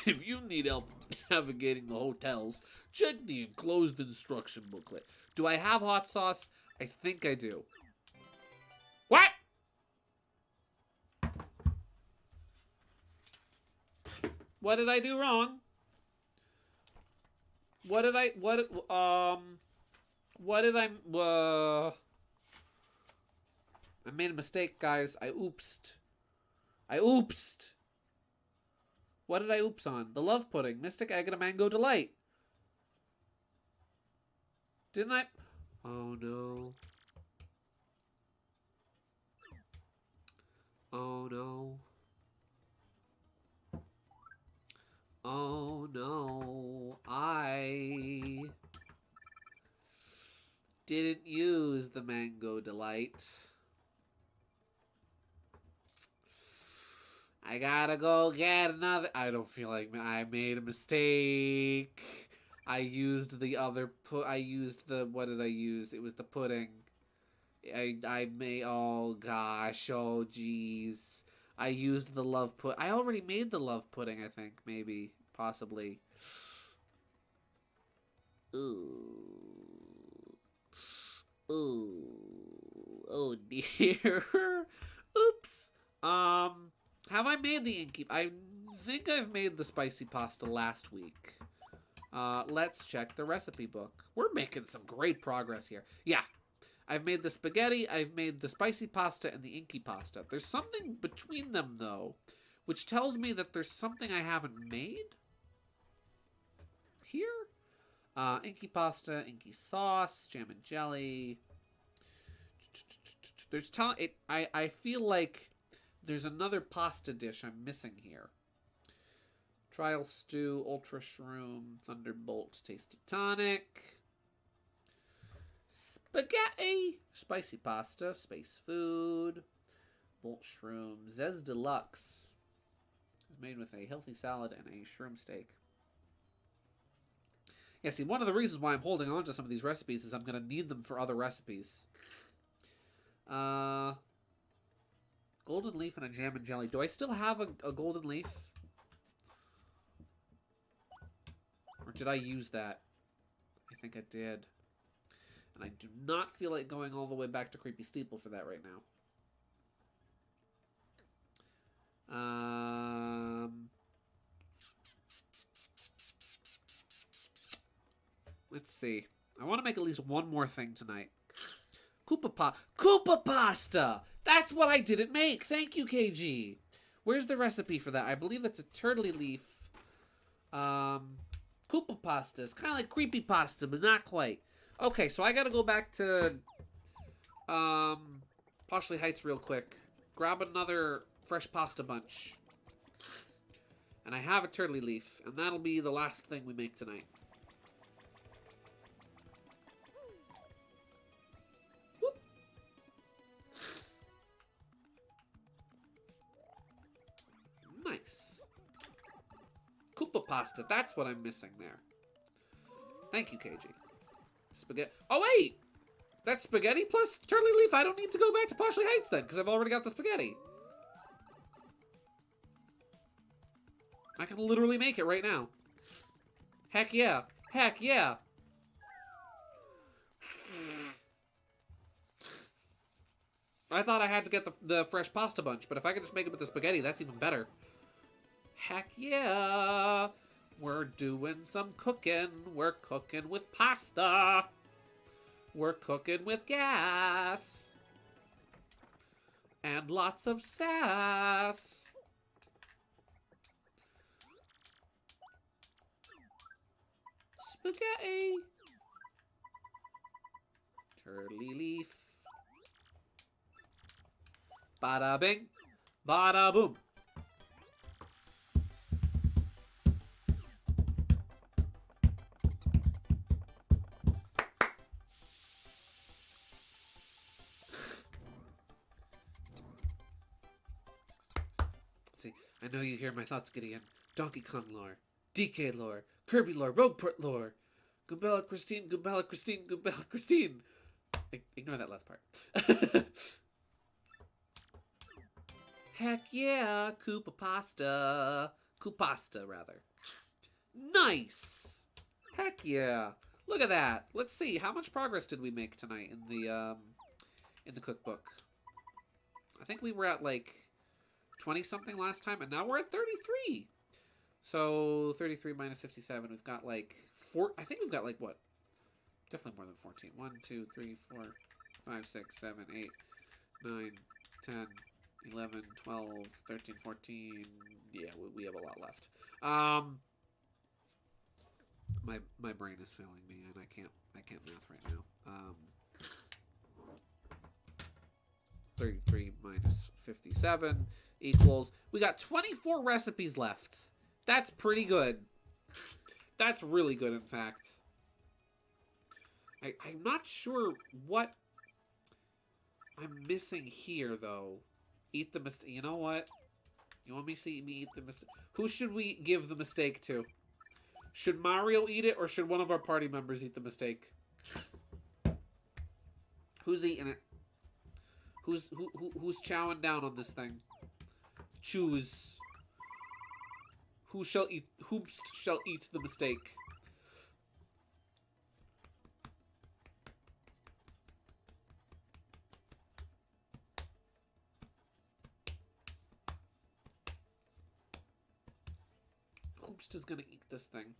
If you need help navigating the hotels, check the enclosed instruction booklet. Do I have hot sauce? I think I do. What? What did I do wrong? I made a mistake, guys. I oopsed. What did I oops on? The love pudding, mystic egg, and a mango delight. Didn't I? Oh no. Oh no. Oh no, I didn't use the mango delight. I gotta go get another. I don't feel like I made a mistake. I used the other I used the, what did I use? It was the pudding. I made, oh gosh, oh jeez. I used the love I already made the love pudding, I think, maybe, possibly. Ooh. Ooh. Oh dear. Oops. Have I made the innkeep? I think I've made the spicy pasta last week. Let's check the recipe book. We're making some great progress here. Yeah. I've made the spaghetti, I've made the spicy pasta, and the inky pasta. There's something between them, though, which tells me that there's something I haven't made here. Inky pasta, inky sauce, jam and jelly. There's I feel like there's another pasta dish I'm missing here. Trial stew, ultra shroom, thunderbolt, tasty tonic. Spaghetti, spicy pasta, space food, Volt shroom, Zez Deluxe. It's made with a healthy salad and a shroom steak. Yeah, see, one of the reasons why I'm holding on to some of these recipes is I'm going to need them for other recipes. Golden leaf and a jam and jelly. Do I still have a golden leaf? Or did I use that? I think I did. And I do not feel like going all the way back to Creepy Steeple for that right now. Let's see. I want to make at least one more thing tonight. Koopa pasta! That's what I didn't make! Thank you, KG! Where's the recipe for that? I believe that's a turtley leaf. Koopa pasta. It's kind of like creepy pasta, but not quite. Okay, so I gotta go back to Poshley Heights real quick. Grab another fresh pasta bunch. And I have a turtley leaf, and that'll be the last thing we make tonight. Koopa pasta. That's what I'm missing there. Thank you, KG. Spaghetti. Oh, wait! That's spaghetti plus turtley leaf. I don't need to go back to Poshley Heights then, because I've already got the spaghetti. I can literally make it right now. Heck yeah. Heck yeah. I thought I had to get the fresh pasta bunch, but if I could just make it with the spaghetti, that's even better. Heck yeah. We're doing some cooking. We're cooking with pasta. We're cooking with gas. And lots of sass. Spaghetti. Turtley leaf. Bada bing. Bada boom. See, I know you hear my thoughts, Gideon. Donkey Kong lore, DK lore, Kirby lore, Rogueport lore, Goombella Christine, Goombella Christine, Goombella Christine. Ignore that last part. Heck yeah, Koopa pasta. Koopasta, rather. Nice! Heck yeah. Look at that. Let's see, how much progress did we make tonight in the cookbook? I think we were at like 20-something last time, and now we're at 33. So 33 minus 57, we've got like I think we've got like what? Definitely more than 14. 1, 2, 3, 4, 5, 6, 7, 8, 9, 10, 11, 12, 13, 14. Yeah, we have a lot left. My brain is failing me, and I can't math right now. 33 minus 57 equals, we got 24 recipes left. That's pretty good. That's really good, in fact. I'm not sure what I'm missing here, though. Eat the mistake. You know what? You want me to see me eat the mistake? Who should we give the mistake to? Should Mario eat it, or should one of our party members eat the mistake? Who's eating it? Who's chowing down on this thing? Choose. Who shall eat? Whomst shall eat the mistake? Whomst is gonna eat this thing?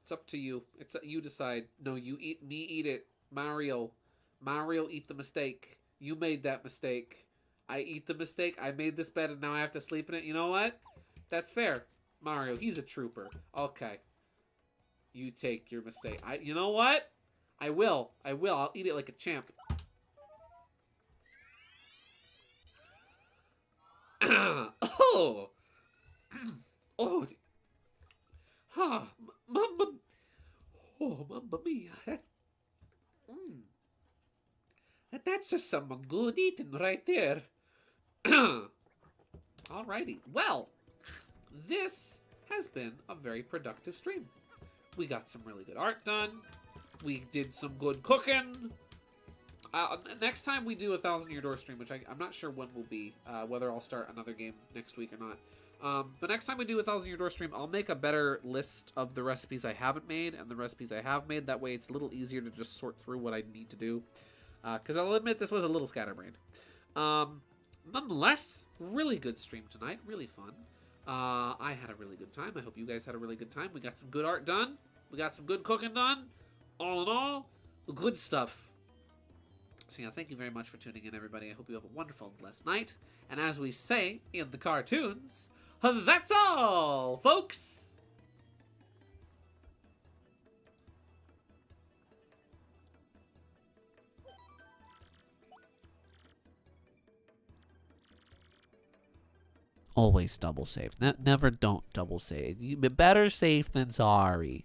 It's up to you. You decide. No, you eat. Me eat it. Mario, eat the mistake. You made that mistake. I eat the mistake. I made this bed, and now I have to sleep in it. You know what? That's fair. Mario, he's a trooper. Okay. You take your mistake. You know what? I will. I'll eat it like a champ. Oh. Oh. Ah, mamma. Oh, mamma mia. That's just some good eating right there. Alrighty. Well, this has been a very productive stream. We got some really good art done. We did some good cooking. Next time we do a 1,000 Year Door stream, which I'm not sure when will be, whether I'll start another game next week or not. But next time we do a 1,000 Year Door stream, I'll make a better list of the recipes I haven't made and the recipes I have made. That way it's a little easier to just sort through what I need to do. Because I'll admit this was a little scatterbrained. Nonetheless, really good stream tonight. Really fun. I had a really good time. I hope you guys had a really good time. We got some good art done. We got some good cooking done. All in all, good stuff. So yeah, thank you very much for tuning in, everybody. I hope you have a wonderful, blessed night. And as we say in the cartoons, that's all, folks! Always double save. Never don't double save. You better safe than sorry.